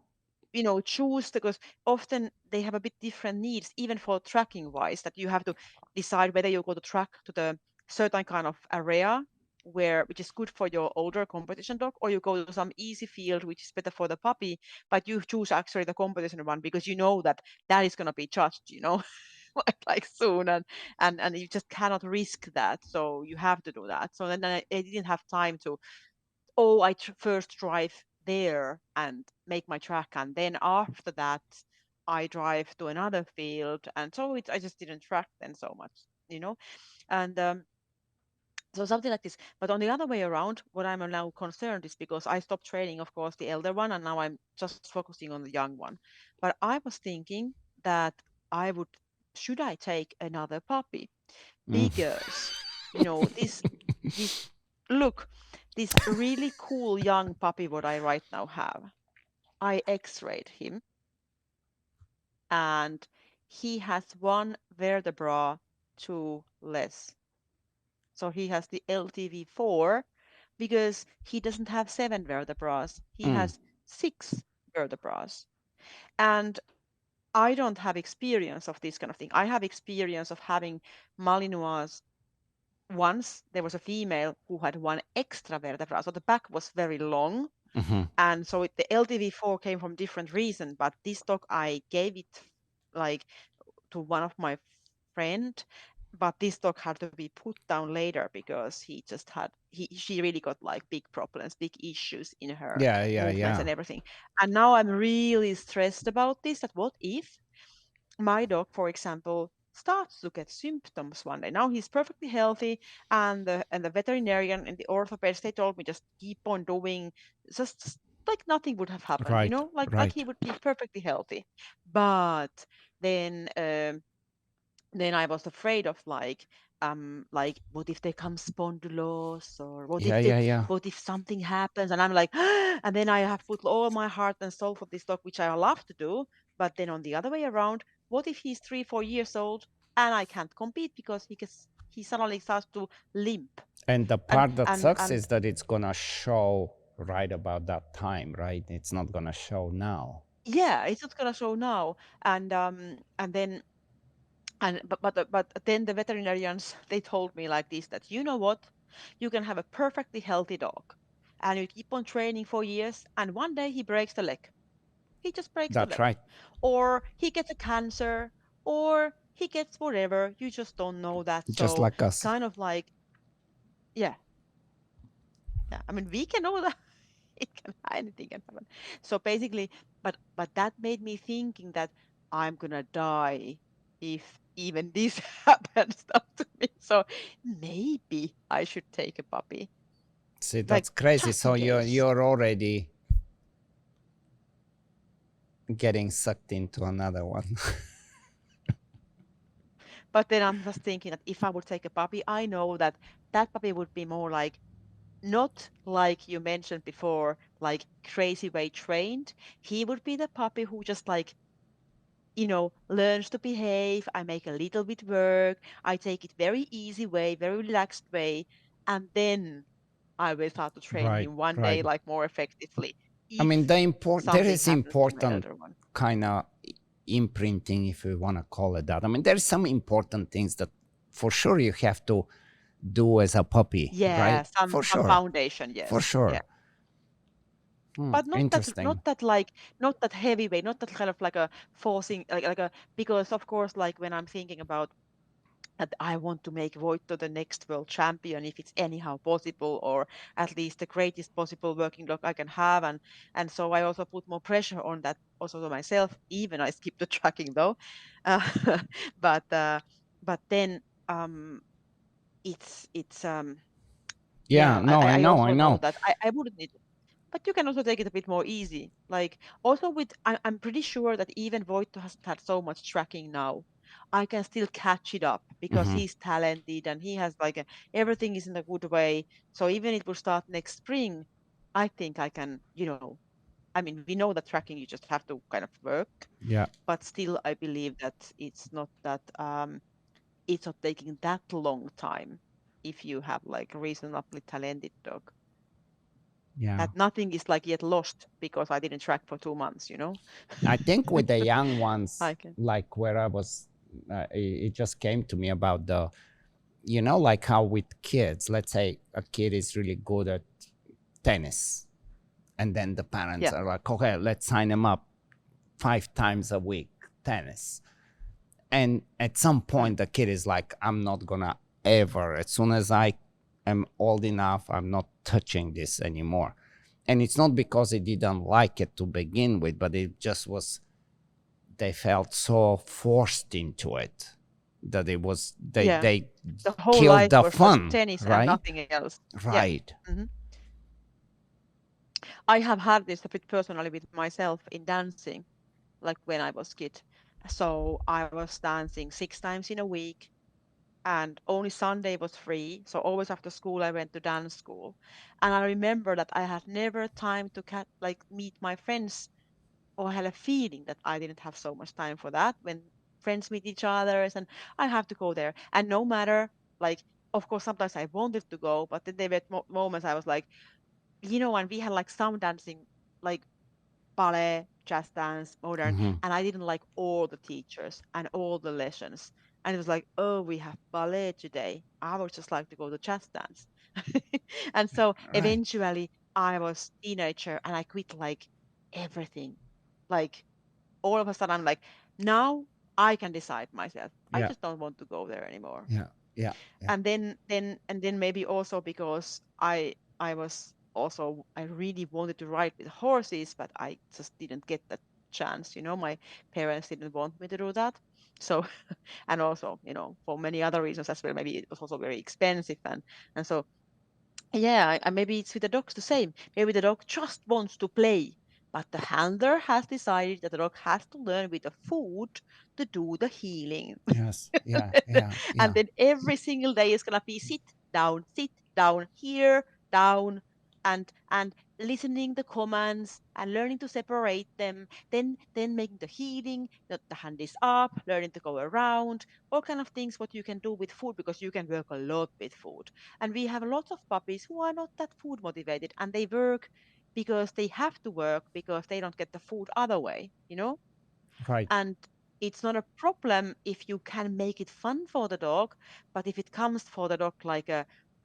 choose, because often they have a bit different needs, even for tracking wise, that you have to decide whether you go to track to the certain kind of area which is good for your older competition dog, or you go to some easy field which is better for the puppy, but you choose actually the competition one because you know that that is going to be judged, like soon, and you just cannot risk that, so you have to do that. So then I didn't have time to, oh, I first drive there and make my track, and then after that I drive to another field, and so I just didn't track then so much, and so something like this. But on the other way around, what I'm now concerned is because I stopped training, of course, the elder one, and now I'm just focusing on the young one. But I was thinking that I would, should I take another puppy? Mm. Because this look, this really cool young puppy what I right now have, I x-rayed him, and he has one vertebra too less. So he has the LTV4 because he doesn't have 7 vertebrae. He Mm. has 6 vertebrae. And I don't have experience of this kind of thing. I have experience of having Malinois. Once there was a female who had one extra vertebra, so the back was very long, Hmm. and so the LTV4 came from different reason. But this dog I gave it like to one of my friend, but this dog had to be put down later because she really got like big problems, big issues in her Yeah, yeah, movements yeah. and everything. And now I'm really stressed about this, that what if my dog, for example, starts to get symptoms one day. Now he's perfectly healthy, and the veterinarian and the orthopedist, they told me just keep on doing, just like nothing would have happened, Right, like he right. would be perfectly healthy. But then then I was afraid of like what if they come spondylus, or Yeah, yeah, yeah. what if something happens, and I'm like and then I have put all my heart and soul for this dog, which I love to do. But then on the other way around, what if he's 3-4 years old and I can't compete because he suddenly starts to limp, And the and part that and sucks and is that it's gonna show right about that time, right? It's not gonna show now. yeah, it's not gonna show now. And then but then the veterinarians, they told me like this, that you know what, you can have a perfectly healthy dog and you keep on training for years, and one day he breaks the leg. He just breaks the That's leg, right. or he gets a cancer, or he gets whatever, you just don't know that. Just So like us. kind of like, yeah, yeah, I mean, we can know that it can, anything can happen. So basically, but that made me thinking that I'm gonna die if even this happens now to me. So maybe I should take a puppy, See, like that's crazy. just So in you're case. you're already getting sucked into another one. But then I'm just thinking that if I would take a puppy, I know that that puppy would be more like, not like you mentioned before, like crazy way trained. He would be the puppy who just like, learns to behave. I make a little bit work. I take it very easy way, very relaxed way. And then I will start to train Right, him one right. day, like more effectively, I mean, if there something is happens to my important elder one. kind of imprinting, if you want to call it that. I mean, there's some important things that for sure you have to do as a puppy, Yeah, right? some For sure, foundation, for yes. Yeah. sure. But Interesting. not that heavyweight, not that kind of like a forcing like a, because of course like when I'm thinking about that I want to make Voito the next world champion if it's anyhow possible, or at least the greatest possible working dog I can have, and so I also put more pressure on that also to myself. Even I skip the tracking though, uh, but uh, but then it's Yeah, yeah, no, I I know, I also know know. that I wouldn't need. But you can also take it a bit more easy. Like also with, I'm pretty sure that even Voito hasn't had so much tracking now. I can still catch it up because Hmm. he's talented and he has like everything is in a good way. So even it will start next spring, I think I can, I mean, we know that tracking you just have to kind of work, Yeah, but still I believe that it's not taking that long time if you have like a reasonably talented dog. yeah. That nothing is like yet lost because I didn't track for 2 months, I think with the young I ones, can. like where I was, it just came to me about the, like how with kids, let's say a kid is really good at tennis, and then the parents Yeah. are like, okay, let's sign him up 5 times a week, tennis. And at some Mm. point, the kid is like, I'm not gonna ever, as soon as I am old enough, I'm not touching this anymore. And it's not because he didn't like it to begin with, but it just was, they felt so forced into it that it was, Yeah. they The whole killed life the was just fun, tennis and right? nothing else. Yeah. Right. hmm I have had this a bit personally with myself in dancing, like when I was kid. So I was dancing 6 times in a week, and only Sunday was free. So always after school, I went to dance school. And I remember that I had never time to like meet my friends, or I had a feeling that I didn't have so much time for that when friends meet each other and I have to go there. And no matter, like, of course, sometimes I wanted to go, but then there were moments I was like, and we had like some dancing, like ballet, jazz dance, modern, Hmm. and I didn't like all the teachers and all the lessons. And it was like, oh, we have ballet today. I would just like to go to jazz dance. And so Right. eventually I was teenager and I quit like everything. Like all of a sudden I'm like, now I can decide myself. I Yeah. just don't want to go there anymore. Yeah. Yeah. Yeah. And then maybe also because I was also, I really wanted to ride with horses, but I just didn't get that chance. My parents didn't want me to do that. So and also, for many other reasons as well, maybe it was also very expensive, and so yeah, maybe it's with the dogs the same. Maybe the dog just wants to play, but the handler has decided that the dog has to learn with the food to do the healing. Yes. Yeah. Yeah. And Yeah. then every single day is gonna be sit down here, down, and listening the commands and learning to separate them. Then making the healing, the hand is up, learning to go around, all kind of things what you can do with food because you can work a lot with food. And we have lots of puppies who are not that food motivated and they work because they have to work because they don't get the food other way. Right. And it's not a problem if you can make it fun for the dog, but if it comes for the dog like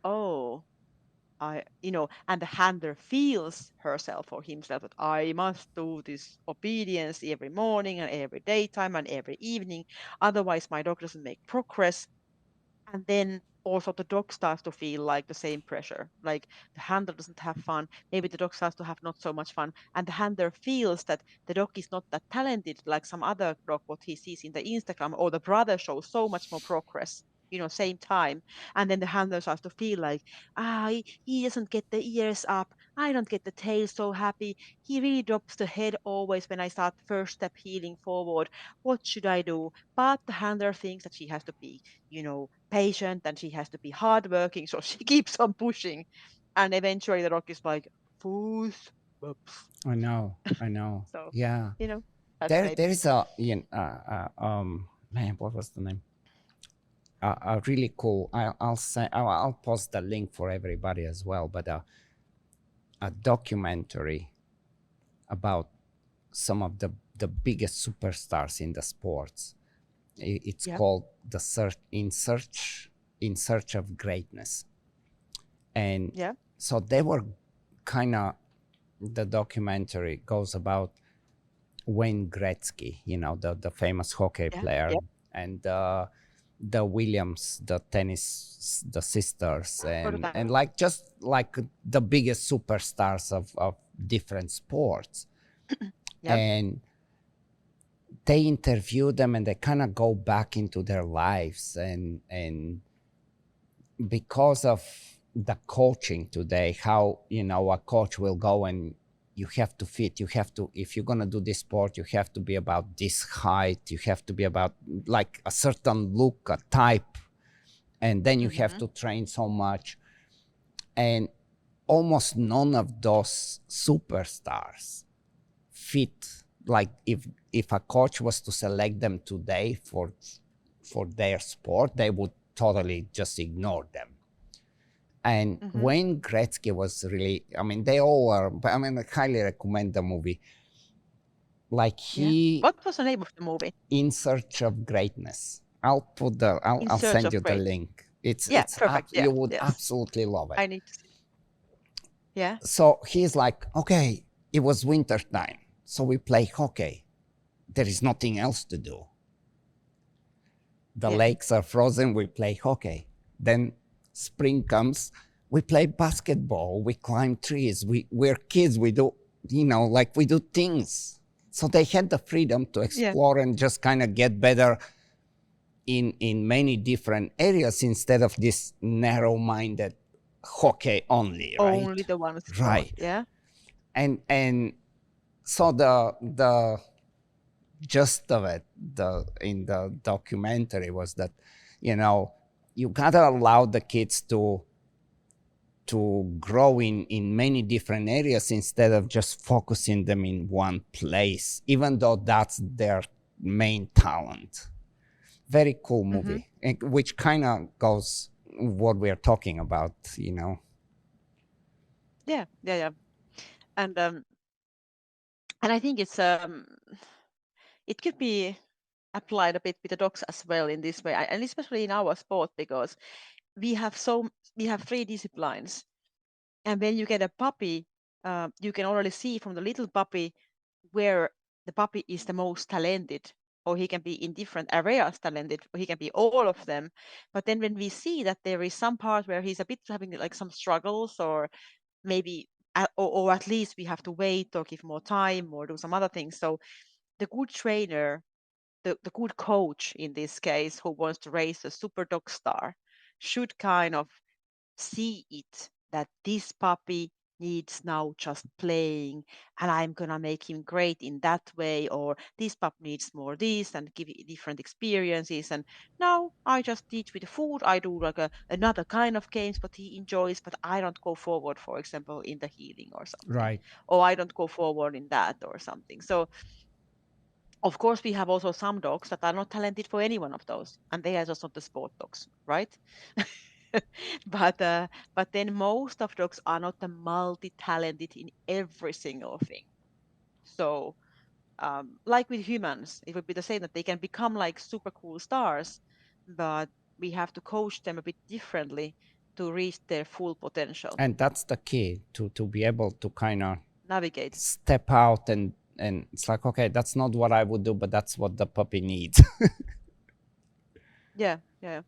oh, and the handler feels herself or himself that I must do this obedience every morning and every daytime and every evening, otherwise my dog doesn't make progress. And then also the dog starts to feel like the same pressure, like the handler doesn't have fun, maybe the dog starts to have not so much fun, and the handler feels that the dog is not that talented like some other dog what he sees in the Instagram, or the brother shows so much more progress, same time. And then the handler starts to feel like, he doesn't get the ears up, I don't get the tail so happy, he really drops the head always when I start first step healing forward, what should I do? But the handler thinks that she has to be, patient and she has to be hardworking. So she keeps on pushing. And eventually the rock is like, fools. Whoops. I know. I know. So, Yeah. that's There maybe. is a, man, what was the name? Really cool. I'll say, I'll post the link for everybody as well. But a documentary about some of the biggest superstars in the sports, It's Yeah. called the search of greatness. And Yeah. so they were kind of, the documentary goes about Wayne Gretzky, the famous hockey Yeah. player, Yeah. and the Williams, the tennis, the sisters, Heard of and that. and like just like the biggest superstars of different sports. Yeah. And they interview them, and they kind of go back into their lives, and because of the coaching today, how a coach will go and you have to fit, you have to, if you're going to do this sport, you have to be about this height, you have to be about like a certain look, a type, and then you have Mm-hmm. to train so much. And almost none of those superstars fit. Like if a coach was to select them today for their sport, they would totally just ignore them. And Mm-hmm. Wayne Gretzky was really, I mean, they all are, but I mean, I highly recommend the movie. Like Yeah. he, What was the name of the movie? In Search of Greatness. In I'll Search send of you the Great. link. Yeah. Perfect. Yeah. You would Yes. absolutely love it. I need to see. Yeah. So he's like, okay, it was winter time, so we play hockey. There is nothing else to do. The Yeah. lakes are frozen, we play hockey. Then spring comes, we play basketball, we climb trees, we're kids, we do, like we do things. So they had the freedom to Yeah. explore and just kind of get better in many different areas instead of this narrow-minded hockey only, Only right? the one sport. Right. Yeah. And so the gist of it, in the documentary, was that you gotta allow the kids to grow in many different areas instead of just focusing them in one place, even though that's their main talent. Very cool Mm-hmm. movie, which kind of goes what we're talking about. Yeah. Yeah. Yeah. And I think it could be applied a bit with the dogs as well in this way, and especially in our sport, because we have three disciplines, and when you get a puppy, you can already see from the little puppy where the puppy is the most talented, or he can be in different areas talented, or he can be all of them. But then when we see that there is some part where he's a bit having like some struggles, or maybe or at least we have to wait or give more time or do some other things. So the good trainer, the good coach in this case, who wants to raise a super dog star, should kind of see it that this puppy needs now just playing, and I'm gonna make him great in that way, or this pup needs more this, and give it different experiences. And now I just teach with the food, I do like another kind of games but he enjoys, but I don't go forward, for example, in the healing or something, Right. or I don't go forward in that or something. So of course, we have also some dogs that are not talented for any one of those, and they are just not the sport dogs, right? But then most of dogs are not the multi-talented in every single thing. So like with humans, it would be the same, that they can become like super cool stars, but we have to coach them a bit differently to reach their full potential. And that's the key, to be able to kind of Navigate. step out, and it's like, okay, that's not what I would do, but that's what the puppy needs. Yeah, yeah.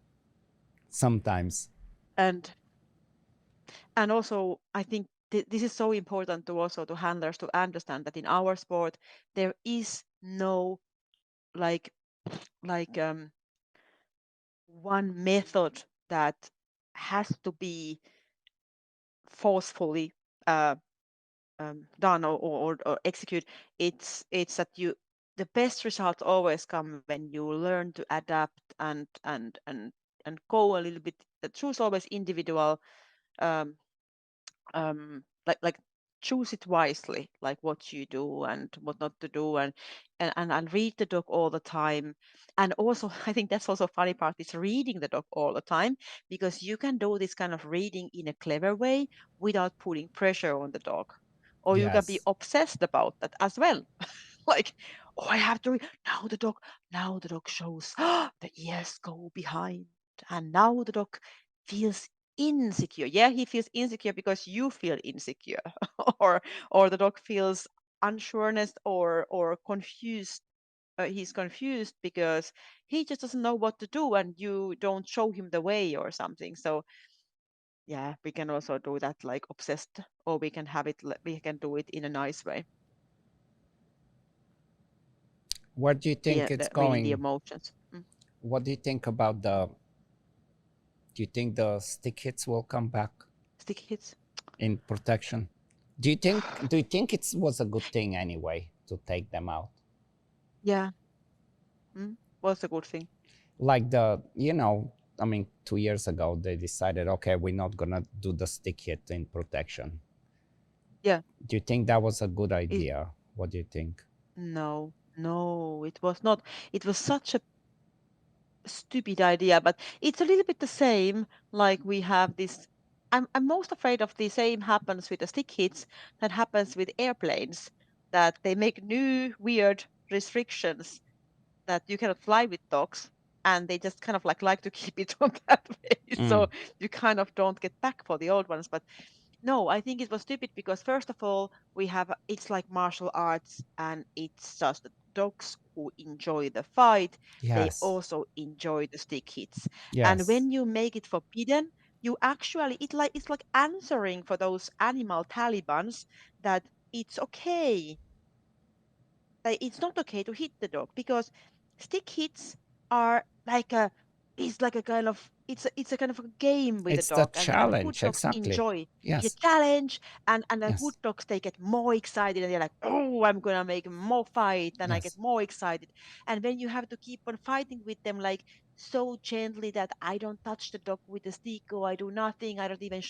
Sometimes. And also I think this is so important to also to handlers to understand that in our sport there is no like like one method that has to be forcefully uh, done or execute. It's that you the best results always come when you learn to adapt and go a little bit. The truth always individual, um, like choose it wisely, like what you do and what not to do, and read the dog all the time. And also I think that's also funny part is reading the dog all the time, because you can do this kind of reading in a clever way without putting pressure on the dog, or you can be Yes. obsessed about that as well. Like, Oh, I have to now the dog shows the ears go behind. And now the dog feels insecure. Yeah, he feels insecure because you feel insecure. or or the dog feels unsureness or confused. He's confused because he just doesn't know what to do and you don't show him the way or something. So yeah, we can also do that like obsessed, or we can have it, we can do it in a nice way. Where do you think it's Really the going? emotions. What do you think about the? Do you think the stick hits will come back Stick hits. in protection? Do you think it was a good thing anyway to take them out? Yeah, was a good thing. Like I mean, 2 years ago they decided, okay, we're not gonna do the stick hit in protection. Yeah. Do you think that was a good It, idea? What do you think? no, it was not. It was such a stupid idea, but it's a little bit the same. Like we have this. I'm most afraid of the same happens with the stick hits that happens with airplanes, that they make new weird restrictions that you cannot fly with dogs, and they just kind of like to keep it on that way. So Mm, you kind of don't get back for the old ones. But no, I think it was stupid because first of all, it's like martial arts and it's just the dogs who enjoy the fight. They yes, also enjoy the stick hits. And yes, when you make it forbidden, you actually it's like answering for those animal Talibans that it's okay, like it's not okay to hit the dog because stick hits are like a it's like a kind of it's a kind of a game with a it's the dog, and the good challenge, dogs exactly. enjoy it's a Yes, challenge, and the good yes, dogs they get more excited and they're like, oh, I'm gonna make more fight, and I get yes, more excited. And when you have to keep on fighting with them like so gently that I don't touch the dog with the stick or I do nothing, I don't even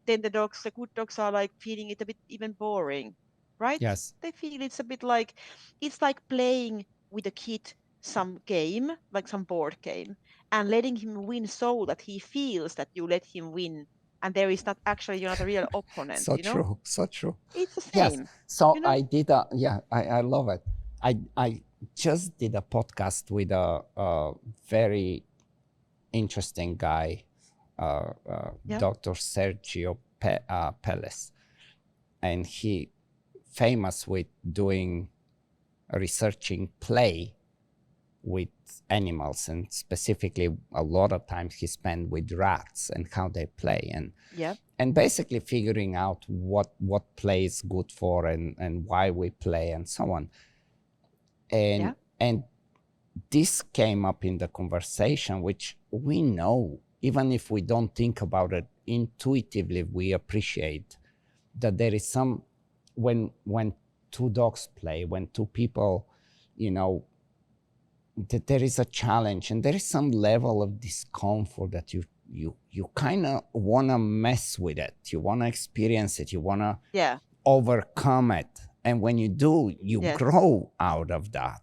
then the good dogs are like feeling it a bit even boring, right? yes. They feel it's a bit like it's like playing with a kid some game, like some board game, and letting him win so that he feels that you let him win, and there is not actually you're not a real opponent, So true, so true. It's the Yes. same, So you know? I did I love it. I just did a podcast with a very interesting guy, Yeah, Dr. Sergio Pellis, and he famous with doing researching play with animals, and specifically a lot of times he spent with rats and how they play, yeah, and basically figuring out what play is good for, and why we play and so on. yeah, And this came up in the conversation, which we know, even if we don't think about it intuitively, we appreciate that there is some, when two dogs play, when two people, you know, that there is a challenge and there is some level of discomfort that you kind of want to mess with it, you want to experience it, you want to yeah, overcome it, and when you do, you yes, grow out of that,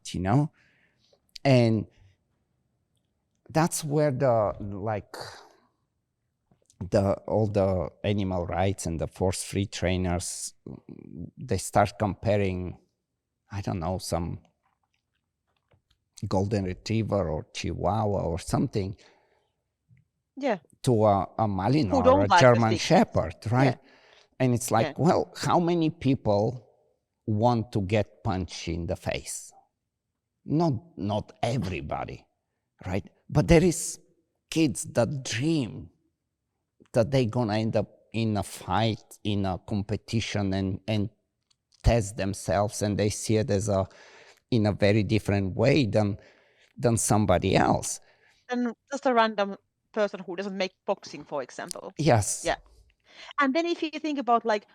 and that's where the like the all the animal rights and the force free trainers, they start comparing, I don't know, some golden retriever or chihuahua or something yeah. to a Who Malinois or a don't like the German stick hits? Shepherd, Yeah, right? And it's yeah, like, well, how many people want to get punched in the face? Not everybody, right? But there is kids that dream that they're gonna end up in a fight, in a competition, and test themselves, and they see it as a in a very different way than somebody else. and just a random person who doesn't make boxing, for example. Yes. Yeah. And then if you think about like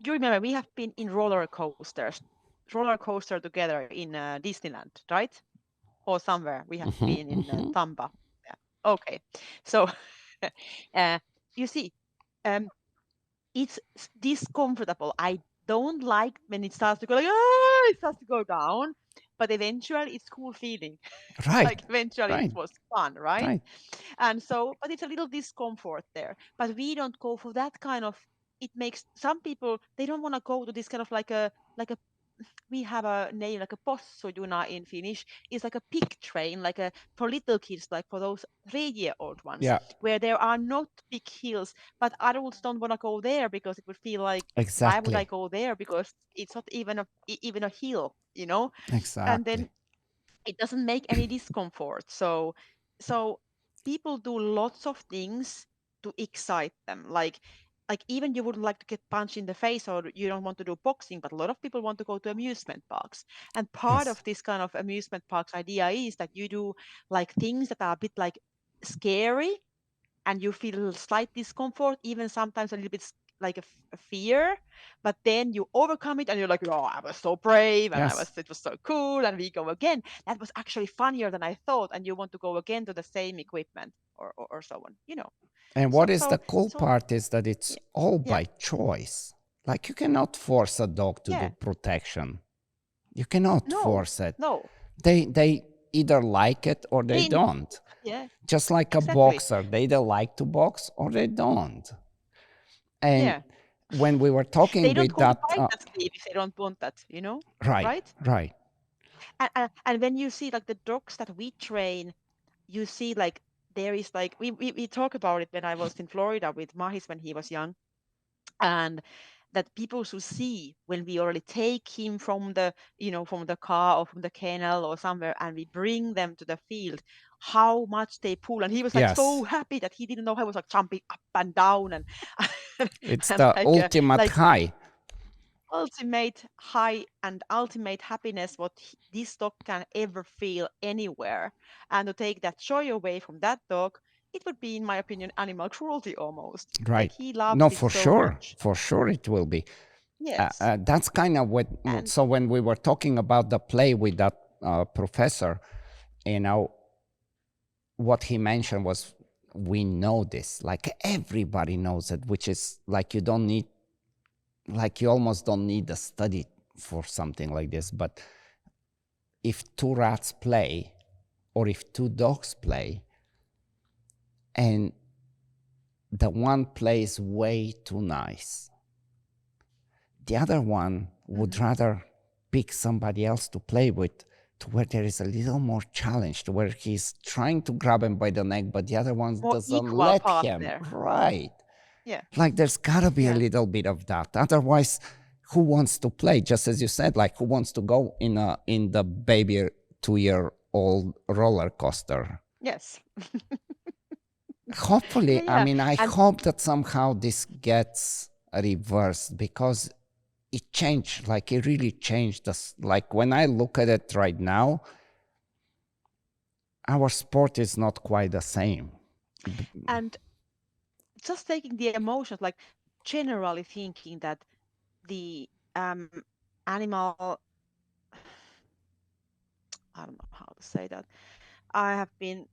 you remember we have been in roller coaster together in Disneyland, right? Or somewhere we have Hmm, been in hmm. Tampa. Yeah. Okay. So uh, you see, um, it's discomfortable. I don't like when it starts to go like, it starts to go down, but eventually it's cool feeling. Right, Like eventually it right, was fun, right? right. And so, but it's a little discomfort there. But we don't go for that kind of. It makes some people they don't want to go to this kind of like a we have a name like a possujuna in Finnish. It's like a pig train, like a for little kids, like for those 3-year-old ones, Yeah, where there are not big hills, but adults don't want to go there because it would feel like, why would I exactly. go there? Because it's not even even a hill, you know. And Exactly. then it doesn't make any discomfort. So people do lots of things to excite them. Like even you wouldn't like to get punched in the face or you don't want to do boxing, but a lot of people want to go to amusement parks. And part Yes. of this kind of amusement parks idea is that you do like things that are a bit like scary and you feel slight discomfort, even sometimes a little bit like a fear, but then you overcome it and you're like, oh, I was so brave and Yes. it was so cool, and we go again. That was actually funnier than I thought, and you want to go again to the same equipment or so on, you know. And So what is the so cool so part is that it's yeah, all yeah, by choice. Like you cannot force a dog to do yeah. protection. You cannot No, force it. no. They either like it or they They need, don't. yeah, Just like a exactly. boxer, they either like to box or they don't. And Yeah. when we were They talking don't with go to that, fight that Steve if they don't want that, you know, right, right? right, And when you see like the dogs that we train, you see like there is like we talk about it when I was in Florida with Mahis when he was young, and that people should see when we already take him from the, you know, from the car or from the kennel or somewhere and we bring them to the field, how much they pull. And he was like so yes. happy that he didn't know I was like jumping up and down and It's and the ultimate like high. ultimate high and ultimate happiness what this dog can ever feel anywhere. And to take that joy away from that dog, it would be, in my opinion, animal cruelty almost. Like Right. he No, loves it for so sure. much. For sure it will be. Yes. That's kind of what, And so when we were talking about the play with that professor, you know, what he mentioned was, we know this, like everybody knows it, which is like you don't need, like you almost don't need a study for something like this. But if two rats play or if two dogs play and the one plays way too nice, the other one would mhm, rather pick somebody else to play with, to where there is a little more challenge, to where he's trying to grab him by the neck, but the other one more doesn't equal let part him. there. Right. Yeah. Like there's gotta be a Yeah. little bit of that. Otherwise, who wants to play? Just as you said, like who wants to go in the baby 2-year old roller coaster? Yes. Hopefully, Yeah. I Yeah. mean, I And hope that somehow this gets reversed, because it changed, like it really changed us. Like when I look at it right now, our sport is not quite the same. and just taking the emotions, like generally thinking that the animal, I don't know how to say that. I have been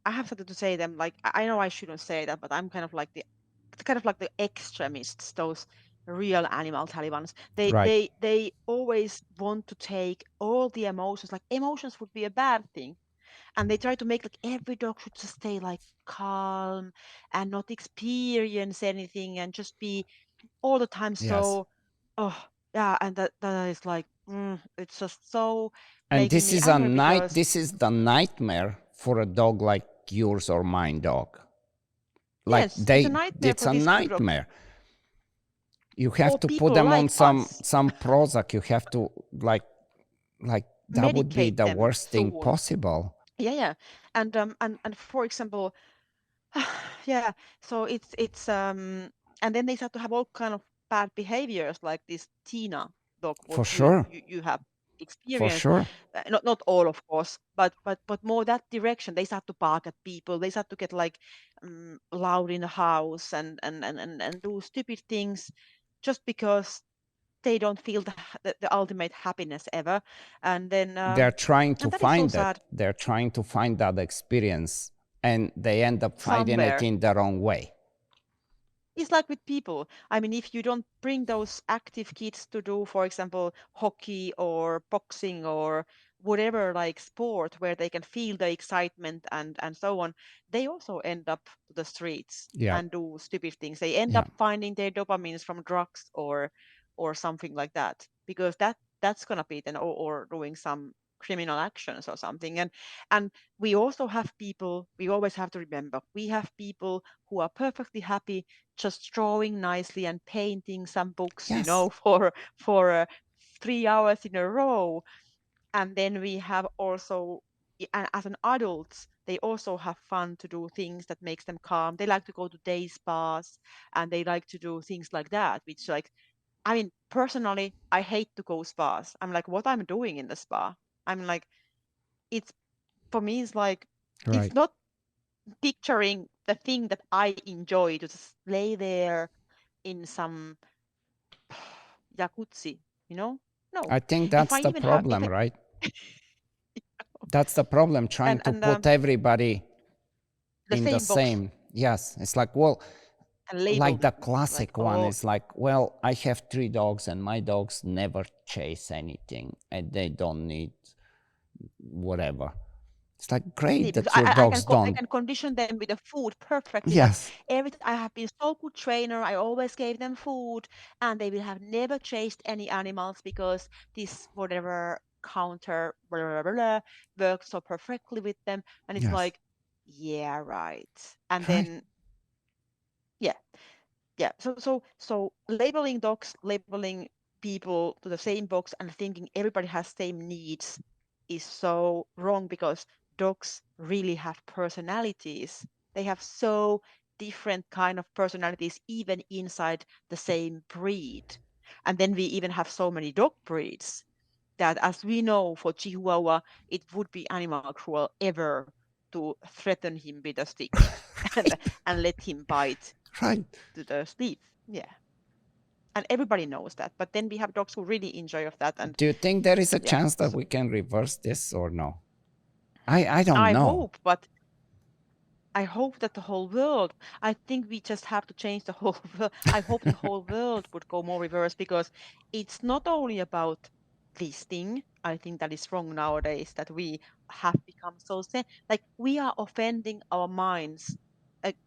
I have started to say them like I know I shouldn't say that, but I'm kind of like the extremists, those real animal Talibans. They Right. they they always want to take all the emotions, like emotions would be a bad thing. And they try to make like every dog should just stay like calm and not experience anything and just be all the time Yes. so, oh yeah, and that is like it's just so And making this me is a angry night. because This is the nightmare for a dog like yours or mine dog. Like yes, it's a nightmare it's for a this kind of dog nightmare. You have or to put people them on like us. some Prozac. You have to like that would be Medicate the them worst thing soon. possible. Yeah, yeah. And for example, yeah, so and then they start to have all kind of bad behaviors like this Tina dog, what For you sure. you, you have For experienced. sure. Not all, of course, but more that direction. They start to bark at people. They start to get like loud in the house and do stupid things just because they don't feel the ultimate happiness ever. And then They're trying to and that is so find sad it. They're trying to find that experience, and they end up finding it somewhere. in the wrong way. It's like with people. I mean, if you don't bring those active kids to do, for example, hockey or boxing or whatever like sport where they can feel the excitement and so on, they also end up to the streets Yeah. and do stupid things. They end Yeah. up finding their dopamines from drugs or something like that because that that's gonna be then, or doing some criminal actions or something. And we also have people, we always have to remember, we have people who are perfectly happy just drawing nicely and painting some books, Yes. for 3 hours in a row. And then we have also, and as an adults, they also have fun to do things that makes them calm. They like to go to day spas, and they like to do things like that, which, like, I mean, personally, I hate to go spas. I'm like, what I'm doing in the spa? I'm like, it's, for me, it's like, it's Right. not picturing the thing that I enjoy to just lay there in some jacuzzi, you know? No. I think If that's I the even have, if problem, I, right? That's the problem, trying and to put everybody the in the same box same. Yes, it's like, well, and label like the them, like, classic one oh, is like, well, I have 3 dogs and my dogs never chase anything and they don't need whatever. It's like, yeah, great because that your dogs I don't. can condition them with the food perfectly. Like, Yes, I have been so good trainer. I always gave them food, and they will have never chased any animals because this whatever counter blah, blah, blah, blah, works so perfectly with them. And it's yes, like, yeah, right. And right, then, yeah, yeah. So labeling dogs, labeling people to the same box and thinking everybody has same needs is so wrong, because dogs really have personalities. They have so different kind of personalities even inside the same breed. And then we even have so many dog breeds that, as we know, for Chihuahua, it would be animal cruel ever to threaten him with a stick and right, and let him bite right. to the sleeve. Yeah. And everybody knows that. But then we have dogs who really enjoy of that. And Do you think there is a yeah, chance that so we can reverse this or no? I don't I know. hope, but I hope that the whole world, I think we just have to change the whole world. I hope the whole world would go more reverse, because it's not only about this thing. I think that is wrong nowadays, that we have become so like we are offending our minds,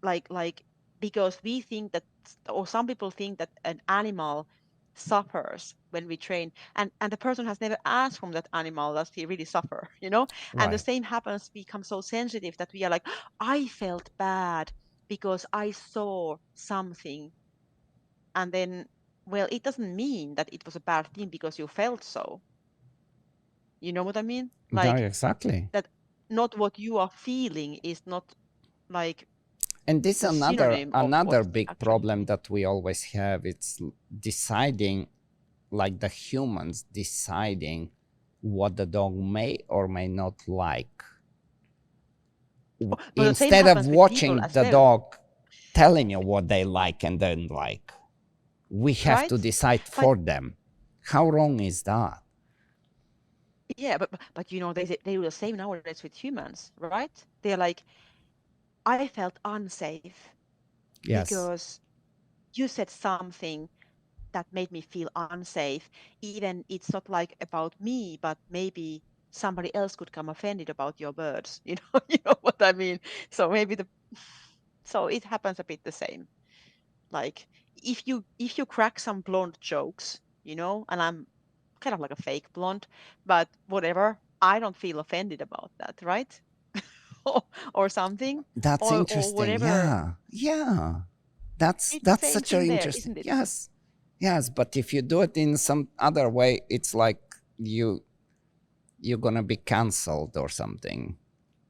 like because we think that, or some people think that an animal suffers when we train, and the person has never asked from that animal, does he really suffer, and the Right. same happens, we become so sensitive that we are like, I felt bad because I saw something. And then, well, it doesn't mean that it was a bad thing because you felt so. You know what I mean? No, Like exactly. that, not what you are feeling is not like And this the another synonym of another what's big actually problem that we always have. It's deciding, like the humans deciding what the dog may or may not like, But the same instead of happens with people watching as the well, dog telling you what they like and don't like. We have to right? decide But for them. How wrong is that? yeah, but they do the same nowadays with humans, right? They're like, I felt unsafe Yes, because you said something that made me feel unsafe. Even it's not like about me, but maybe somebody else could come offended about your words. You know what I mean? So maybe so it happens a bit the same. Like, if you crack some blonde jokes, and I'm kind of like a fake blonde, but whatever, I don't feel offended about that, right? or, or something, that's or interesting. whatever. Yeah, yeah. That's It's the that's same such a thing there, interesting. isn't it? Yes, yes. But if you do it in some other way, it's like you're gonna be cancelled or something.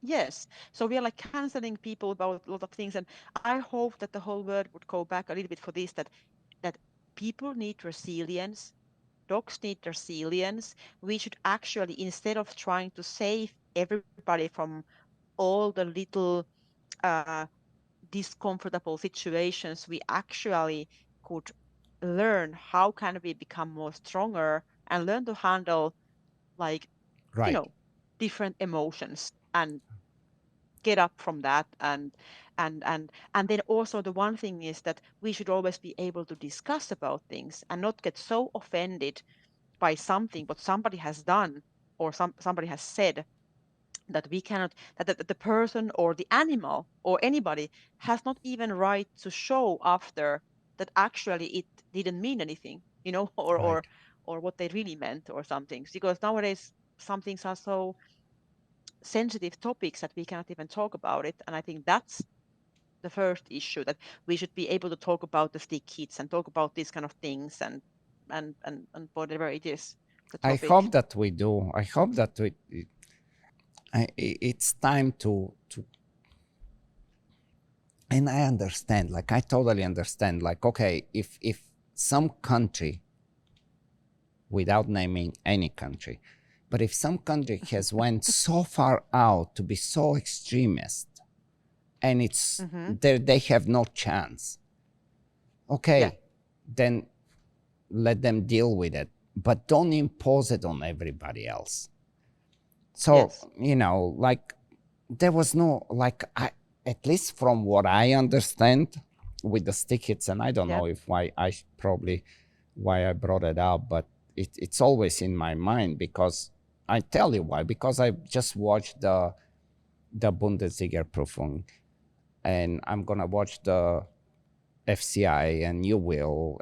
Yes. So we are like canceling people about a lot of things. And I hope that the whole world would go back a little bit for this, that people need resilience. Dogs need resilience. We should actually, instead of trying to save everybody from all the little uh, discomfortable situations, we actually could learn how can we become more stronger and learn to handle, like, you Right. know, different emotions and get up from that. And then also, the one thing is that we should always be able to discuss about things and not get so offended by something what somebody has done, or somebody has said, that we cannot, that the person or the animal or anybody has not even right to show after that actually it didn't mean anything, or Right. or what they really meant or something. Because nowadays some things are so sensitive topics that we cannot even talk about it. And I think that's the first issue, that we should be able to talk about the stick hits and talk about these kind of things, and whatever it is, the I topic. hope that we do. I hope that it's time to. And I understand, like I totally understand. Like, okay, if some country, without naming any country, but if some country has went so far out to be so extremist, and it's Mm-hmm. they have no chance, Yeah. okay, then let them deal with it, but don't impose it on everybody else. So, Yes. like there was no, like, at least from what I understand with the stick hits, and I don't Yeah. know if why probably why I brought it up, but it's always in my mind, because I tell you why, because I just watched the Bundesliga Prüfung, and I'm gonna watch the FCI, and you will,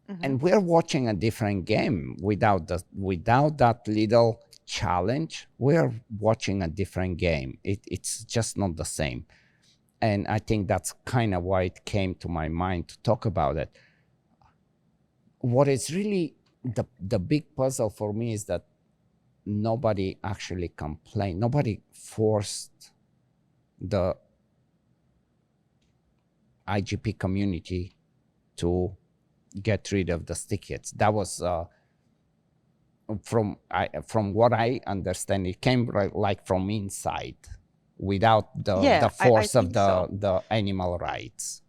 Mm-hmm. and we're watching a different game without that little challenge. We're watching a different game. It's just not the same, and I think that's kind of why it came to my mind to talk about it. What is really the big puzzle for me is that nobody actually complained. Nobody forced the IGP community to get rid of the stick hits. That was from what I understand, it came like from inside, without the Yeah, I force of think so. the animal rights.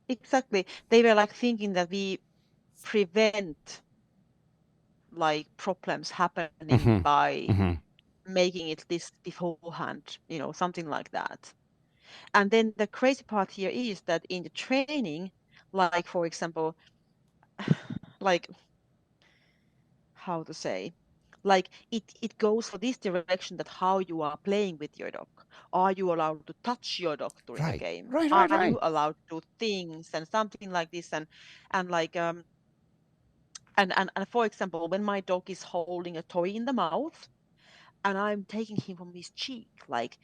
Exactly. They were like thinking that we prevent like problems happening Hmm. by Hmm. making it this beforehand, something like that. And then the crazy part here is that in the training, like for example, like how to say, like it goes for this direction, that how you are playing with your dog. Are you allowed to touch your dog during the Right, game? right, right, Are you right. allowed to do things and something like this? And like and for example, when my dog is holding a toy in the mouth, and I'm taking him from his cheek, like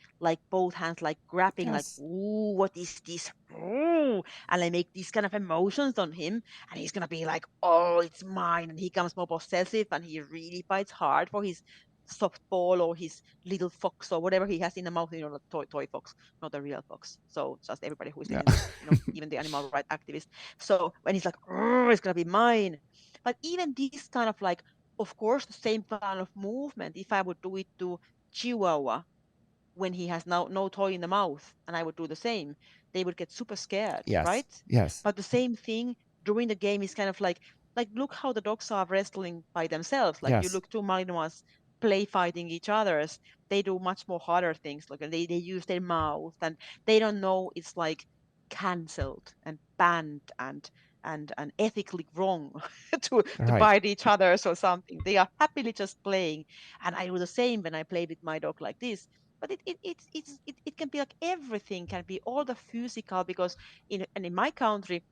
both hands, like grabbing, like, Yes, ooh, what is this? Ooh, and I make these kind of emotions on him, and he's gonna be like, oh, it's mine, and he becomes more possessive, and he really fights hard for his soft ball or his little fox or whatever he has in the mouth, the toy fox, not a real fox. So just everybody who is yeah. listening to this, even the animal right activist. So when he's like, oh, it's gonna be mine. But even this kind of like, of course, the same kind of movement, if I would do it to Chihuahua when he has now no toy in the mouth, and I would do the same, they would get super scared, Yes, right? yes, But the same thing during the game is kind of like look how the dogs are wrestling by themselves. Like you yes, look two Malinois play fighting each other's, they do much more harder things. Like they use their mouth, and they don't know it's like cancelled and banned and ethically wrong to right. bite each other's or something. They are happily just playing. And I do the same when I play with my dog like this. But it can be like everything can be all the physical, because in my country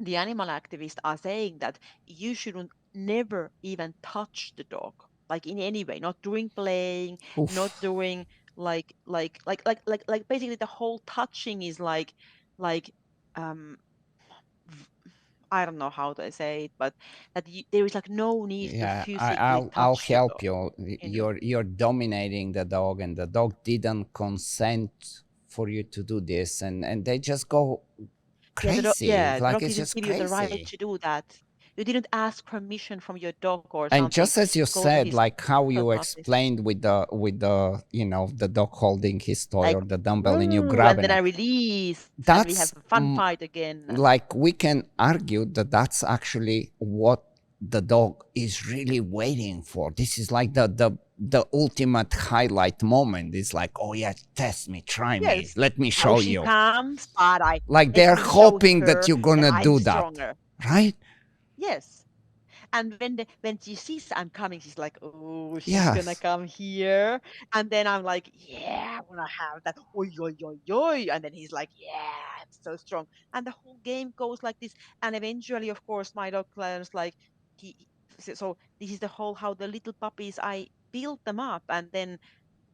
the animal activists are saying that you shouldn't never even touch the dog, like in any way, not during playing, not Oof. during basically the whole touching is like um I don't know how to say it, but that there is like no need to Yeah, physically I'll touch the help dog. you. You know. You're dominating the dog, and the dog didn't consent for you to do this, and they just go crazy. The Like dog it's didn't just give you the right crazy. to do that. You didn't ask permission from your dog or And something just as you to go to said, his like how you premises. explained with the the dog holding his toy Like, or the dumbbell and you "Woo," and grabbing then I it, release, and we have that's a fun fight again. like we can argue that that's actually what the dog is really waiting for. This is like the ultimate highlight moment. It's like, oh yeah, test me, try me, Yes. let me Now show she you. comes, but I Like let they're me show hoping that her you're that gonna I'm do that, stronger. right? Yes. And when she sees I'm coming, she's like, "Oh, she's gonna Yes, come here." And then I'm like, "Yeah, I wanna have that." Oi, oi, oi, oi. And then he's like, "Yeah, I'm so strong." And the whole game goes like this. And eventually, of course, my dog learns like, so this is the whole how the little puppies I build them up, and then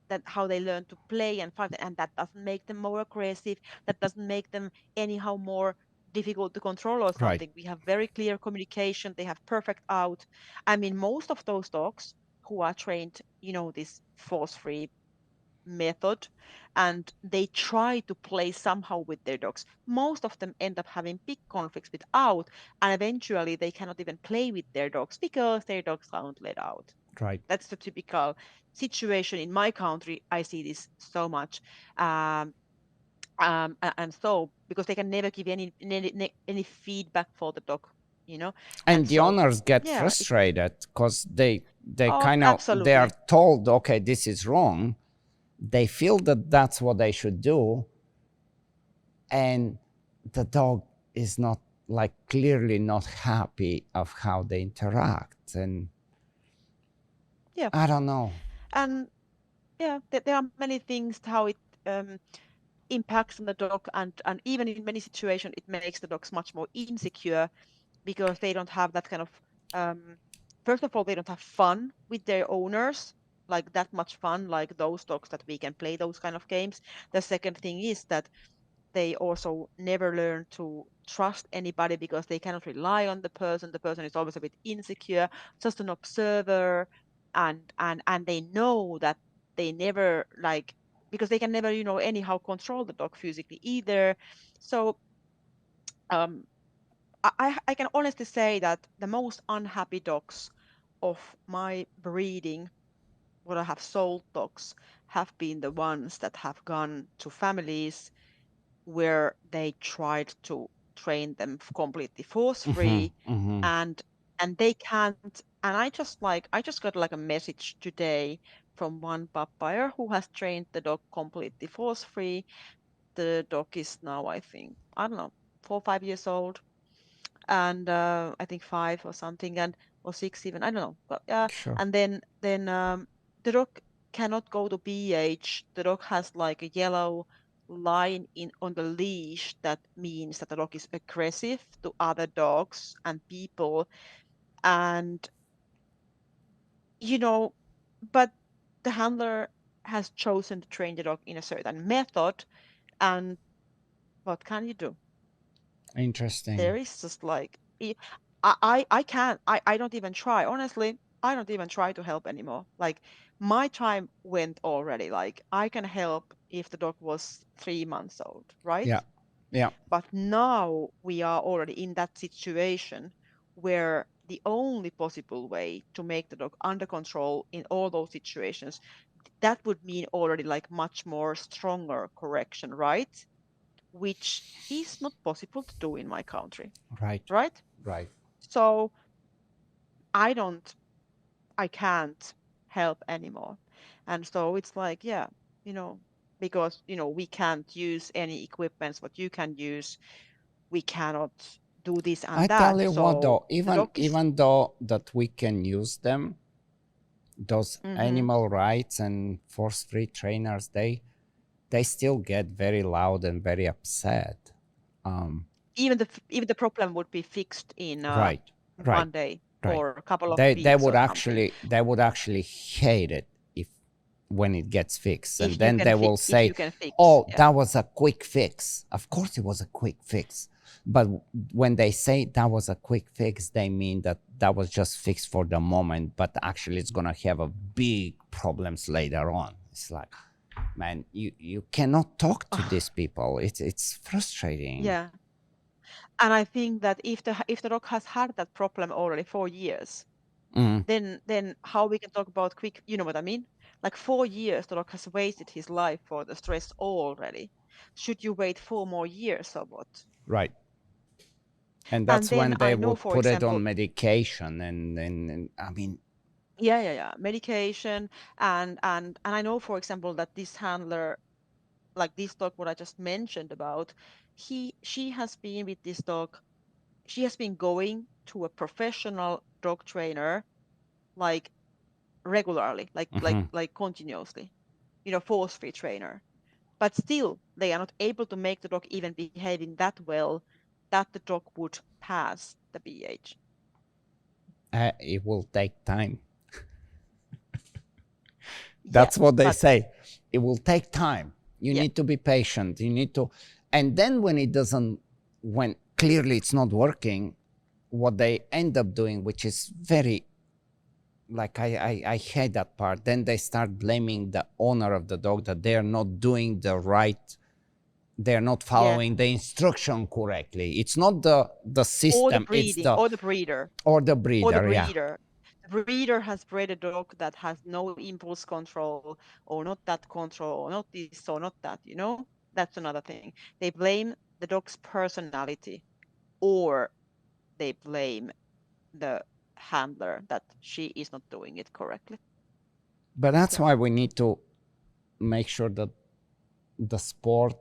that how they learn to play and fight, and that doesn't make them more aggressive, that doesn't make them anyhow more difficult to control or Right. something. We have very clear communication, they have perfect out. I mean, most of those dogs who are trained, this force free method, and they try to play somehow with their dogs, most of them end up having big conflicts with out, and eventually they cannot even play with their dogs because their dogs aren't let out. Right. That's the typical situation in my country. I see this so much. um, and so because they can never give any feedback for the dog, and And the so owners get yeah, frustrated because they oh, kind of they are absolutely. told, okay, this is wrong. They feel that that's what they should do, and the dog is not, like, clearly not happy of how they interact. And Yeah, I don't know. and yeah, there are many things how it impacts on the dog, and even in many situations it makes the dogs much more insecure because they don't have that kind of um, first of all, they don't have fun with their owners, like that much fun like those dogs that we can play those kind of games. The second thing is that they also never learn to trust anybody because they cannot rely on the person is always a bit insecure, just an observer, and they know that they never like because they can never anyhow control the dog physically either. So um I can honestly say that the most unhappy dogs of my breeding, what I have sold dogs, have been the ones that have gone to families where they tried to train them completely force Hmm. free, Hmm. and they can't. And I just got like a message today from one pup buyer who has trained the dog completely force free. The dog is now, I think, I don't know, 4 or 5 years old, and I think 5 or something, and or 6 even, I don't know. But Sure. and then the dog cannot go to BH. The dog has like a yellow line in on the leash that means that the dog is aggressive to other dogs and people, and you know, but the handler has chosen to train the dog in a certain method, and what can you do? Interesting. There is just like I can't, I don't even try, honestly. I don't even try to help anymore. Like my time went already. Like I can help if the dog was 3 months old, right? Yeah. Yeah. But now we are already in that situation where the only possible way to make the dog under control in all those situations, that would mean already like much more stronger correction, right? Which is not possible to do in my country, Right. right? Right. So I don't, I can't help anymore. And so it's like, yeah, you know, because, we can't use any equipments what you can use. We cannot do this and I tell that. you what, So though, the dog is, even though that we can use them, those hmm animal rights and force-free trainers, they still get very loud and very upset. Um, even the problem would be fixed in right, right, one day right. or a couple of They weeks would or something. actually hate it if when it gets fixed, and If you then can they will if you say, can fix, "Oh, yeah. that was a quick fix." Of course, it was a quick fix, but when they say that was a quick fix, they mean that that was just fixed for the moment, but actually, it's gonna have a big problems later on. It's like, man, you cannot talk to these people. It's frustrating. Yeah. And I think that if the dog has had that problem already for years, Mm, then how we can talk about quick, you know what I mean? Like 4 years, the dog has wasted his life for the stress already. Should you wait 4 more years or what? right. And And that's then when they I know, would for put it example, on medication, and I mean, yeah, medication, and I know, for example, that this handler, like this dog, what I just mentioned about, she has been with this dog. She has been going to a professional dog trainer like regularly, mhm, like continuously, force-free trainer. But still, they are not able to make the dog even behaving that well that the dog would pass the BH. It will take time. Yeah, That's what they but say. It will take time. You yeah, need to be patient. You need to, and then when it doesn't, when clearly it's not working, what they end up doing, which is very, like I hate that part. Then they start blaming the owner of the dog that they are not doing the right, they're not yeah. following the instruction correctly. It's not the Or the system, it's breeding, the, or the breeder, or the or the breeder. Yeah. breeder. The breeder has bred a dog that has no impulse control, or not that control, or not this, or not that, you know? That's another thing. They blame the dog's personality, or they blame the handler that she is not doing it correctly. But that's Yeah. why we need to make sure that the sport,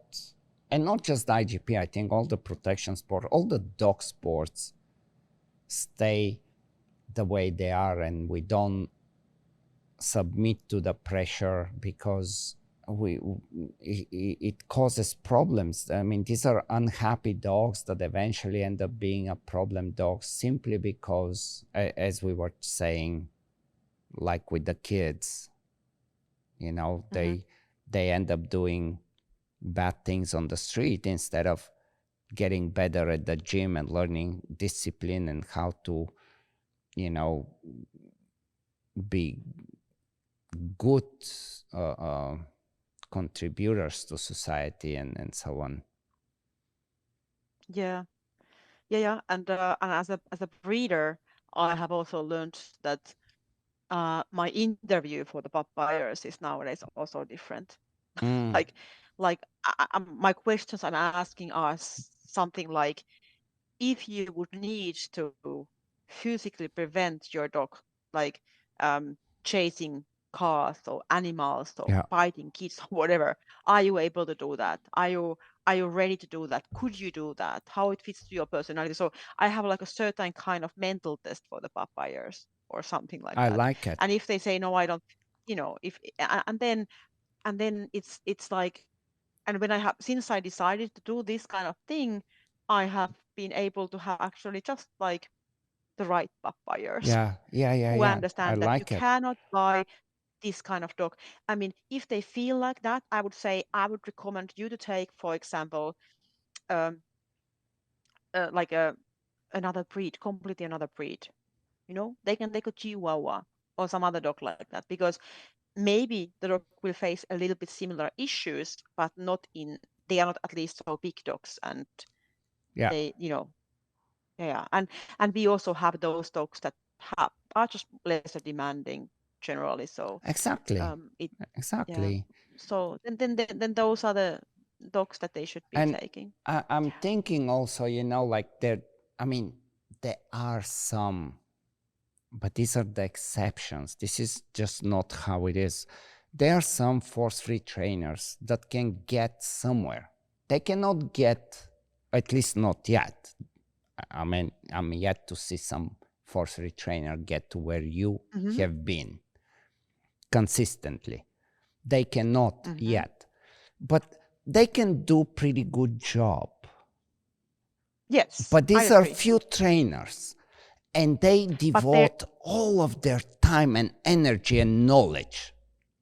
and not just the IGP, I think all the protection sport, all the dog sports stay the way they are, and we don't submit to the pressure, because we it causes problems. I mean, these are unhappy dogs that eventually end up being a problem dog, simply because, as we were saying, like with the kids, Mm-hmm. they end up doing bad things on the street instead of getting better at the gym and learning discipline and how to, you know, be good uh, uh, contributors to society, and so on. Yeah. Yeah, yeah. And as a breeder, I have also learned that my interview for the papayers is nowadays also different. Mm, Like, my questions I'm asking are something like, if you would need to physically prevent your dog, like chasing cars or animals or yeah, biting kids or whatever, are you able to do that? Are you ready to do that? Could you do that? How it fits to your personality? So I have like a certain kind of mental test for the papayers or something like I that. like it. And if they say no, I don't, if and then it's like, and when I have, since I decided to do this kind of thing, I have been able to have actually just like the right buyers Yeah, yeah, yeah, who yeah. I understand that you like it. cannot buy this kind of dog. I mean, if they feel like that, I would say I would recommend you to take, for example, um, like another breed, completely another breed. They can take a Chihuahua or some other dog like that, because maybe the dog will face a little bit similar issues, but they are not at least so big dogs, and Yeah, they, yeah. And we also have those dogs that are just lesser demanding generally. So exactly, it yeah. exactly. So then those are the dogs that they should be And taking. I'm thinking also, like there, I mean, there are some, but these are the exceptions. This is just not how it is. There are some force-free trainers that can get somewhere. They cannot get, at least not yet. I mean, I'm yet to see some force-free trainer get to where you Mm-hmm. have been consistently. They cannot Mm-hmm. yet, but they can do pretty good job. Yes, But I these are agree. few trainers, and they But there, devote all of their time and energy and knowledge,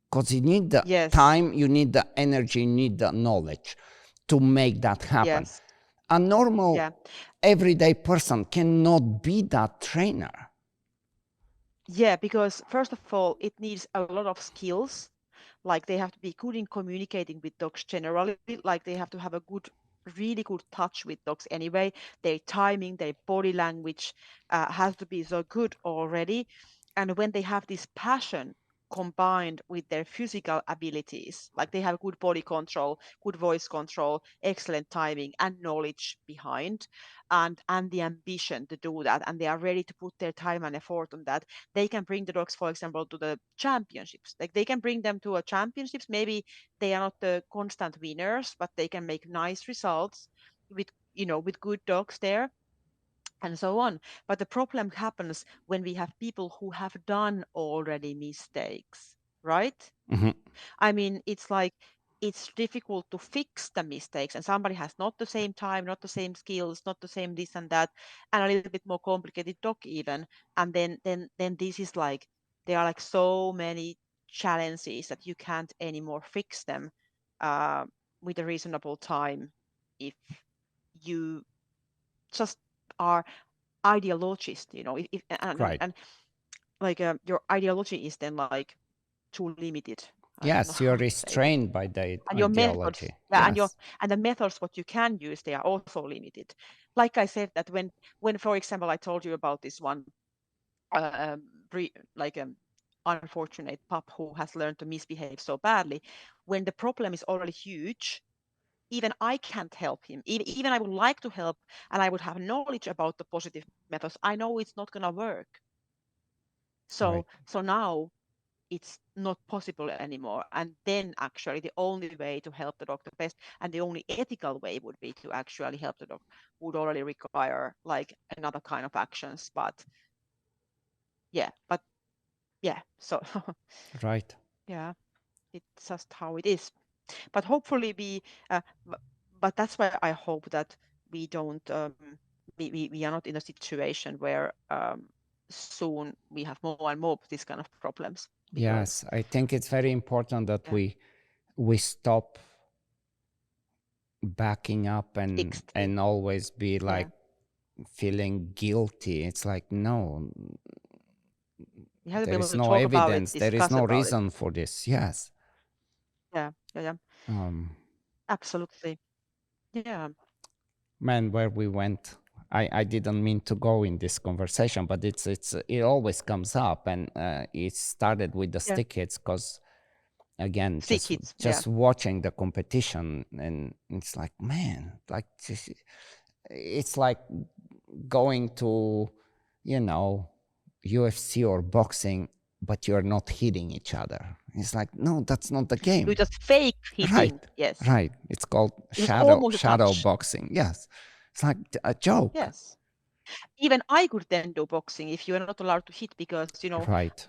because you need the yes, time, you need the energy, you need the knowledge to make that happen. yes, A yeah. normal everyday person cannot be that trainer. Yeah, because first of all, it needs a lot of skills. Like they have to be good in communicating with dogs generally. Like they have to have a really good touch with dogs anyway. Their timing, their body language has to be so good already. And when they have this passion combined with their physical abilities, like they have good body control, good voice control, excellent timing and knowledge behind, and the ambition to do that, and they are ready to put their time and effort on that, they can bring the dogs, for example, to the championships. Like they can bring them to a championships. Maybe they are not the constant winners, but they can make nice results with with good dogs there, and so on. But the problem happens when we have people who have done already mistakes, right? Mhm. I mean, it's like it's difficult to fix the mistakes, and somebody has not the same time, not the same skills, not the same this and that, and a little bit more complicated dog even, and then this is like, there are like so many challenges that you can't anymore fix them with a reasonable time if you just are ideologist, if Right. and like your ideology is then like too limited. I don't know Yes, how you're to say that. restrained by the And your methods, ideology. yeah, Yes. and the methods what you can use, they are also limited. Like I said, that when for example I told you about this one like unfortunate pup who has learned to misbehave so badly, when the problem is already huge, even I can't help him. Even I would like to help, and I would have knowledge about the positive methods, I know it's not going to work. Right. So now it's not possible anymore. And then actually the only way to help the dog the best, and the only ethical way would be to actually help the dog, would already require like another kind of actions. But so Right. yeah, it's just how it is. But hopefully but that's why I hope that we don't we are not in a situation where soon we have more and more this kind of problems, because Yes, I think it's very important that yeah, we stop backing up extreme, and always be yeah, like feeling guilty. It's like, no, we have to be there able is to no talk about it, evidence, there is discuss no about it. reason for this. Yes. Yeah, Um, absolutely. Yeah, man, where we went, I didn't mean to go in this conversation, but it always comes up, and it started with the yeah, stick hits because again, stick hits, yeah, just watching the competition, and it's like, man, like it's like going to, you know, UFC or boxing, but you're not hitting each other. It's like, no, that's not the you game. just fake Right, hitting. Yes, right. It's called it was almost a shadow touch. boxing. Yes, it's like a joke. Yes, even I could then do boxing if you are not allowed to hit, because Right.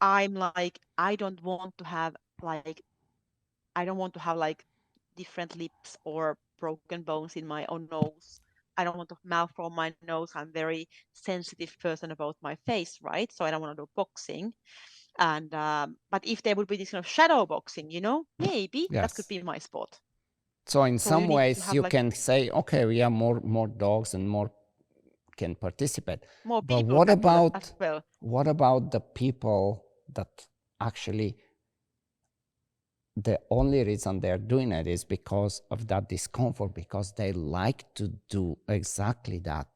I'm like, I don't want to have like, I don't want to have like different lips or broken bones in my own nose. I don't want to malform my nose. I'm very sensitive person about my face, right? So I don't want to do boxing. And but if there would be this kind of shadow boxing, maybe that could Yes. be my sport. So in So you some need to ways have you like can say, okay, we have more dogs and more can participate. more But people can do that as well. what about the people that actually the only reason they're doing it is because of that discomfort, because they like to do exactly that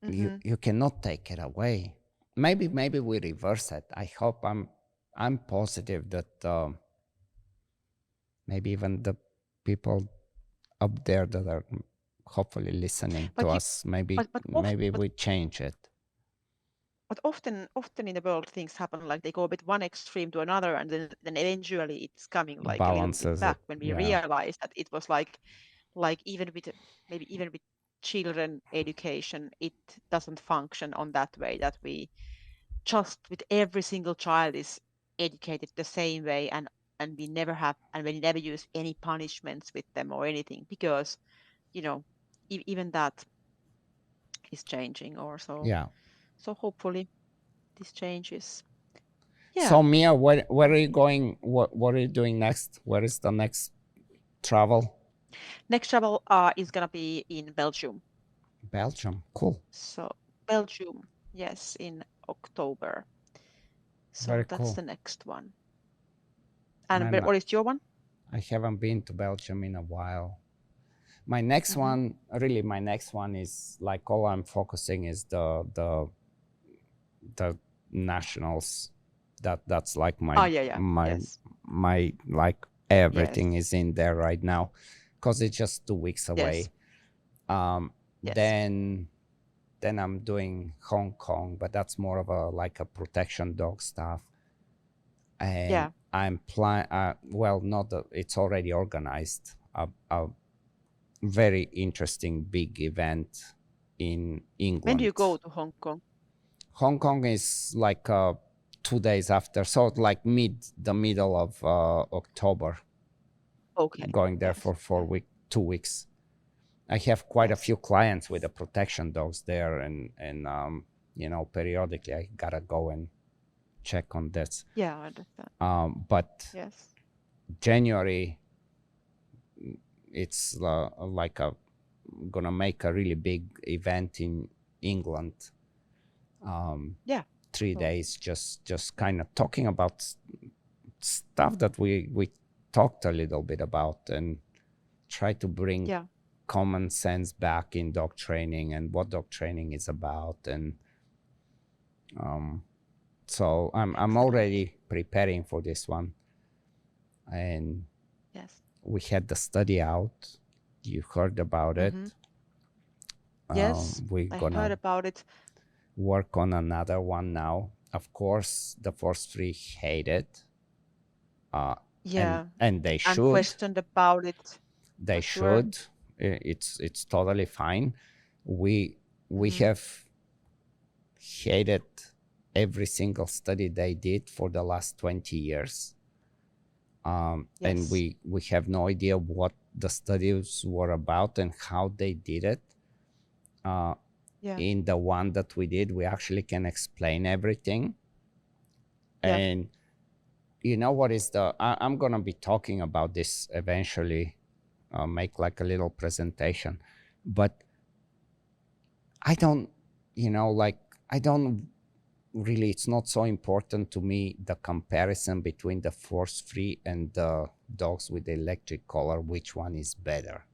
Mm-hmm. you cannot take it away. Maybe we reverse it. I hope I'm positive that maybe even the people up there that are hopefully listening to But you, us, maybe but often, we change it. but often in the world things happen, like they go a bit one extreme to another, and then eventually it's coming like a little bit Balances it. back when we Yeah. realize that it was like even with children education, it doesn't function on that way, that we just with every single child is educated the same way, and we never use any punishments with them or anything, because you know even that is changing or so. Yeah. So hopefully this changes. Yeah. So Mia, where are you going? What are you doing next? Where is the next travel? Next travel is gonna be in Belgium. Belgium. Cool. So Belgium, yes, in October. So Very that's cool. the next one. And Man, what is your one? I haven't been to Belgium in a while. My next Mm-hmm. one, really, my next one is like all I'm focusing is the nationals. That's like Oh yeah, yes, my like yes, everything is in there right now, because it's just 2 weeks yes, away. yes. Then I'm doing Hong Kong, but that's more of a like a protection dog stuff. And Yeah. I'm plan well, not that it's already organized, a very interesting big event in When do England. you go to Hong Kong? Hong Kong is like 2 days after, so like the middle of October. Okay. Going there Yes. for 2 weeks. I have quite a few clients with the protection dogs there, and you know, periodically I gotta go and check on this. Yeah, I understand. But Yes. January, it's like gonna make a really big event in England. Yeah. 3 So, days, just kind of talking about stuff that we talked a little bit about, and try to bring yeah. common sense back in dog training and what dog training is about. And so I'm Excellent. already preparing for this one. And Yes. we had the study out. You heard about it. Yes, We're I gonna heard about it. work on another one now. Of course, the first three hate it, Yeah, and they and should. questioned about it They for sure. should. It's totally fine. We Mm-hmm. have hated every single study they did for the last 20 years. And Yes. we have no idea what the studies were about and how they did it. Yeah. In the one that we did, we actually can explain everything. Yeah. And you know what is I'm going to be talking about this eventually, make like a little presentation. But I don't, I don't really, it's not so important to me, the comparison between the force free and the dogs with the electric collar, which one is better,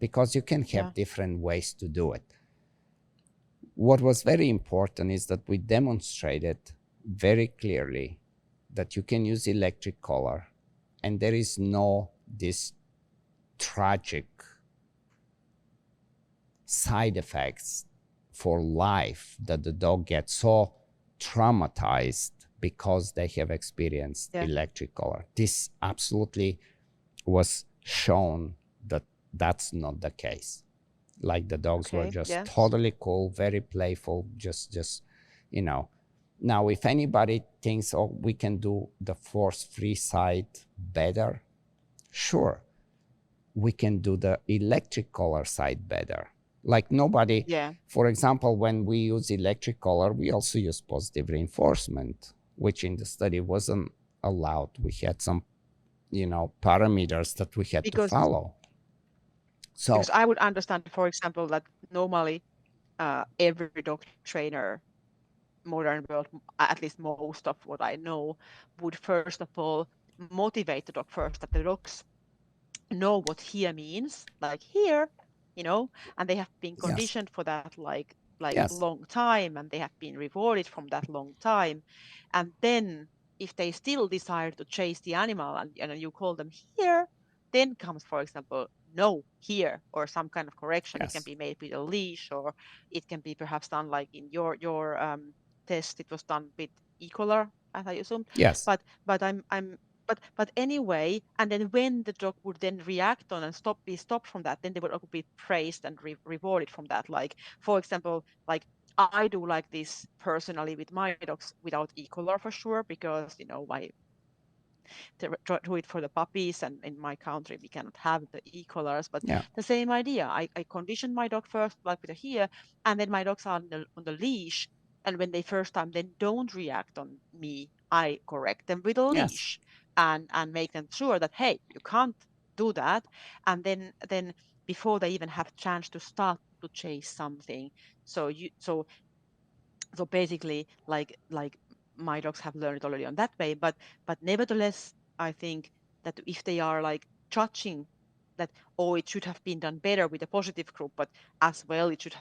because you can have different ways to do it. What was very important is that we demonstrated very clearly that you can use electric collar, and there is no this tragic side effects for life that the dog gets so traumatized because they have experienced electric collar. This absolutely was shown that that's not the case. Like the dogs were just totally cool, very playful, just Now, if anybody thinks, oh, we can do the force-free side better, sure, we can do the electric collar side better. Like nobody, for example, when we use electric collar, we also use positive reinforcement, which in the study wasn't allowed. We had some, parameters that we had to follow. So, because I would understand, for example, that normally every dog trainer, modern world, at least most of what I know, would first of all motivate the dog first, that the dogs know what here means, like here, and they have been conditioned for that like long time, and they have been rewarded from that long time. And then if they still desire to chase the animal, and you call them here, then comes, for example, no, here, or some kind of correction. It can be made with a leash, or it can be perhaps done like in your test. It was done with e-collar, as I assumed. Yes. But anyway, and then when the dog would then react on and be stopped from that, then they would be praised and rewarded from that. Like, for example, like I do like this personally with my dogs without e-collar for sure, because I do it for the puppies, and in my country we cannot have the e-collars. But the same idea, I condition my dog first, like with a here, and then my dogs are on the leash, and when they first time then don't react on me, I correct them with a leash and make them sure that, hey, you can't do that. And then before they even have chance to start to chase something, so basically like my dogs have learned it already on that way. But nevertheless, I think that if they are like judging that, oh, it should have been done better with a positive group, but as well it could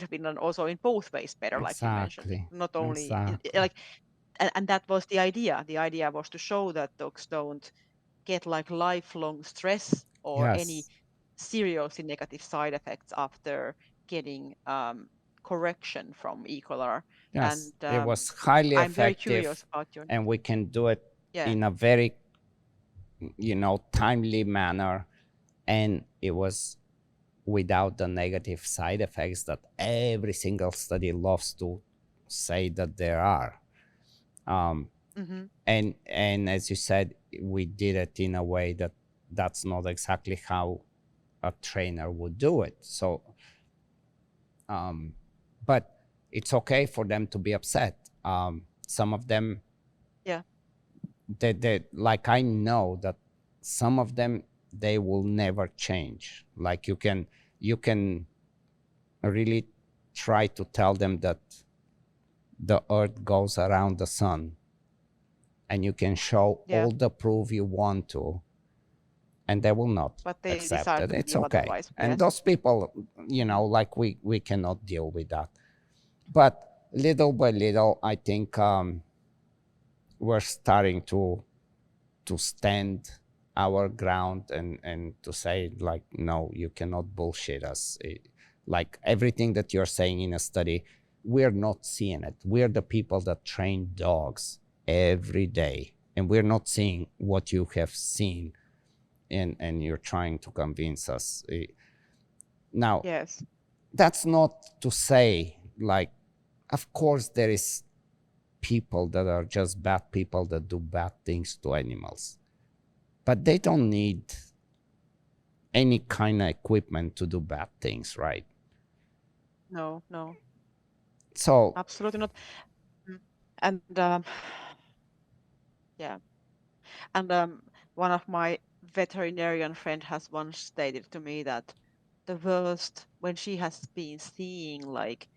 have been done also in both ways better, like you mentioned, not only like. And that was the idea. The idea was to show that dogs don't get like lifelong stress or any seriously negative side effects after getting correction from e-collar. Yes, And it was highly I'm very curious effective, about your. and we can do it in a very, timely manner, and it was without the negative side effects that every single study loves to say that there are. um, Hmm. and as you said, we did it in a way that that's not exactly how a trainer would do it. So um, but it's okay for them to be upset. Some of them, Yeah. they like, I know that some of them, they will never change. Like you can really try to tell them that the earth goes around the sun, and you can show Yeah. all the proof you want to, and they will not But they accept decide it. to It's believe okay. otherwise. And Yes. those people, like we cannot deal with that. But little by little, I think we're starting to stand our ground, and to say, like, no, you cannot bullshit us. Like everything that you're saying in a study, we're not seeing it. We're the people that train dogs every day, and we're not seeing what you have seen, and you're trying to convince us. Now, Yes. that's not to say, like, of course there is people that are just bad people that do bad things to animals, but they don't need any kind of equipment to do bad things, right? No, no, So absolutely not. Mm. And yeah, and one of my veterinarian friend has once stated to me that the worst when she has been seeing like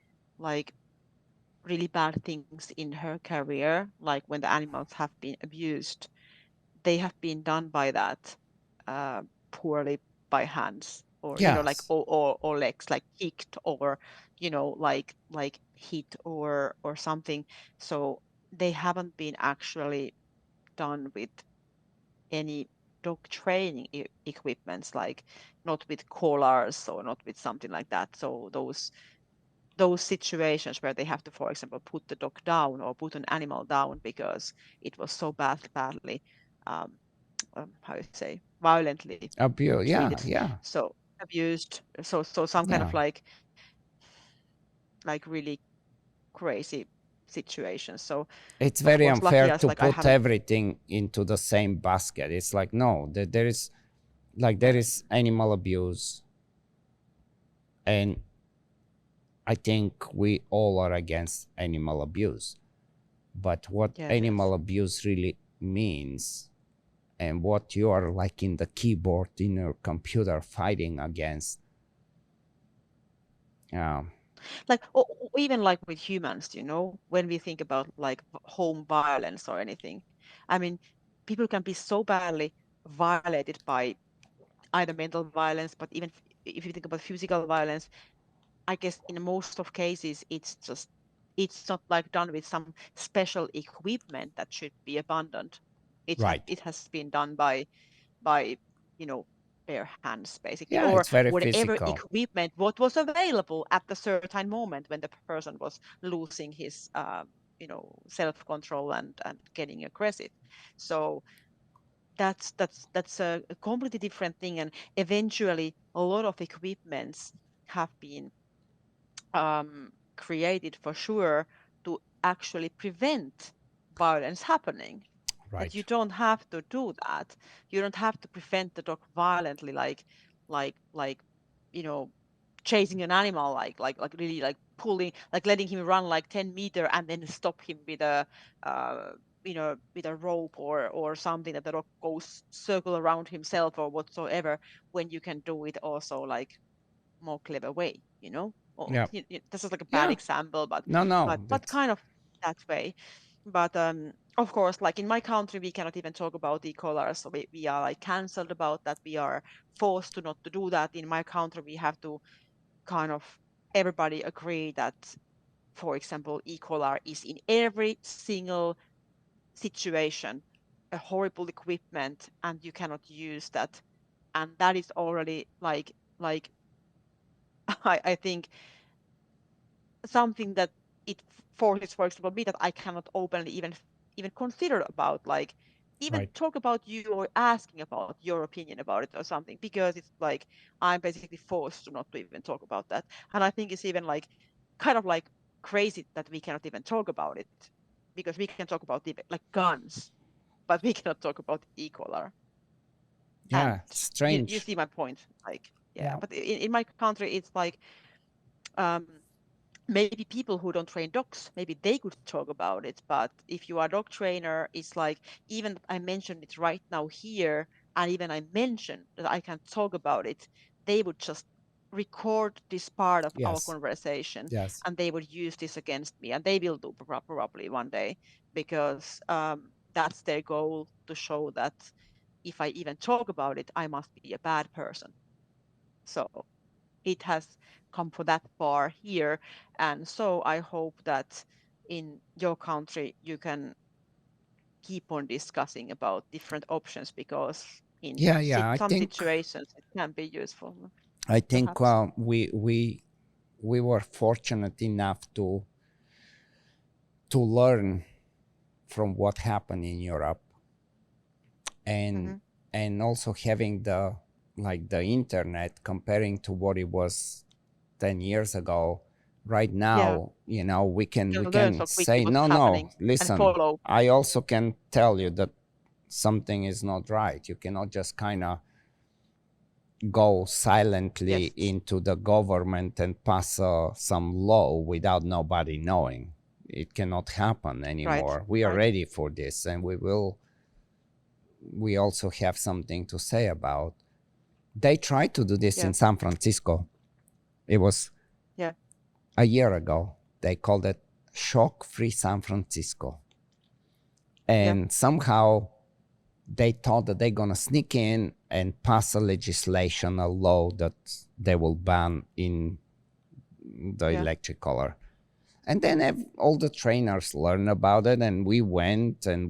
really bad things in her career, like when the animals have been abused, they have been done by that uh, poorly by hands or like yes, or legs like kicked or like hit or something. So they haven't been actually done with any dog training equipments, like not with collars or not with something like that. So those situations where they have to, for example, put the dog down or put an animal down because it was so badly um, how you say, violently abuse, treated, yeah, yeah, so abused, so some kind of yeah. like really crazy situations. So It's of very course, lucky unfair us, to like I put haven't. everything into the same basket. It's like, no, there is, like, there Yes, is animal abuse, and I think we all are against animal abuse. But what yes. animal abuse really means, and what you are like in the keyboard in your computer fighting against, um, Like even like with humans, when we think about like home violence or anything, I mean, people can be so badly violated by either mental violence, but even if you think about physical violence, I guess in most of cases it's not like done with some special equipment that should be abandoned. right. It has been done by you know bare hands basically, Yeah, or it's very whatever physical. equipment what was available at the certain moment when the person was losing his self-control and getting aggressive. So that's a completely different thing, and eventually a lot of equipments have been created for sure to actually prevent violence happening. That you Right. don't have to do that. You don't have to prevent the dog violently, like you know, chasing an animal, like really like pulling, like letting him run like 10 meter and then stop him with a uh, with a rope or something that the dog goes circle around himself or whatsoever. When you can do it also like more clever way, or Yeah. this is like a bad Yeah. example, but No, no, but that's kind of that way. But of course, like in my country we cannot even talk about e-collars, so we are like cancelled about that. We are forced to not to do that. In my country we have to kind of everybody agree that, for example, e-collar is in every single situation a horrible equipment and you cannot use that. And that is already like I think something that it forces, for example, me that I cannot openly even consider about, like even right. talk about you or asking about your opinion about it or something, because it's like I'm basically forced to not to even talk about that. And I think it's even like kind of like crazy that we cannot even talk about it because we can talk about like guns, but we cannot talk about e-collar. Yeah, And strange. you see my point. Like, Yeah. but in my country, it's like maybe people who don't train dogs, maybe they could talk about it. But if you are a dog trainer, it's like, even I mentioned it right now here, and even I mentioned that I can talk about it, they would just record this part of our Yes. conversation, Yes. and they would use this against me, and they will do probably one day, because that's their goal, to show that if I even talk about it, I must be a bad person. So it has come for that far here. And so I hope that in your country you can keep on discussing about different options, because in I some think situations it can be useful, I think perhaps. we were fortunate enough to learn from what happened in Europe, and and also having the internet, comparing to what it was 10 years ago. Right now, we can Learn so quickly say, what's no, happening and listen, follow. I also can tell you that something is not right. You cannot just kind of go silently into the government and pass some law without nobody knowing. It cannot happen anymore. We are ready for this, and we also have something to say about. They tried to do this in San Francisco. It was a year ago. They called it Shock-Free San Francisco. And somehow they thought that they're going to sneak in and pass a legislation, a law that they will ban in the electric collar. And then all the trainers learned about it, and we went, and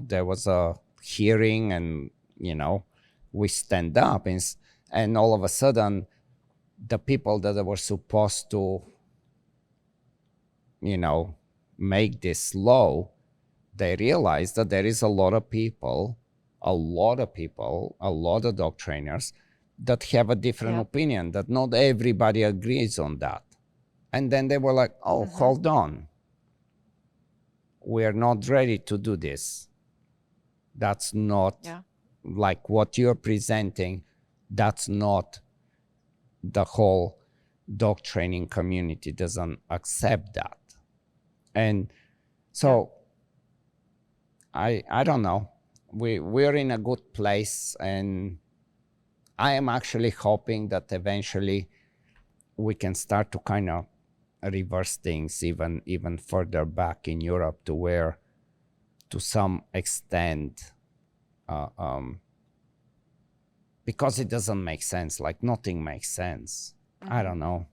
there was a hearing, and, we stand up, and all of a sudden, the people that were supposed to, make this law, they realized that there is a lot of dog trainers that have a different opinion, that not everybody agrees on that. And then they were like, oh, hold on. We're not ready to do this. That's not like what you're presenting. That's not the whole dog training community doesn't accept that. And so I don't know. We're in a good place, and I am actually hoping that eventually we can start to kind of reverse things even further back in Europe, to where, to some extent, because it doesn't make sense. Like, nothing makes sense. I don't know.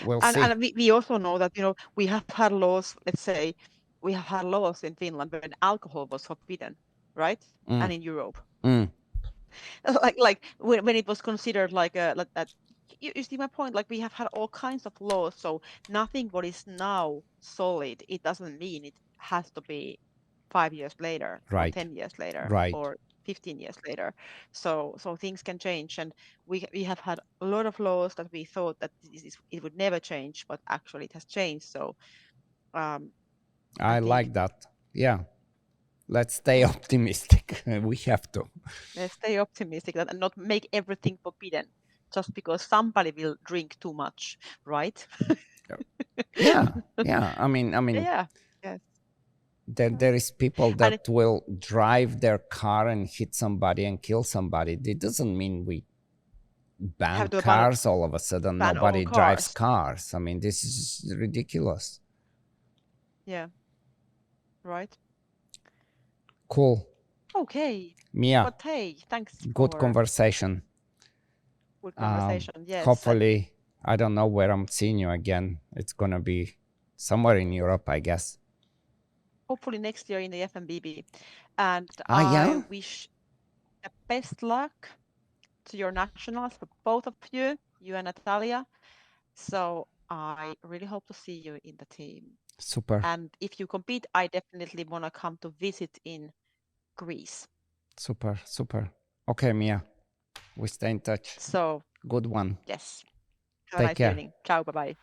We'll see. And we also know that, we have had laws, let's say, we have had laws in Finland when alcohol was forbidden, right? And in Europe. Like when it was considered like that. You see my point? Like, we have had all kinds of laws, so nothing what is now solid, it doesn't mean it has to be 5 years later, or 10 years later, or 15 years later. So things can change, and we have had a lot of laws that we thought that it would never change, but actually it has changed. So I like that. Yeah. Let's stay optimistic. We have to. Let's stay optimistic and not make everything forbidden just because somebody will drink too much, right? Yeah. I mean, Yeah. Yes. there is people that will drive their car and hit somebody and kill somebody. It doesn't mean we ban cars all of a sudden. Nobody drives cars. I mean, this is ridiculous. Yeah. Right. Cool. Okay. Mia. But hey, thanks. Good conversation. Good conversation. Yes. Hopefully, I don't know where I'm seeing you again. It's gonna be somewhere in Europe, I guess. Hopefully next year in the FMBB. And I wish the best luck to your nationals, for both of you and Natalia. So I really hope to see you in the team. Super. And if you compete, I definitely want to come to visit in Greece. Super. Okay, Mia. We stay in touch. So good one. Yes. Have a nice evening. Ciao. Bye-bye.